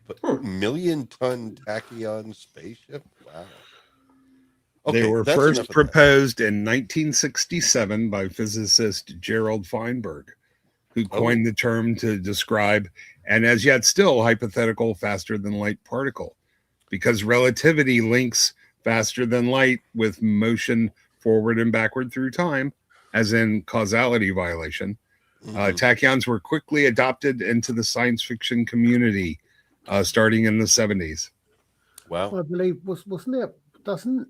But 1,000,000-ton tachyon spaceship? Wow. Okay, they were first proposed in 1967 by physicist Gerald Feinberg, who coined the term to describe an as yet still hypothetical faster than light particle, because relativity links faster than light with motion forward and backward through time, as in causality violation. Tachyons were quickly adopted into the science fiction community starting in the 70s. Wow. I believe, wasn't it? Doesn't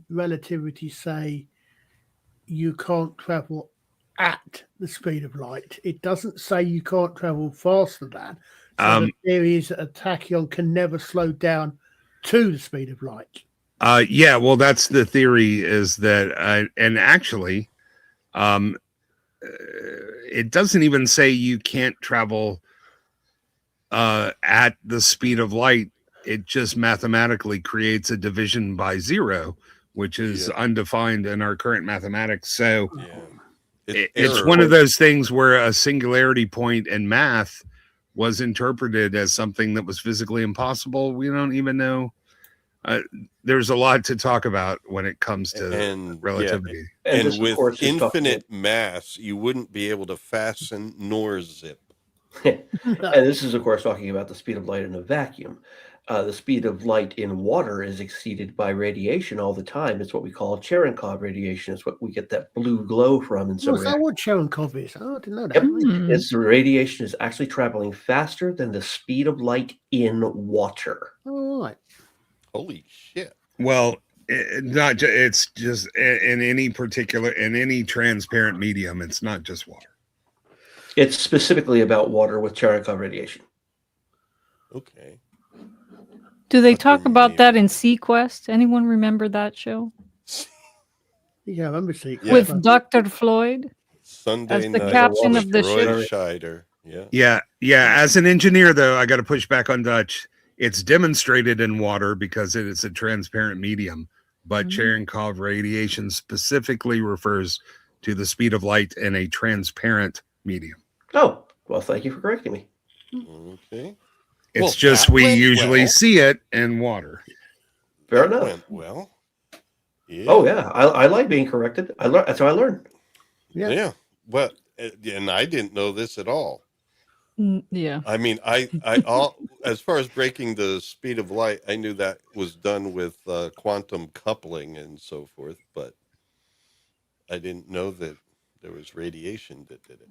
relativity say you can't travel at the speed of light? It doesn't say you can't travel faster than. So the theory is that a tachyon can never slow down to the speed of light. Yeah, well, that's the theory is that, and actually, um, it doesn't even say you can't travel at the speed of light. It just mathematically creates a division by zero, which is undefined in our current mathematics. So it's one of those things where a singularity point in math was interpreted as something that was physically impossible. We don't even know. There's a lot to talk about when it comes to relativity. And this, of with course, is infinite mass, you wouldn't be able to fasten nor zip. And this is, of course, talking about the speed of light in a vacuum. The speed of light in water is exceeded by radiation all the time. It's what we call Cherenkov radiation. It's what we get that blue glow from in some What's that? What Cherenkov is? Oh, I didn't know that. Yep. It's the radiation is actually traveling faster than the speed of light in water. All right. Holy shit. Well, it's just in any transparent medium. It's not just water. It's specifically about water with Cherenkov radiation. Okay. Do they talk about that in Sequest? Anyone remember that show? Yeah, I remember Sequest. With Dr. Floyd Sunday as the night captain of the Roy ship. Scheider. Yeah. As an engineer, though, I got to push back on Dutch. It's demonstrated in water because it is a transparent medium, but Cherenkov radiation specifically refers to the speed of light in a transparent medium. Oh, well, thank you for correcting me. Okay. It's just we usually see it in water. Fair enough. Went well. Yeah. Oh, yeah. I like being corrected. That's how I learned. Yeah. Well, and I didn't know this at all. Yeah. I mean, as far as breaking the speed of light, I knew that was done with quantum coupling and so forth, but I didn't know that there was radiation that did it.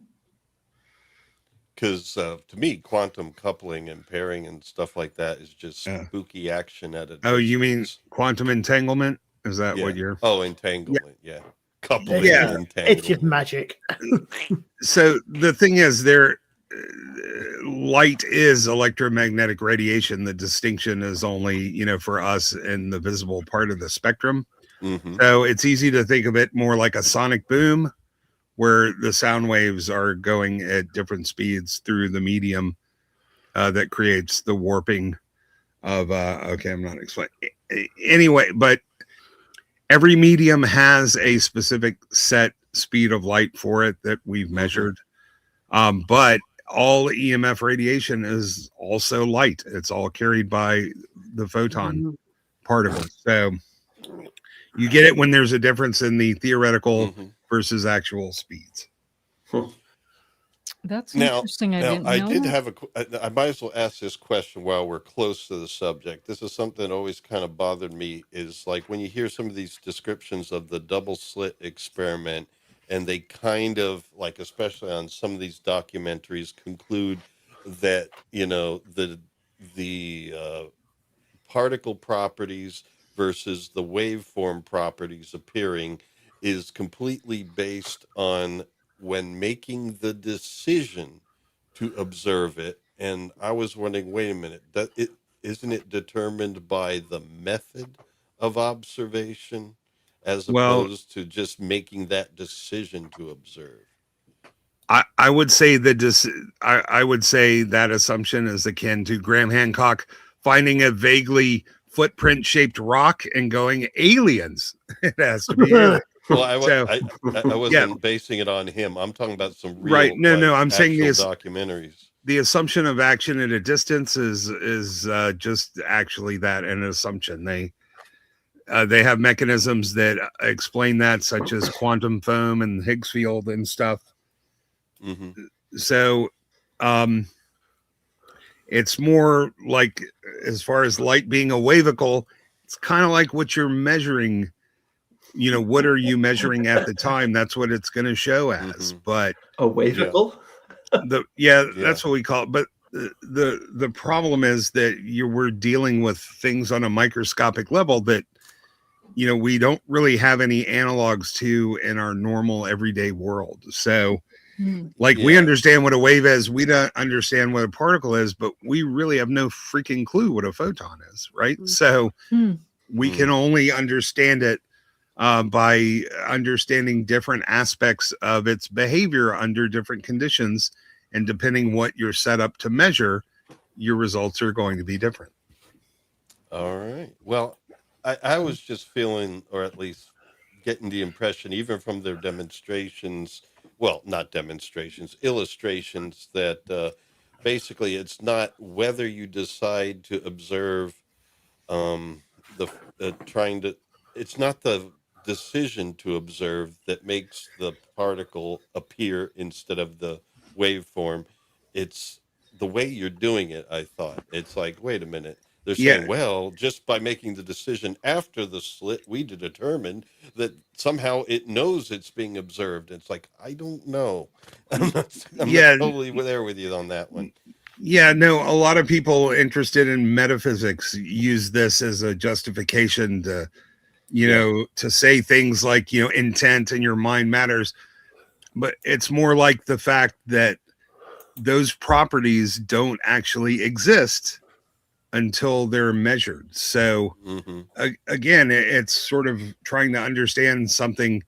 Because to me, quantum coupling and pairing and stuff like that is just spooky action at a distance. Oh, you mean quantum entanglement? Is that what you're... Oh, entanglement, yeah. Coupling yeah. and entanglement. It's just magic. So the thing is, light is electromagnetic radiation. The distinction is only, for us in the visible part of the spectrum. Mm-hmm. So it's easy to think of it more like a sonic boom, where the sound waves are going at different speeds through the medium that creates the warping of okay, I'm not explaining anyway, but every medium has a specific set speed of light for it that we've measured. But all EMF radiation is also light. It's all carried by the photon particle. So you get it when there's a difference in the theoretical versus actual speeds. That's interesting. I might as well ask this question while we're close to the subject. This is something that always kind of bothered me, is like when you hear some of these descriptions of the double slit experiment, and they kind of, like, especially on some of these documentaries, conclude that, the particle properties versus the waveform properties appearing is completely based on when making the decision to observe it. And I was wondering, wait a minute, isn't it determined by the method of observation as opposed to just making that decision to observe? I would say I would say that assumption is akin to Graham Hancock finding a vaguely footprint shaped rock and going, aliens. It has to be aliens. Well, I wasn't basing it on him. I'm talking about some real, right. No, I'm saying this documentaries. The assumption of action at a distance is just actually that, an assumption. They have mechanisms that explain that, such as quantum foam and Higgs field and stuff. So it's more like, as far as light being a wavicle, it's kind of like what you're measuring. What are you measuring at the time? That's what it's going to show as. But a wavicle? That's what we call it. But the problem is that we're dealing with things on a microscopic level that we don't really have any analogs to in our normal everyday world. So we understand what a wave is, we don't understand what a particle is, but we really have no freaking clue what a photon is, right? So We can only understand it by understanding different aspects of its behavior under different conditions. And depending what you're set up to measure, your results are going to be different. All right. Well, I was just feeling, or at least getting the impression, even from their demonstrations, well, not demonstrations, illustrations, that basically it's not whether you decide to observe the trying to, it's not the decision to observe that makes the particle appear instead of the waveform. It's the way you're doing it. I thought it's like, wait a minute, they're Yeah. saying, well, just by making the decision after the slit, we determined that somehow it knows it's being observed. It's like, I don't know. I'm not totally there with you on that one. Yeah, no, a lot of people interested in metaphysics use this as a justification to, to say things like, intent in your mind matters. But it's more like the fact that those properties don't actually exist until they're measured. So again, it's sort of trying to understand something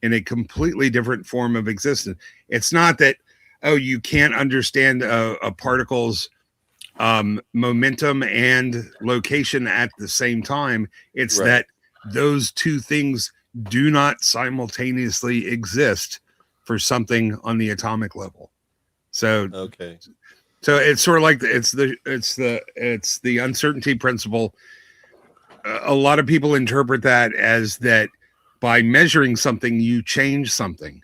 in a completely different form of existence. It's not that, you can't understand a particle's momentum and location at the same time. It's that those two things do not simultaneously exist for something on the atomic level. So so it's sort of like it's the uncertainty principle. A lot of people interpret that as that by measuring something you change something.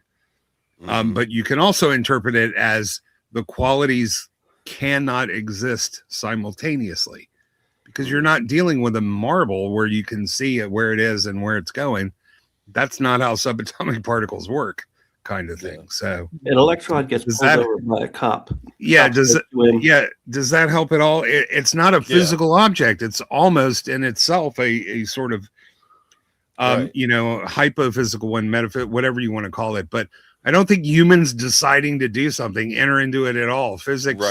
But you can also interpret it as the qualities cannot exist simultaneously, because you're not dealing with a marble where you can see it, where it is and where it's going. That's not how subatomic particles work, kind of thing. So an electron gets pulled over by a cop. Does that help at all? It's not a physical object. It's almost in itself a sort of hypophysical one, metaphysical, whatever you want to call it. But I don't think humans deciding to do something enter into it at all. Physics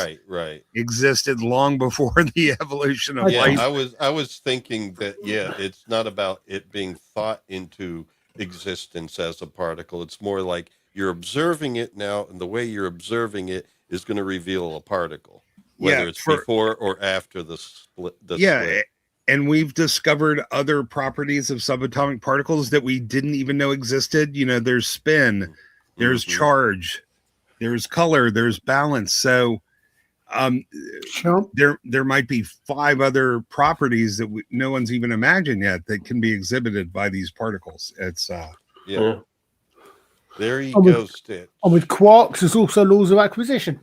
existed long before the evolution of light. I was thinking that it's not about it being thought into existence as a particle. It's more like you're observing it now, and the way you're observing it is going to reveal a particle, whether it's before or after the split. Split. And we've discovered other properties of subatomic particles that we didn't even know existed. There's spin, there's charge, there's color, there's balance. So there might be 5 other properties that no one's even imagined yet that can be exhibited by these particles. It's there you go, Stitch. And with quarks, there's also laws of acquisition.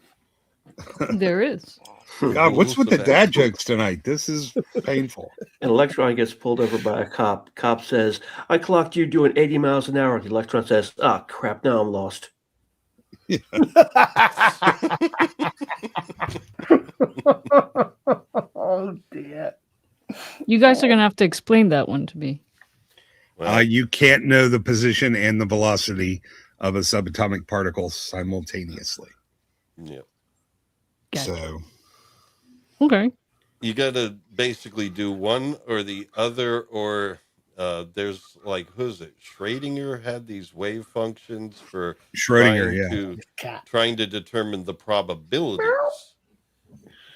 There is. God, what's with the dad jokes tonight? This is painful. An electron gets pulled over by a cop. Cop says, "I clocked you doing 80 miles an hour." The electron says, "Ah, crap, now I'm lost." Oh, dear. You guys are going to have to explain that one to me. You can't know the position and the velocity of a subatomic particle simultaneously. Yeah. So... Okay. You got to basically do one or the other, or there's like, who's it? Schrodinger had these wave functions for trying to determine the probabilities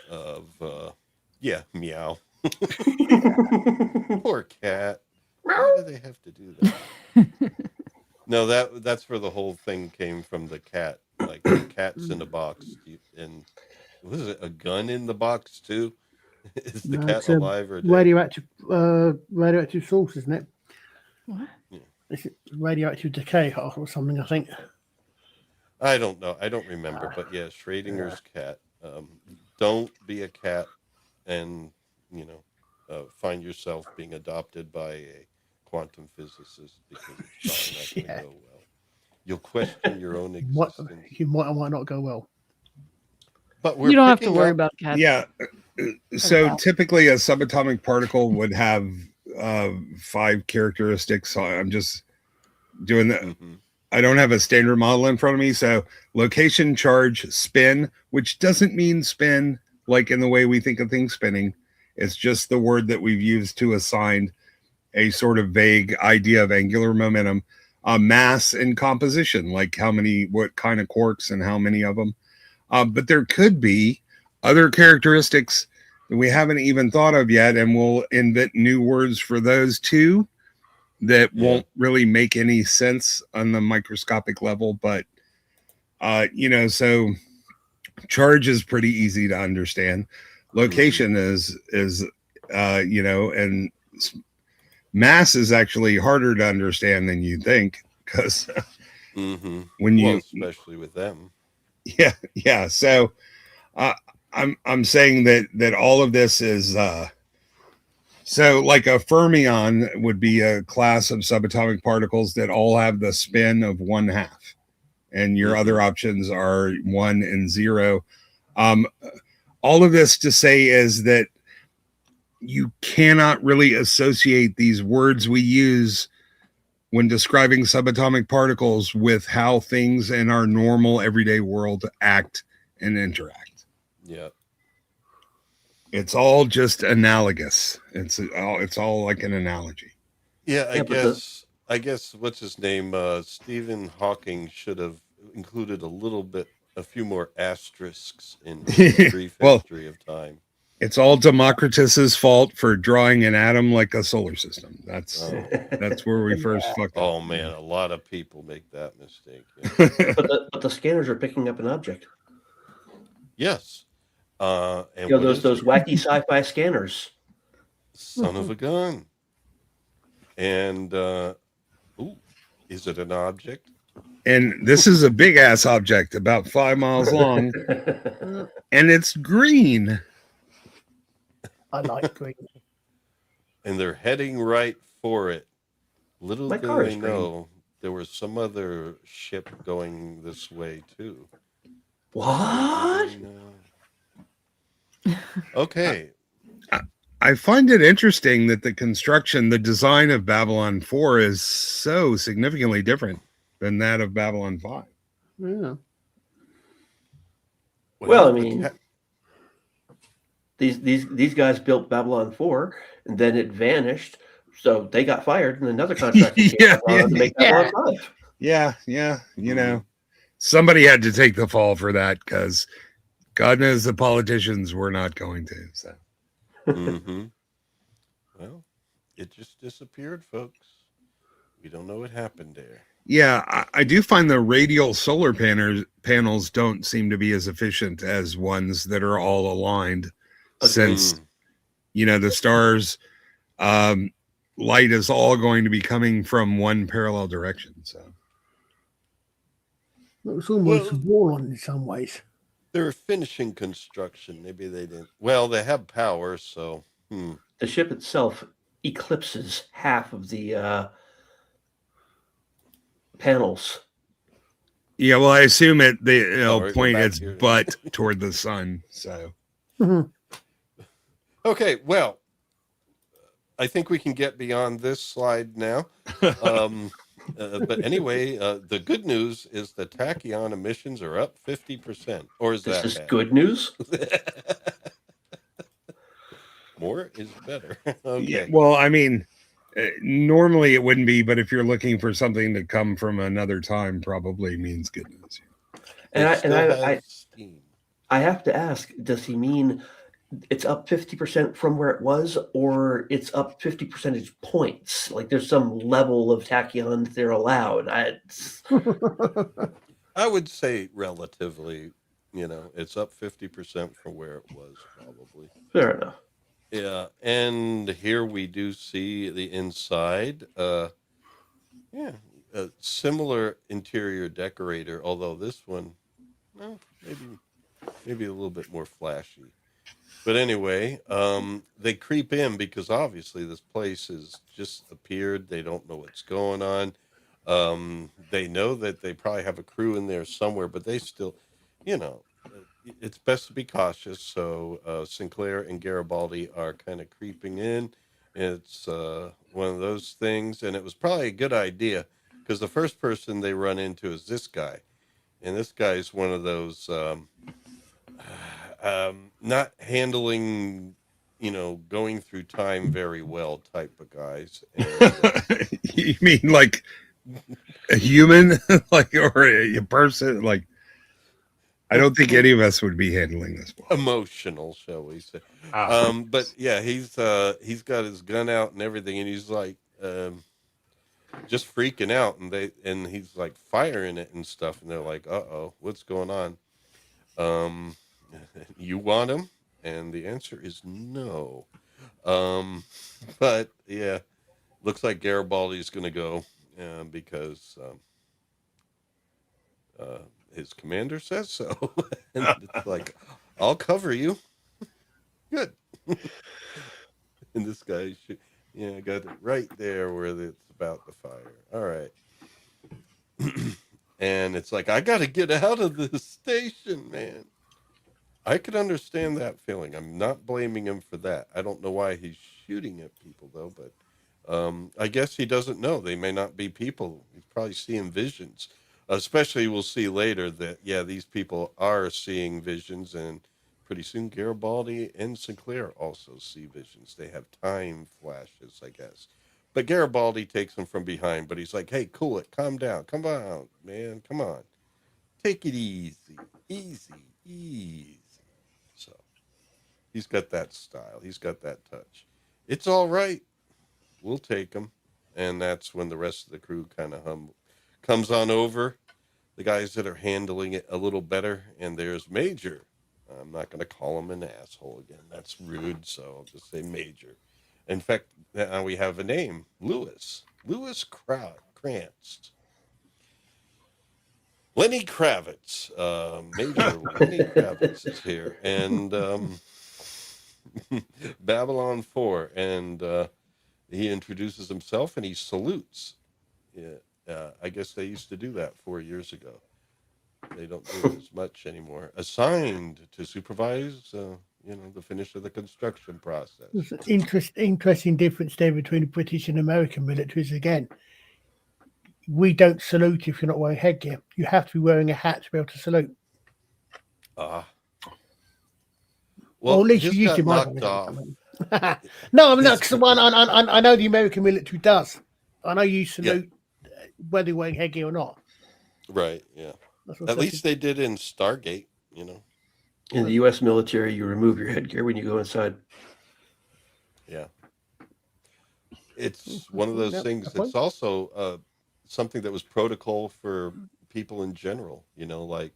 of, meow. Poor cat. Why do they have to do that? No, that's where the whole thing came from. The cat, like the cat's in a box, and. Was it a gun in the box too? Is the cat alive or dead? Radioactive source, isn't it? What? Yeah. It's radioactive decay or something, I think. I don't know. I don't remember. But yeah, Schrodinger's cat. Don't be a cat and, find yourself being adopted by a quantum physicist, because it's probably not going to go well. You'll question your own existence. You might or might not go well. But you don't have to worry about cats. Yeah. So typically a subatomic particle would have 5 characteristics. I'm just doing that. I don't have a standard model in front of me. So location, charge, spin, which doesn't mean spin like in the way we think of things spinning. It's just the word that we've used to assign a sort of vague idea of angular momentum, mass and composition, like what kind of quarks and how many of them. But there could be other characteristics that we haven't even thought of yet, and we'll invent new words for those too that won't really make any sense on the microscopic level. But so charge is pretty easy to understand. Location is and mass is actually harder to understand than you think, because when you, especially with them. Yeah. So I'm saying that all of this is so like a fermion would be a class of subatomic particles that all have the spin of 1/2, and your other options are 1 and 0. All of this to say is that you cannot really associate these words we use when describing subatomic particles with how things in our normal everyday world act and interact. Yeah. It's all just analogous. It's all like an analogy. Yeah, I guess what's his name? Stephen Hawking should have included a few more asterisks in his brief history of time. It's all Democritus's fault for drawing an atom like a solar system. That's where we first fucked up. Oh man, a lot of people make that mistake. Yeah. but the scanners are picking up an object. Yes. And those wacky sci-fi scanners. Son of a gun. And is it an object? And this is a big ass object, about 5 miles long, and it's green. I like green. And they're heading right for it. Little do they know there was some other ship going this way too. What? Okay. I find it interesting that the design of Babylon 4 is so significantly different than that of Babylon 5. Yeah. Well, I mean, these guys built Babylon 4, and then it vanished, so they got fired, and another contract came to make Babylon 5. Yeah. You know, somebody had to take the fall for that, because God knows the politicians were not going to. So. Well, it just disappeared, folks. We don't know what happened there. Yeah, I do find the radial solar panels don't seem to be as efficient as ones that are all aligned, since the stars light is all going to be coming from one parallel direction. So it's almost a war on in some ways. They're finishing construction. Maybe they didn't. Well, they have power, so. The ship itself eclipses half of the panels. Yeah, well, I assume it'll point its butt toward the sun. So. Okay, well, I think we can get beyond this slide now. But anyway, the good news is the tachyon emissions are up 50%. Or is that this is good news? More is better. Okay. Yeah, well, I mean, normally it wouldn't be, but if you're looking for something to come from another time, probably means good news. And I have to ask, does he mean it's up 50% from where it was, or it's up 50 percentage points? Like there's some level of tachyons they're allowed. I would say relatively, it's up 50% from where it was, probably. Fair enough. Yeah, and here we do see the inside. A similar interior decorator, although this one, maybe a little bit more flashy. But anyway, they creep in because obviously this place has just appeared. They don't know what's going on. They know that they probably have a crew in there somewhere, but they still, it's best to be cautious. So Sinclair and Garibaldi are kind of creeping in. It's one of those things, and it was probably a good idea because the first person they run into is this guy, and this guy is one of those not handling, going through time very well type of guys. And You mean like a human, like, or a person? Like, I don't think any of us would be handling this well. emotional, shall we say? Ah. But yeah, he's got his gun out and everything, and he's like just freaking out, and he's like firing it and stuff, and they're like, "Uh-oh, what's going on? Um, you want him?" And the answer is no. Um, but yeah, looks like Garibaldi's going to go because uh, his commander says so, and it's like, "I'll cover you." Good. And this guy, got it right there where it's about to fire. All right. And it's like, I got to get out of this station, man. I could understand that feeling. I'm not blaming him for that. I don't know why he's shooting at people, though, but I guess he doesn't know. They may not be people. He's probably seeing visions. Especially, we'll see later that, yeah, these people are seeing visions, and pretty soon Garibaldi and Sinclair also see visions. They have time flashes, I guess. But Garibaldi takes them from behind, but he's like, hey, cool it, calm down. Come on, man, come on. Take it easy, easy, easy. So he's got that style. He's got that touch. It's all right. We'll take him. And that's when the rest of the crew kind of comes on over. The guys that are handling it a little better. And there's Major. I'm not going to call him an asshole again. That's rude. So I'll just say Major. In fact, now we have a name, Lewis. Lewis Krantz. Lenny Kravitz. Major Lenny Kravitz is here. And Babylon 4. And he introduces himself and he salutes. Yeah, I guess they used to do that 4 years ago. They don't do it as much anymore. Assigned to supervise, the finish of the construction process. There's an interesting difference there between the British and American militaries. Again, we don't salute if you're not wearing headgear. You have to be wearing a hat to be able to salute. Ah, Or well, at least his you used to got my knocked off. No, I mean, His, because I know the American military does. I know you yeah, salute whether you're wearing headgear or not. right, yeah. That's what At such least they did in Stargate, In the U.S. military, you remove your headgear when you go inside. Yeah. It's one of those no, things. It's also something that was protocol for people in general, like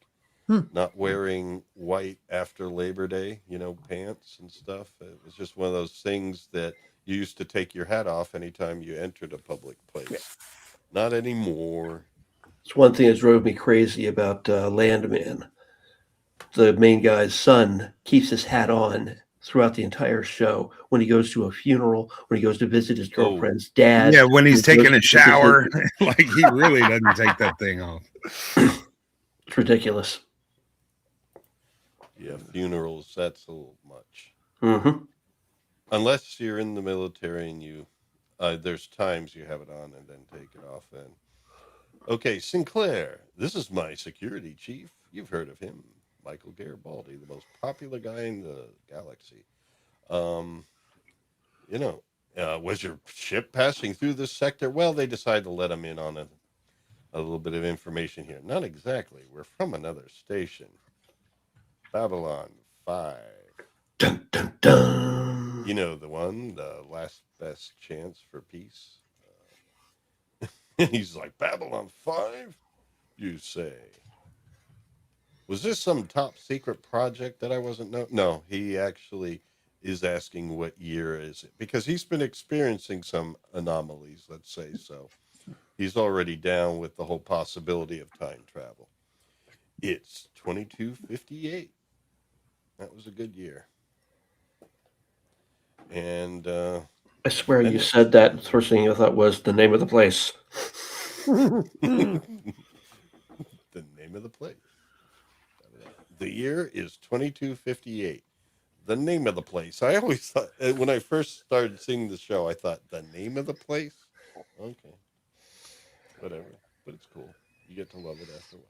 not wearing white after Labor Day, pants and stuff. It was just one of those things that you used to take your hat off anytime you entered a public place. Not anymore. It's one thing that drove me crazy about Landman. The main guy's son keeps his hat on throughout the entire show. When he goes to a funeral, when he goes to visit his Oh, girlfriend's dad, Yeah, when he's he goes taking a to visit shower, like he really doesn't take that thing off. It's ridiculous. yeah, funerals, that's a little much. Mm-hmm. Unless you're in the military and there's times you have it on and then take it off then. Okay, Sinclair. This is my security chief. You've heard of him. Michael Garibaldi, the most popular guy in the galaxy. Um, was your ship passing through this sector? Well, they decided to let him in on a little bit of information here. Not exactly. We're from another station. Babylon 5. Dun, dun, dun. You know the one, the last best chance for peace. And he's like, Babylon 5? You say. Was this some top secret project that I wasn't know? No, he actually is asking what year is it because he's been experiencing some anomalies, let's say so. He's already down with the whole possibility of time travel. It's 2258. That was a good year. And I swear you said that. The first thing I thought was the name of the place. the name of the place. The year is 2258. The name of the place. I always thought, when I first started seeing the show, I thought, the name of the place? Okay. Whatever. But it's cool. You get to love it after a while.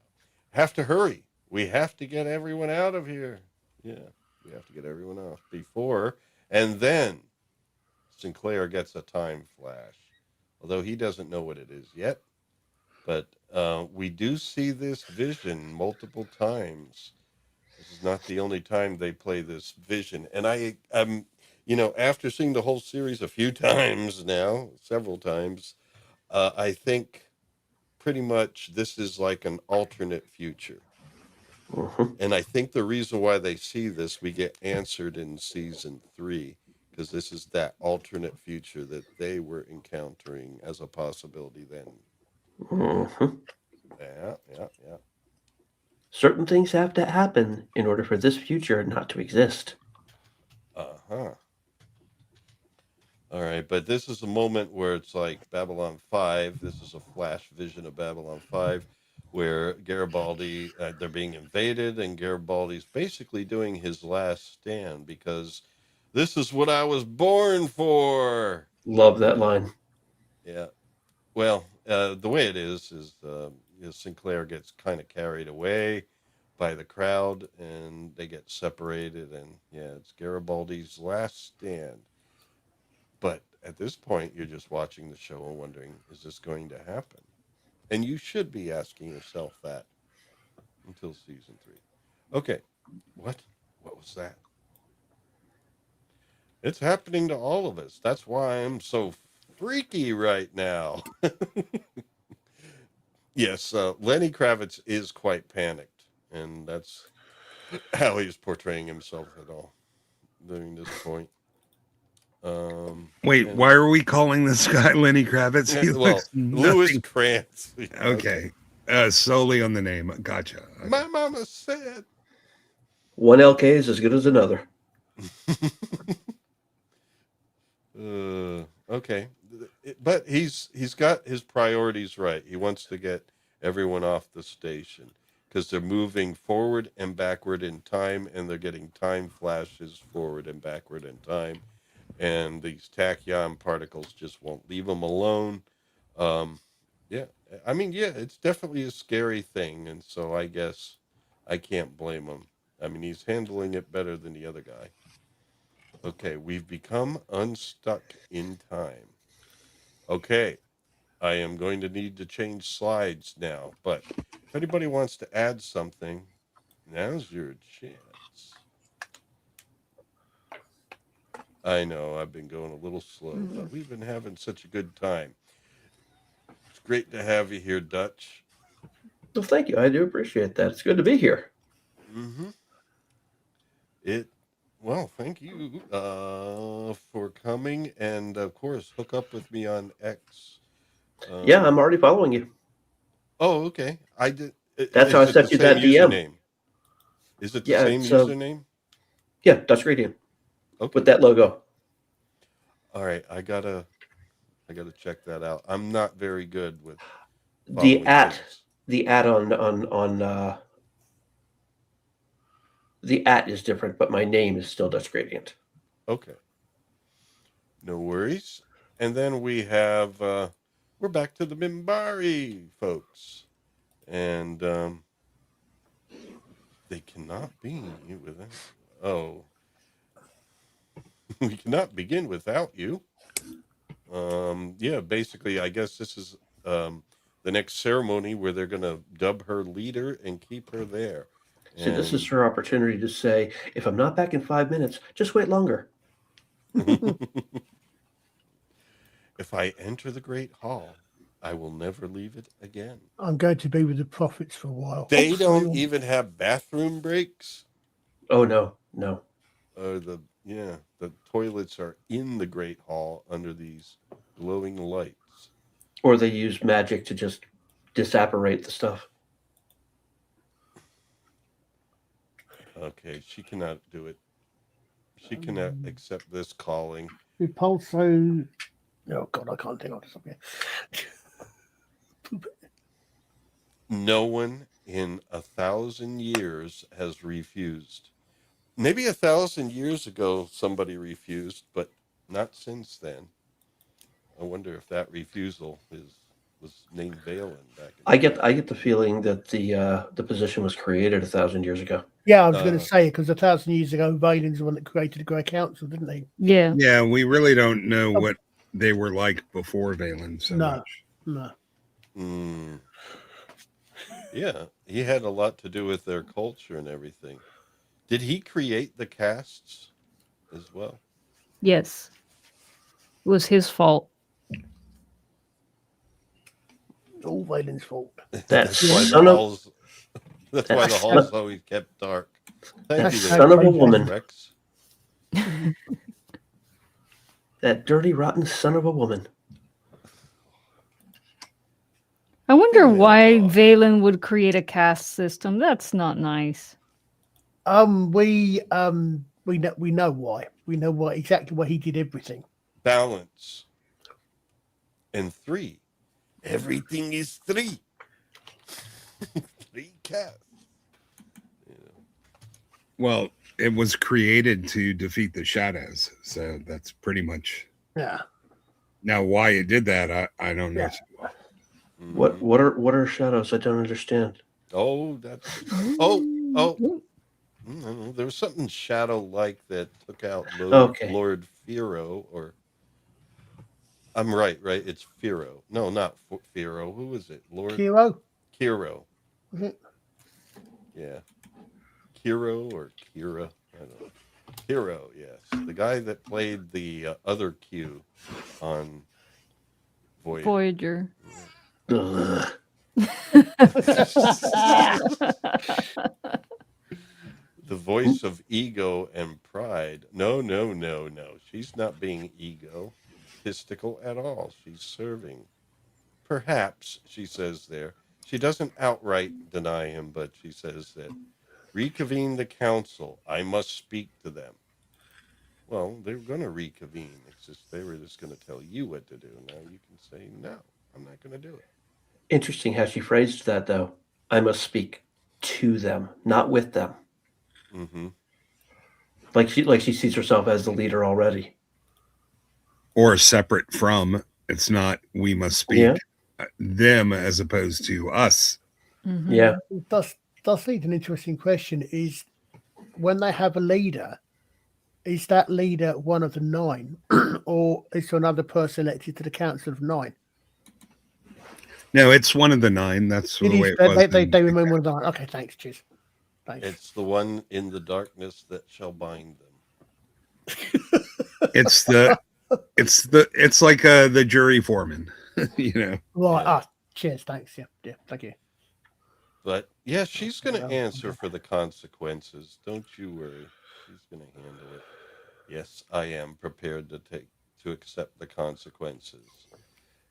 Have to hurry. We have to get everyone out of here. Yeah. We have to get everyone off before And then Sinclair gets a time flash, although he doesn't know what it is yet. But we do see this vision multiple times. This is not the only time they play this vision. And after seeing the whole series a few times now, several times, I think pretty much this is like an alternate future. And I think the reason why they see this, we get answered in season 3, because this is that alternate future that they were encountering as a possibility then. Yeah. Certain things have to happen in order for this future not to exist. Uh-huh. All right, but this is a moment where it's like Babylon 5. This is a flash vision of Babylon 5 where Garibaldi, they're being invaded, and Garibaldi's basically doing his last stand because this is what I was born for. Love that line. Yeah. Well, the way it is Sinclair gets kind of carried away by the crowd, and they get separated, and yeah, it's Garibaldi's last stand. But at this point, you're just watching the show and wondering, is this going to happen? And you should be asking yourself that until season 3. Okay, what? What was that? It's happening to all of us. That's why I'm so freaky right now. Yes, Lenny Kravitz is quite panicked, and that's how he's portraying himself at all during this point. Wait, why are we calling this guy Lenny Kravitz? He looks Louis nothing. Krantz. Okay, solely on the name. Gotcha. Okay. My mama said. One LK is as good as another. Okay, but he's got his priorities right. He wants to get everyone off the station because they're moving forward and backward in time, and they're getting time flashes forward and backward in time, and these tachyon particles just won't leave them alone. Yeah, I mean, yeah, it's definitely a scary thing, and so I guess I can't blame him. I mean, he's handling it better than the other guy. Okay, we've become unstuck in time. Okay, I am going to need to change slides now, but if anybody wants to add something, now's your chance. I know I've been going a little slow, but we've been having such a good time. It's great to have you here, Dutch. Well, thank you. I do appreciate that. It's good to be here. Mm-hmm. Well, thank you for coming, and of course, hook up with me on X. Yeah, I'm already following you. Oh, okay. I did. That's how I Is it the sent you same that DM. username? Is it the Yeah, same it's username? yeah, Dutch Radio Okay. with that logo. All right, I gotta check that out. I'm not very good with The following at things. the at on the at is different, but my name is still Dutch Gradient. Okay, no worries. And then we have we're back to the Mimbari folks, and they cannot be without. Oh, we cannot begin without you. Yeah, basically, I guess this is the next ceremony where they're going to dub her leader and keep her there. See, this is And her opportunity to say, if I'm not back in 5 minutes, just wait longer. if I enter the Great Hall, I will never leave it again. I'm going to be with the prophets for a while. They Hopefully. don't even have bathroom breaks. Oh no. The toilets are in the Great Hall under these glowing lights. Or they use magic to just disapparate the stuff. Okay, she cannot do it. She cannot accept this calling. Repulso. Oh God, I can't think of something. No one in 1,000 years has refused. Maybe 1,000 years ago somebody refused, but not since then. I wonder if that refusal is was named Valen back in I get the feeling that the position was created 1,000 years ago. Yeah, I was going Uh, to say, because 1,000 years ago, Valen's the one that created the Grey Council, didn't he? Yeah. Yeah, we really don't know Oh. what they were like before Valen so No. much. No. Yeah, he had a lot to do with their culture and everything. Did he create the castes as well? Yes. It was his fault. All Valen's fault. That why the son of halls. That's that why the son, halls always kept dark. Thank that you, there, son of a James woman. Rex. That dirty, rotten son of a woman. I wonder Yeah. why Valen would create a caste system. That's not nice. We know why. We know why exactly why he did everything. Balance. And 3. Everything is 3. 3 castes. Well, it was created to defeat the shadows, so that's pretty much. Yeah. Now, why it did that, I don't know. Yeah. too well. Mhm. What are shadows? I don't understand. Oh, that's. Oh. There was something shadow-like that took out Okay. Lord Firo, or I'm right? It's Firo. No, not Firo. Who is it? Lord Kiro? Kiro. Was it? Yeah, Kiro or Kira. I don't know. Kiro. Yes, the guy that played the other Q on Voyager. Voyager. Ugh. The voice of ego and pride. No. She's not being egotistical at all. She's serving. Perhaps, she says there. She doesn't outright deny him, but she says that reconvene the council. I must speak to them. Well, they're going to reconvene. It's just they were just going to tell you what to do. Now you can say, no, I'm not going to do it. Interesting how she phrased that, though. I must speak to them, not with them. Mm-hmm. Like she sees herself as the leader already. Or separate from. It's not we must speak them as opposed to us. Mhm. Yeah. Does lead an interesting question. Is when they have a leader, is that leader one of the 9, or is there another person elected to the Council of 9? No, it's one of the 9. That's the It way is. it was. They remain one of the 9. Okay, thanks. Cheers. Thanks. It's the one in the darkness that shall bind them. It's like the jury foreman, you know. Right. Yeah. Cheers. Thanks. Yeah. Thank you. But yeah, she's going to answer for the consequences. Don't you worry. She's going to handle it. Yes, I am prepared to accept the consequences.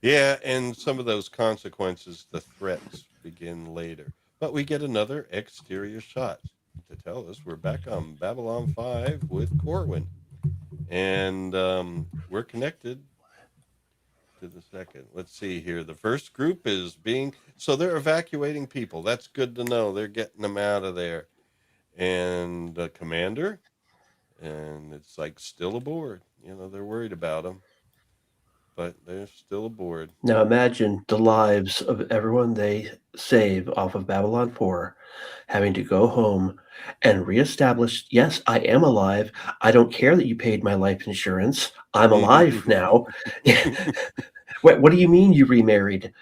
Yeah, and some of those consequences, the threats, begin later. But we get another exterior shot to tell us we're back on Babylon 5 with Corwin. And we're connected to the second. Let's see here. The first group is so they're evacuating people. That's good to know. They're getting them out of there. And the commander, and it's like still aboard. They're worried about him, but they're still aboard. Now imagine the lives of everyone they save off of Babylon 4 having to go home and reestablish, yes, I am alive. I don't care that you paid my life insurance. I'm alive now. What do you mean you remarried?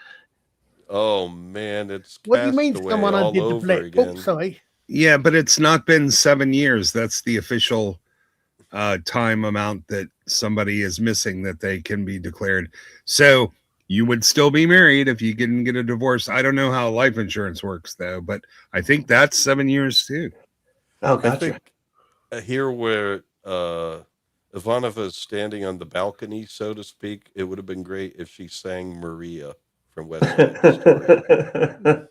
Oh man, it's What do you mean Castaway someone all undid the over blip? again. Oh, sorry. Yeah, but it's not been 7 years. That's the official time amount that somebody is missing that they can be declared. So you would still be married if you didn't get a divorce. I don't know how life insurance works though, but I think that's 7 years too. Oh, I gotcha. think here where Ivanova is standing on the balcony, so to speak, it would have been great if she sang Maria from West Side Story.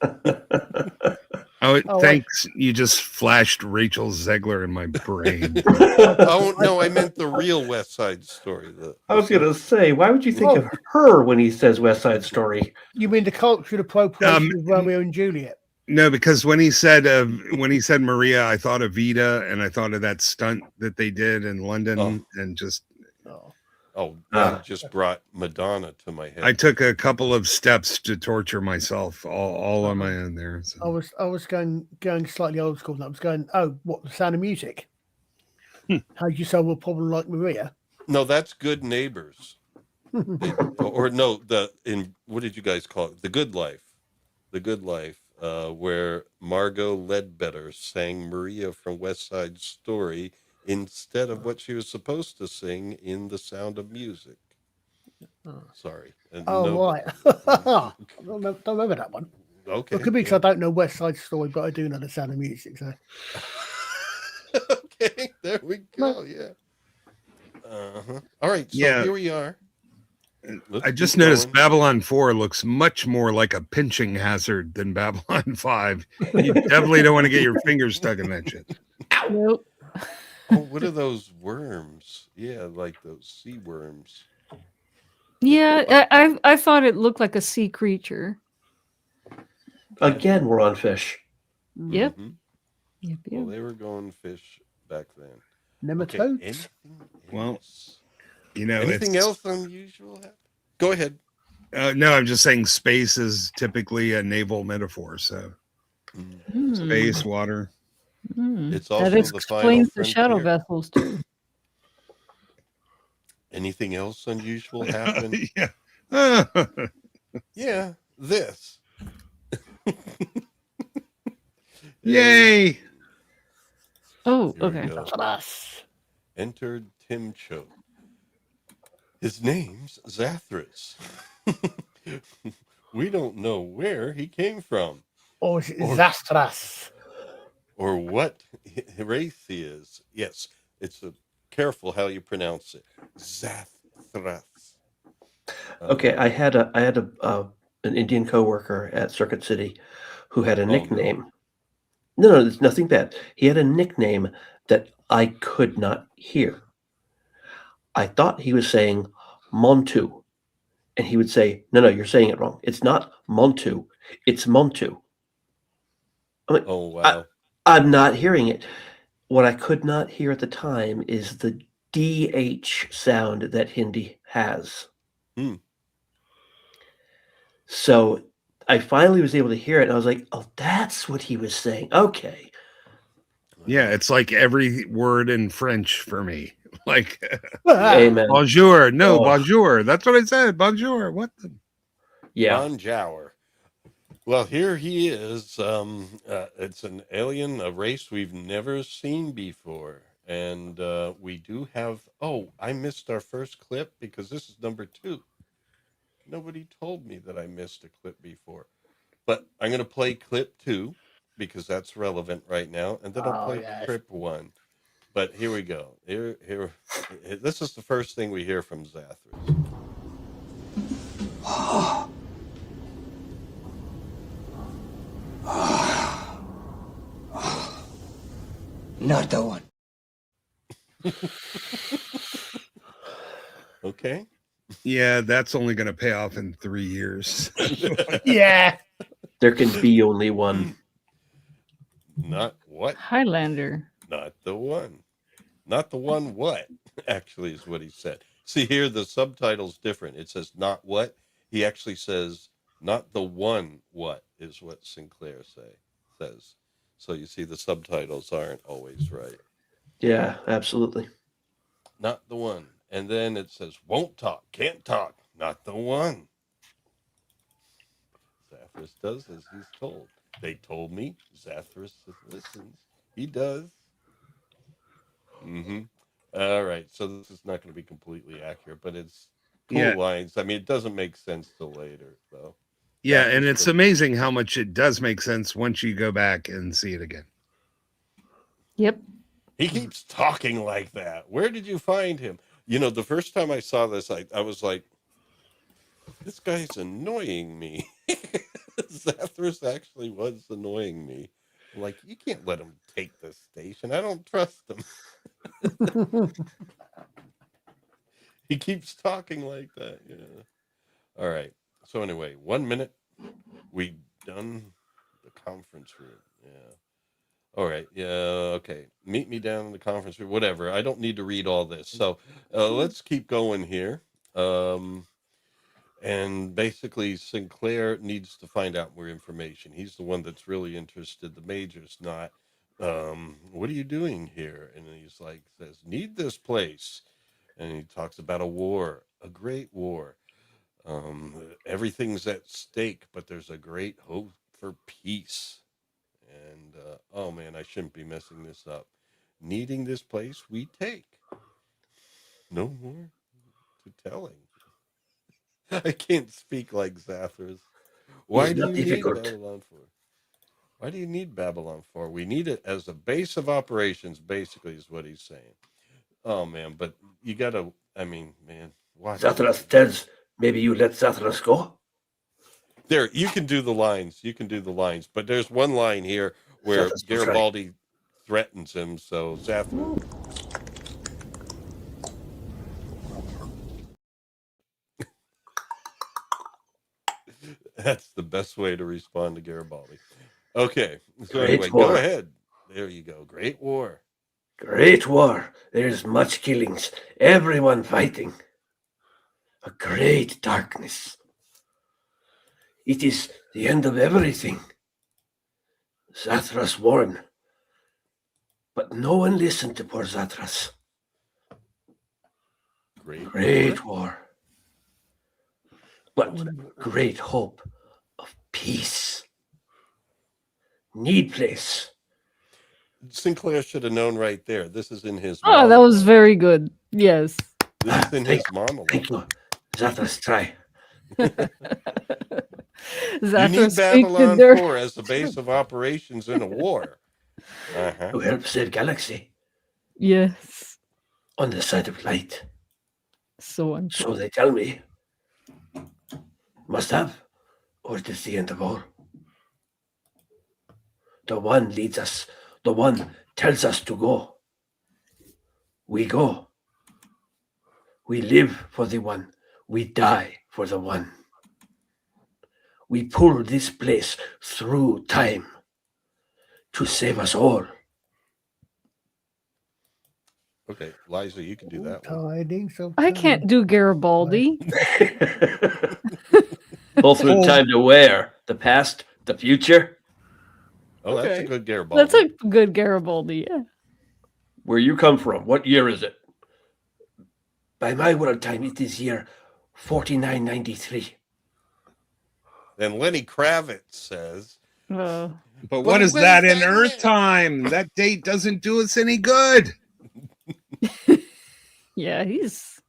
Oh, Oh, thanks. You just flashed Rachel Zegler in my brain. Oh no, I meant the real West Side Story. I was going to say, why would you think Oh. of her when he says West Side Story? You mean the cultural appropriation of Romeo and Juliet? No, because when he said Maria, I thought of Vita, and I thought of that stunt that they did in London, and just Oh. Oh, that just brought Madonna to my head. I took a couple of steps to torture myself, all on my own there. So. I was going slightly old school. I was going, oh, what, The Sound of Music? How do you solve a problem like Maria? No, that's Good Neighbors. Or no, what did you guys call it? The Good Life. The Good Life, where Margot Ledbetter sang Maria from West Side Story instead of what she was supposed to sing in The Sound of Music. Sorry. Right. I don't remember that one. Okay. It could be because I don't know West Side Story, but I do know The Sound of Music. So. Okay, there we go. Yeah. All right. So here we are. I just noticed Babylon 4 looks much more like a pinching hazard than Babylon 5. You definitely don't want to get your fingers stuck in that shit. Nope. Oh, what are those worms? Yeah, like those sea worms. Yeah, I thought it looked like a sea creature. Again, we're on fish. Yep. Mm-hmm. Yep. Well, they were going fish back then. Nematodes. Okay, well, you know, anything else unusual? Go ahead. No, I'm just saying space is typically a naval metaphor. So space, water. It's also that the explains final the shadow frontier. vessels too. Anything else unusual happen? Yeah. Yeah, this. Yay! Oh, okay. Entered Tim Choate. His name's Zathras. We don't know where he came from. Or is it Zathras? Or what race he is. Yes, it's careful how you pronounce it. Zathras. Okay, I had an Indian coworker at Circuit City who had a nickname. No, it's nothing bad. He had a nickname that I could not hear. I thought he was saying Montu, and he would say, "No, you're saying it wrong. It's not Montu, it's Montu." I'm like, oh wow! I'm not hearing it. What I could not hear at the time is the DH sound that Hindi has. So I finally was able to hear it, and I was like, "Oh, that's what he was saying." Okay. Yeah, it's like every word in French for me. Like, Amen. Bonjour. No, bonjour. That's what I said. Bonjour. What the? Yeah. Bonjour. Well, here he is. It's an alien, a race we've never seen before. And we do have... Oh, I missed our first clip because this is number 2. Nobody told me that I missed a clip before. But I'm going to play clip 2 because that's relevant right now. And then I'll play clip 1. But here we go. Here. This is the first thing we hear from Zathras. Not the one. Okay. Yeah, that's only going to pay off in 3 years. Yeah. There can be only one. Not what? Highlander. Not the one. Not the one what, actually, is what he said. See, here the subtitle's different. It says not what. He actually says not the one what is what Sinclair says. So you see the subtitles aren't always right. Yeah, absolutely. Not the one. And then it says won't talk, can't talk. Not the one. Zathras does as he's told. They told me. Zathras listens. He does. Mm-hmm. All right. So this is not going to be completely accurate, but it's cool lines. I mean, it doesn't make sense till later, though. Yeah, and it's amazing how much it does make sense once you go back and see it again. Yep. He keeps talking like that. Where did you find him? You know, the first time I saw this, I was like, this guy's annoying me. Zathras actually was annoying me. I'm like, you can't let him take the station. I don't trust him. He keeps talking like that. Yeah. All right. So anyway, 1 minute. We done the conference room. Yeah. All right. Yeah. Okay. Meet me down in the conference room. Whatever. I don't need to read all this. So let's keep going here. Um, and basically, Sinclair needs to find out more information. He's the one that's really interested. The major's not. What are you doing here? And he's like, says, need this place. And he talks about a war, a great war. Everything's at stake, but there's a great hope for peace. And oh man, I shouldn't be messing this up. Needing this place, we take. No more to telling. I can't speak like Zathras. Why It's do not you need difficult. Babylon for? Why do you need Babylon for? We need it as a base of operations, basically, is what he's saying. Oh man, but you gotta. I mean, man, watch this. Zathras tells maybe you let Zathras go. There, you can do the lines. You can do the lines. But there's one line here where Zathras will try. Garibaldi threatens him. So Zathras. That's the best way to respond to Garibaldi. Okay. So Great anyway, war. go ahead. There you go. Great war. Great war. There's much killings. Everyone fighting. A great darkness. It is the end of everything. Zathras warn. But no one listened to poor Zathras. Great war. But great hope of peace. Need place. Sinclair should have known right there. This is in his Oh, that monologue. was very good. Yes. This is in his monologue. Thank you. Zathras try. You Zathras need speak Babylon to 4 as the base of operations in a war. Uh-huh. To help save galaxy Yes. on the side of light. So important. So they tell me. Must have, or it is the end of all. The one leads us. The one tells us to go. We go. We live for the one. We die for the one. We pull this place through time to save us all. Okay, Liza, you can do that one. Tidings of I can't do Garibaldi. Pull through time to where? The past? The future? Oh, that's a Okay. good Garibaldi. That's a good Garibaldi, yeah. Where you come from? What year is it? By my world time, it is year 4993. Then Lenny Kravitz says, Uh, But what is where's that in that Earth at? time? That date doesn't do us any good. yeah, he's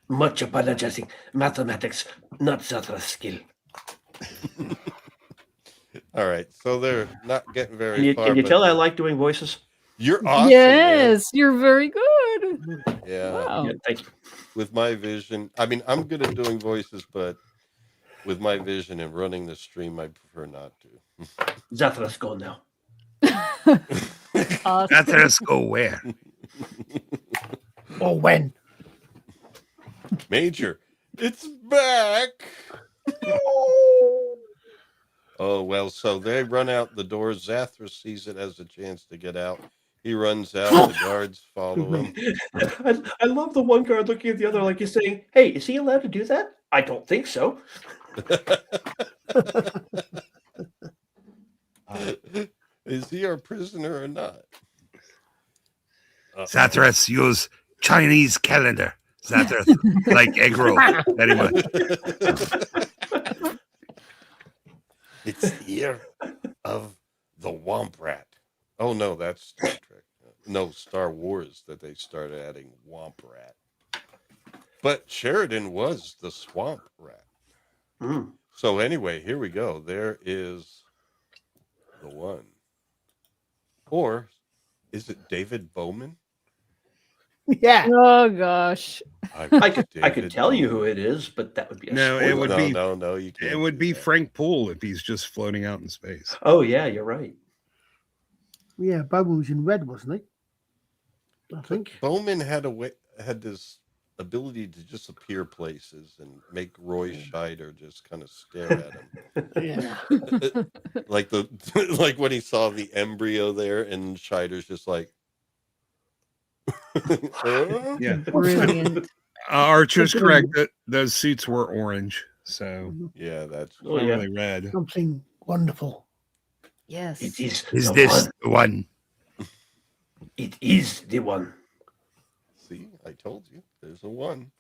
Much apologizing. Mathematics, not Zathras skill. all right, so they're not getting very Can you, far. can you but tell I like doing voices? You're awesome, yes, you're very good. man. Yeah, Wow. Yeah, thank you. with my vision. I mean, I'm good at doing voices, but with my vision and running the stream, I prefer not to. Zathras go now. Awesome. That's us go where? or when. Major, it's back. Oh, well, so they run out the door. Zathras sees it as a chance to get out. He runs out. The guards follow him. I love the one guard looking at the other like he's saying, hey, is he allowed to do that? I don't think so. Is he our prisoner or not? Zathras use Chinese calendar. Zathras like egg roll very much. It's the year of the Womp Rat. Oh, no, that's Star Trek. No, Star Wars that they started adding Womp Rat. But Sheridan was the Swamp Rat. Mm. So anyway, here we go. There is the one. Or is it David Bowman? Yeah. Oh gosh. I could tell you who it is, but that would be a No, spoiler. it would be No, you can't. it would do be that. Frank Poole if he's just floating out in space. Oh yeah, you're right. Yeah, Bobo was in red, wasn't he? I think. Bowman had this ability to just appear places and make Roy Scheider just kind of stare at him. Yeah. Like like when he saw the embryo there, and Scheider's just like, Yeah. Brilliant. Archer's Something- correct that those suits were orange, so yeah, that's Oh, not yeah. really red. Something wonderful. Yes. It is Is the this one. the one? It is the one. See, I told you, there's a one.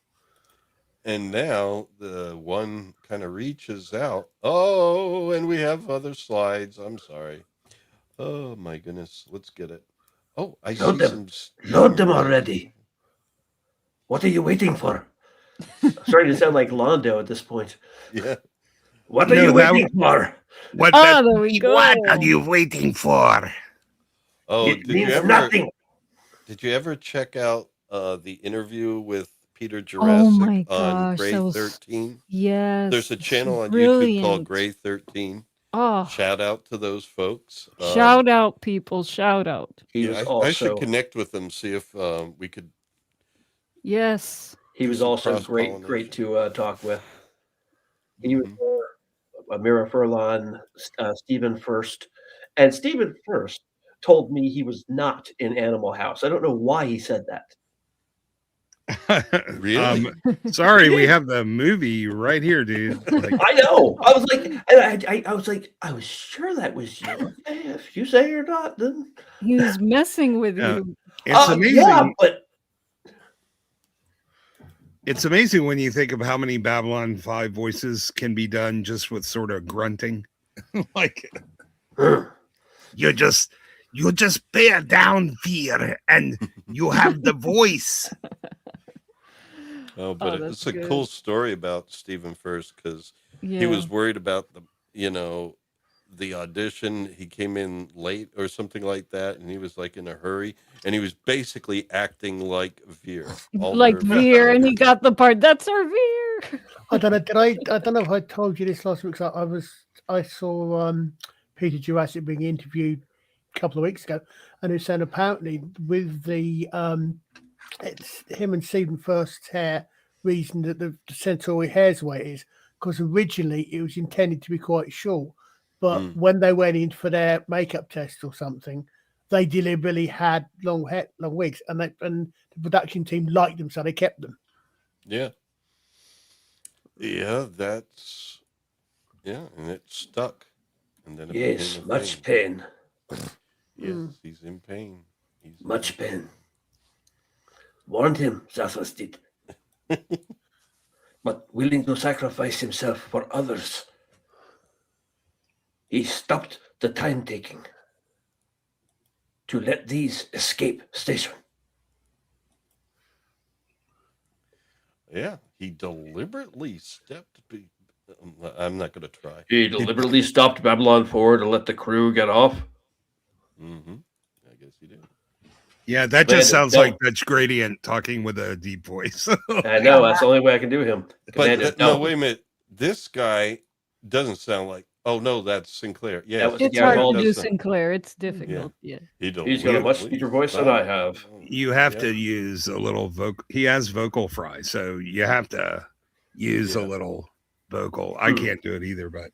And now the one kind of reaches out. Oh, and we have other slides. I'm sorry. Oh my goodness, let's get it. Oh, I Load see them. some. Load them steamers. already. What are you waiting for? Starting to sound like Londo at this point. Yeah. What are No, you that- waiting for? What? Ah, there we go. What are you waiting for? Oh, It means nothing. Did you ever check out the interview with Peter Oh Jurassic my on gosh, Gray that was 13? yes. There's a it's channel on YouTube brilliant. called Gray 13. Oh, Shout out to those folks. shout out, people! Shout out! He was I should also connect with them, see if we could. Yes. he was some also great cross-pollination. to talk with. He was Amira Furlan, Stephen First, and Stephen First told me he was not in Animal House. I don't know why he said that. Really? Sorry, we have the movie right here, dude. Like, I know. I was like, and I was like, I was sure that was you. Okay, if you say you're not, then He was messing with Yeah. you. it's amazing. Yeah, but It's amazing when you think of how many Babylon 5 voices can be done just with sort of grunting. Like you just bear down fear and you have the voice. Oh, but Oh, it's that's a good. cool story about Stephen First because Yeah. he was worried about the audition. He came in late or something like that, and he was like in a hurry, and he was basically acting like Veer. like Veer, and he got the part. That's our Veer. I don't know. I don't know if I told you this last week. I saw Peter Jurassic being interviewed a couple of weeks ago, and he was saying apparently with the it's him and Stephen First's hair reason that the Centauri hair's the way it is because originally it was intended to be quite short, but when they went in for their makeup test or something, they deliberately had long wigs, and the production team liked them, so they kept them. Yeah. Yeah, and it stuck. And then it yes, became a much thing. pain. Yes, he's in pain. Much pain. Warned him, Zathras did. But willing to sacrifice himself for others. He stopped the time taking to let these escape station. Yeah, he deliberately stepped. I'm not going to try. He deliberately stopped Babylon 4 to let the crew get off. Mm-hmm. I guess he did. Yeah, that just sounds like Dutch Gradient talking with a deep voice. I know, that's the only way I can do him. No, wait a minute. This guy doesn't sound like. Oh no, that's Sinclair. Yeah, It's hard to do Sinclair. It's difficult. Yeah. He's got a much deeper voice than I have. You have to use a little vocal. He has vocal fry, so you have to use a little vocal. I can't do it either, but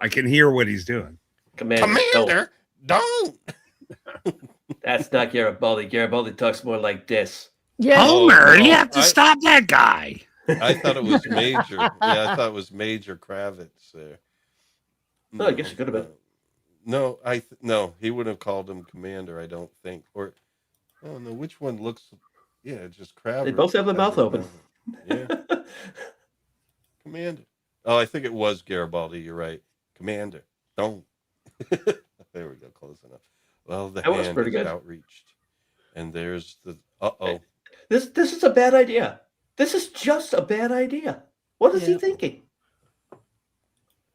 I can hear what he's doing. Commander, don't. That's not Garibaldi. Garibaldi talks more like this. Yeah. Homer, you have to stop that guy. I thought it was Major. Yeah, I thought it was Major Kravitz there. No, I guess it could have been. No, no, he wouldn't have called him Commander, I don't think. Or, oh no, which one looks? Yeah, just Kravitz. They both have the mouth open. Yeah. Commander. Oh, I think it was Garibaldi. You're right. Commander, don't. There we go. Close enough. Well, the That was hand pretty is good. outreached, and there's the. Uh-oh. This is a bad idea. This is just a bad idea. What is he thinking?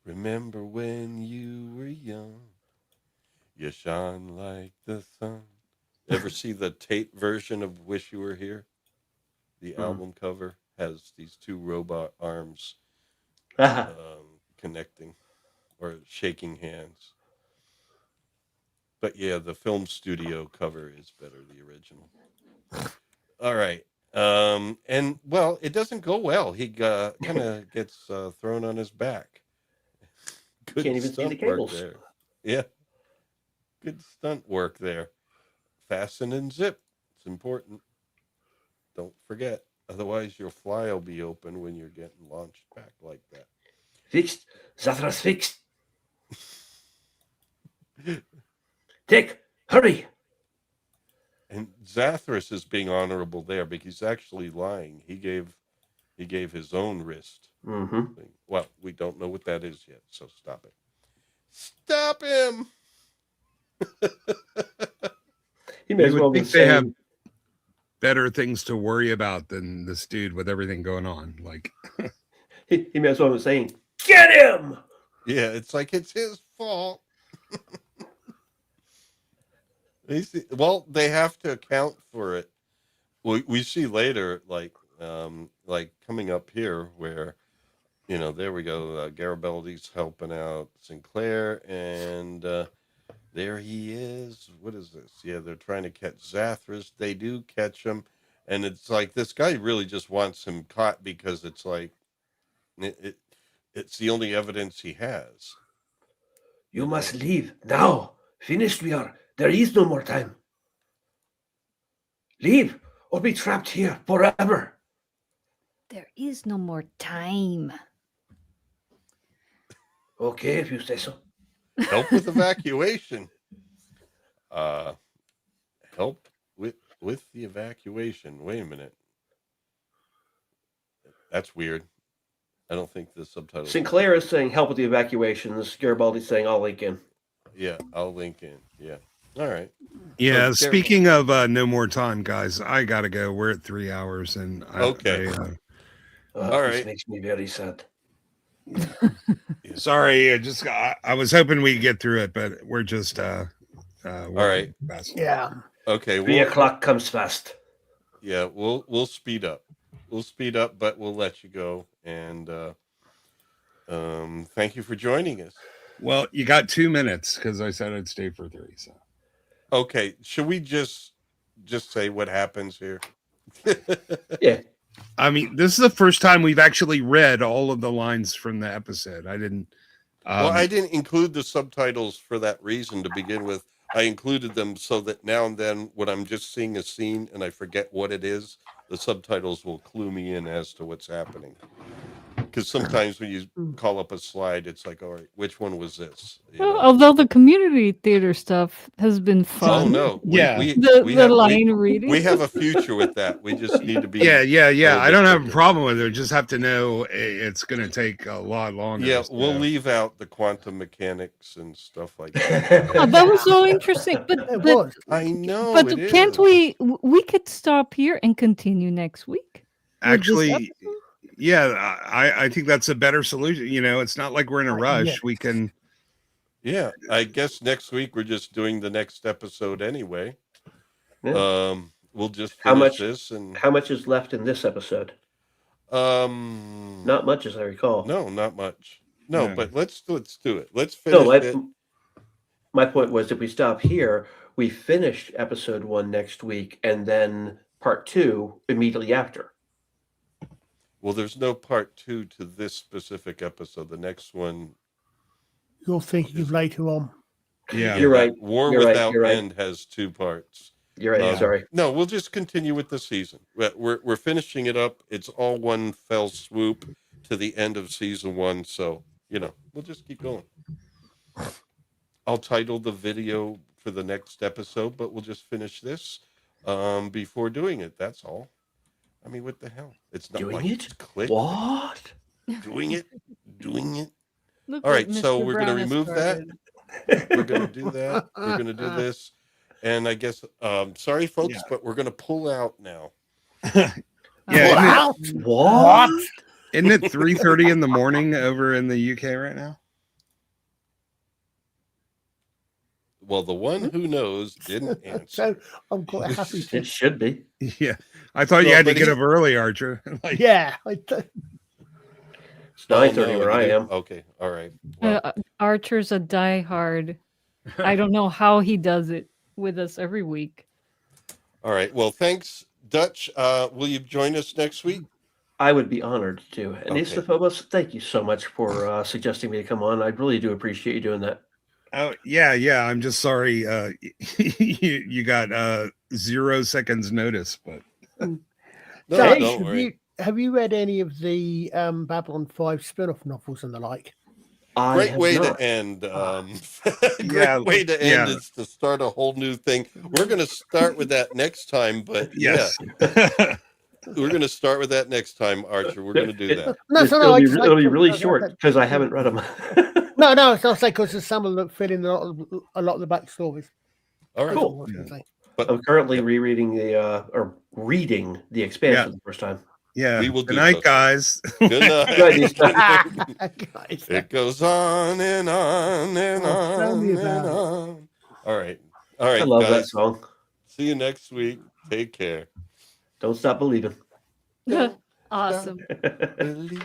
Remember when you were young, you shone like the sun. Ever see the tape version of Wish You Were Here? The album cover has these two robot arms connecting or shaking hands. But yeah, the film studio cover is better, the original. All right. And well, it doesn't go well. He kind of gets thrown on his back. Good Can't even see the stunt work cables. there. Yeah, good stunt work there. Fasten and zip. It's important. Don't forget. Otherwise, your fly will be open when you're getting launched back like that. Fixed. Zathras fixed. Dick, hurry. And Zathras is being honorable there because he's actually lying. He gave his own wrist. Mm-hmm. Thing. Well, we don't know what that is yet, so stop it. Stop him! He may You as well would be think they have saying, better things to worry about than this dude with everything going on. Like, he may as well be saying, get him! Yeah, it's like it's his fault. Well, they have to account for it. We see later, like coming up here, where there we go. Garibaldi's helping out Sinclair, and there he is. What is this? Yeah, they're trying to catch Zathras. They do catch him, and it's like this guy really just wants him caught because it's like it's the only evidence he has. You must leave now. Finished we are. There is no more time. Leave or be trapped here forever. There is no more time. Okay, if you say so. Help with evacuation. Help with the evacuation. Wait a minute. That's weird. I don't think the subtitles. Sinclair is saying help with the evacuations. Garibaldi's saying I'll link in. Yeah, I'll link in. Yeah. All right. yeah. So, Speaking of no more time, guys, I gotta go. We're at 3 hours, and Okay. All right. This makes me very sad. Sorry, I was hoping we'd get through it, but we're just all right. Fast. Yeah. Okay. 3 o'clock comes fast. Yeah, we'll speed up. We'll speed up, but we'll let you go. And thank you for joining us. Well, you got 2 minutes because I said I'd stay for 3. So okay, should we just say what happens here? Yeah. I mean, this is the first time we've actually read all of the lines from the episode. I didn't. Well, I didn't include the subtitles for that reason to begin with. I included them so that now and then, when I'm just seeing a scene and I forget what it is, the subtitles will clue me in as to what's happening. Because sometimes when you call up a slide, it's like, all right, which one was this? Although the community theater stuff has been fun. Oh no! Yeah. The line reading. We have a future with that. We just need to be. Yeah. I don't have a problem with it. Just have to know it's going to take a lot longer. Yeah, so. we'll leave out the quantum mechanics and stuff like that. Oh, that was so interesting. But I know. But it can't is. we could stop here and continue next week? Actually, yeah, I think that's a better solution. It's not like we're in a rush. Yeah. We can. Yeah, I guess next week we're just doing the next episode anyway. Yeah. We'll just finish How much this and how much is left in this episode? Not much, as I recall. No, not much. No, No. but let's do it. Let's finish it. My point was, if we stop here, we finish episode 1 next week, and then part 2 immediately after. Well, there's no part 2 to this specific episode. The next one. You're thinking of later on. Yeah, You're right. War You're Without right. End has 2 parts. You're right. Sorry. No, we'll just continue with the season. We're finishing it up. It's all one fell swoop to the end of season 1. So, we'll just keep going. I'll title the video for the next episode, but we'll just finish this before doing it. That's all. I mean, what the hell? It's not Doing like it? it's click. What? Doing it? Look All what right, so Mr. we're going to Brown has remove that. started. We're going to do that. We're going to do this. And I guess, sorry, folks, but we're going to pull out now. Yeah. What? Isn't it 3:30 in the morning over in the UK right now? Well, the one who knows didn't answer. So I'm quite happy to. It should be. Yeah. I thought you Well, had to but get up early, Archer. Yeah. It's 9:30 where I am. Okay, all right. Well, Archer's a diehard. I don't know how he does it with us every week. all right. Well, thanks, Dutch, will you join us next week? I would be honored to. And Okay. Phobos, thank you so much for suggesting me to come on. I really do appreciate you doing that. Oh yeah. I'm just sorry. You got 0 seconds notice, but No, Dutch, don't worry. have you read any of the Babylon 5 spin-off novels and the like? I Great have way not. to end. Yeah, Great way to end yeah. is to start a whole new thing. We're going to start with that next time, but yes. we're going to start with that next time, Archer. We're going to do that. No, It'll be really I- short because I haven't read them. No, it's not say because there's some of them that fit in a lot of the backstories. All right. Cool. But I'm currently rereading or reading the Expanse Yeah. for the first time. Yeah. we will do Good night, so. guys. Good night. Good night. Guys, It goes on and on and Oh, tell on me and about it. on. All right, I love that guys. song. See you next week. Take care. Don't stop believing. Don't Awesome. believe.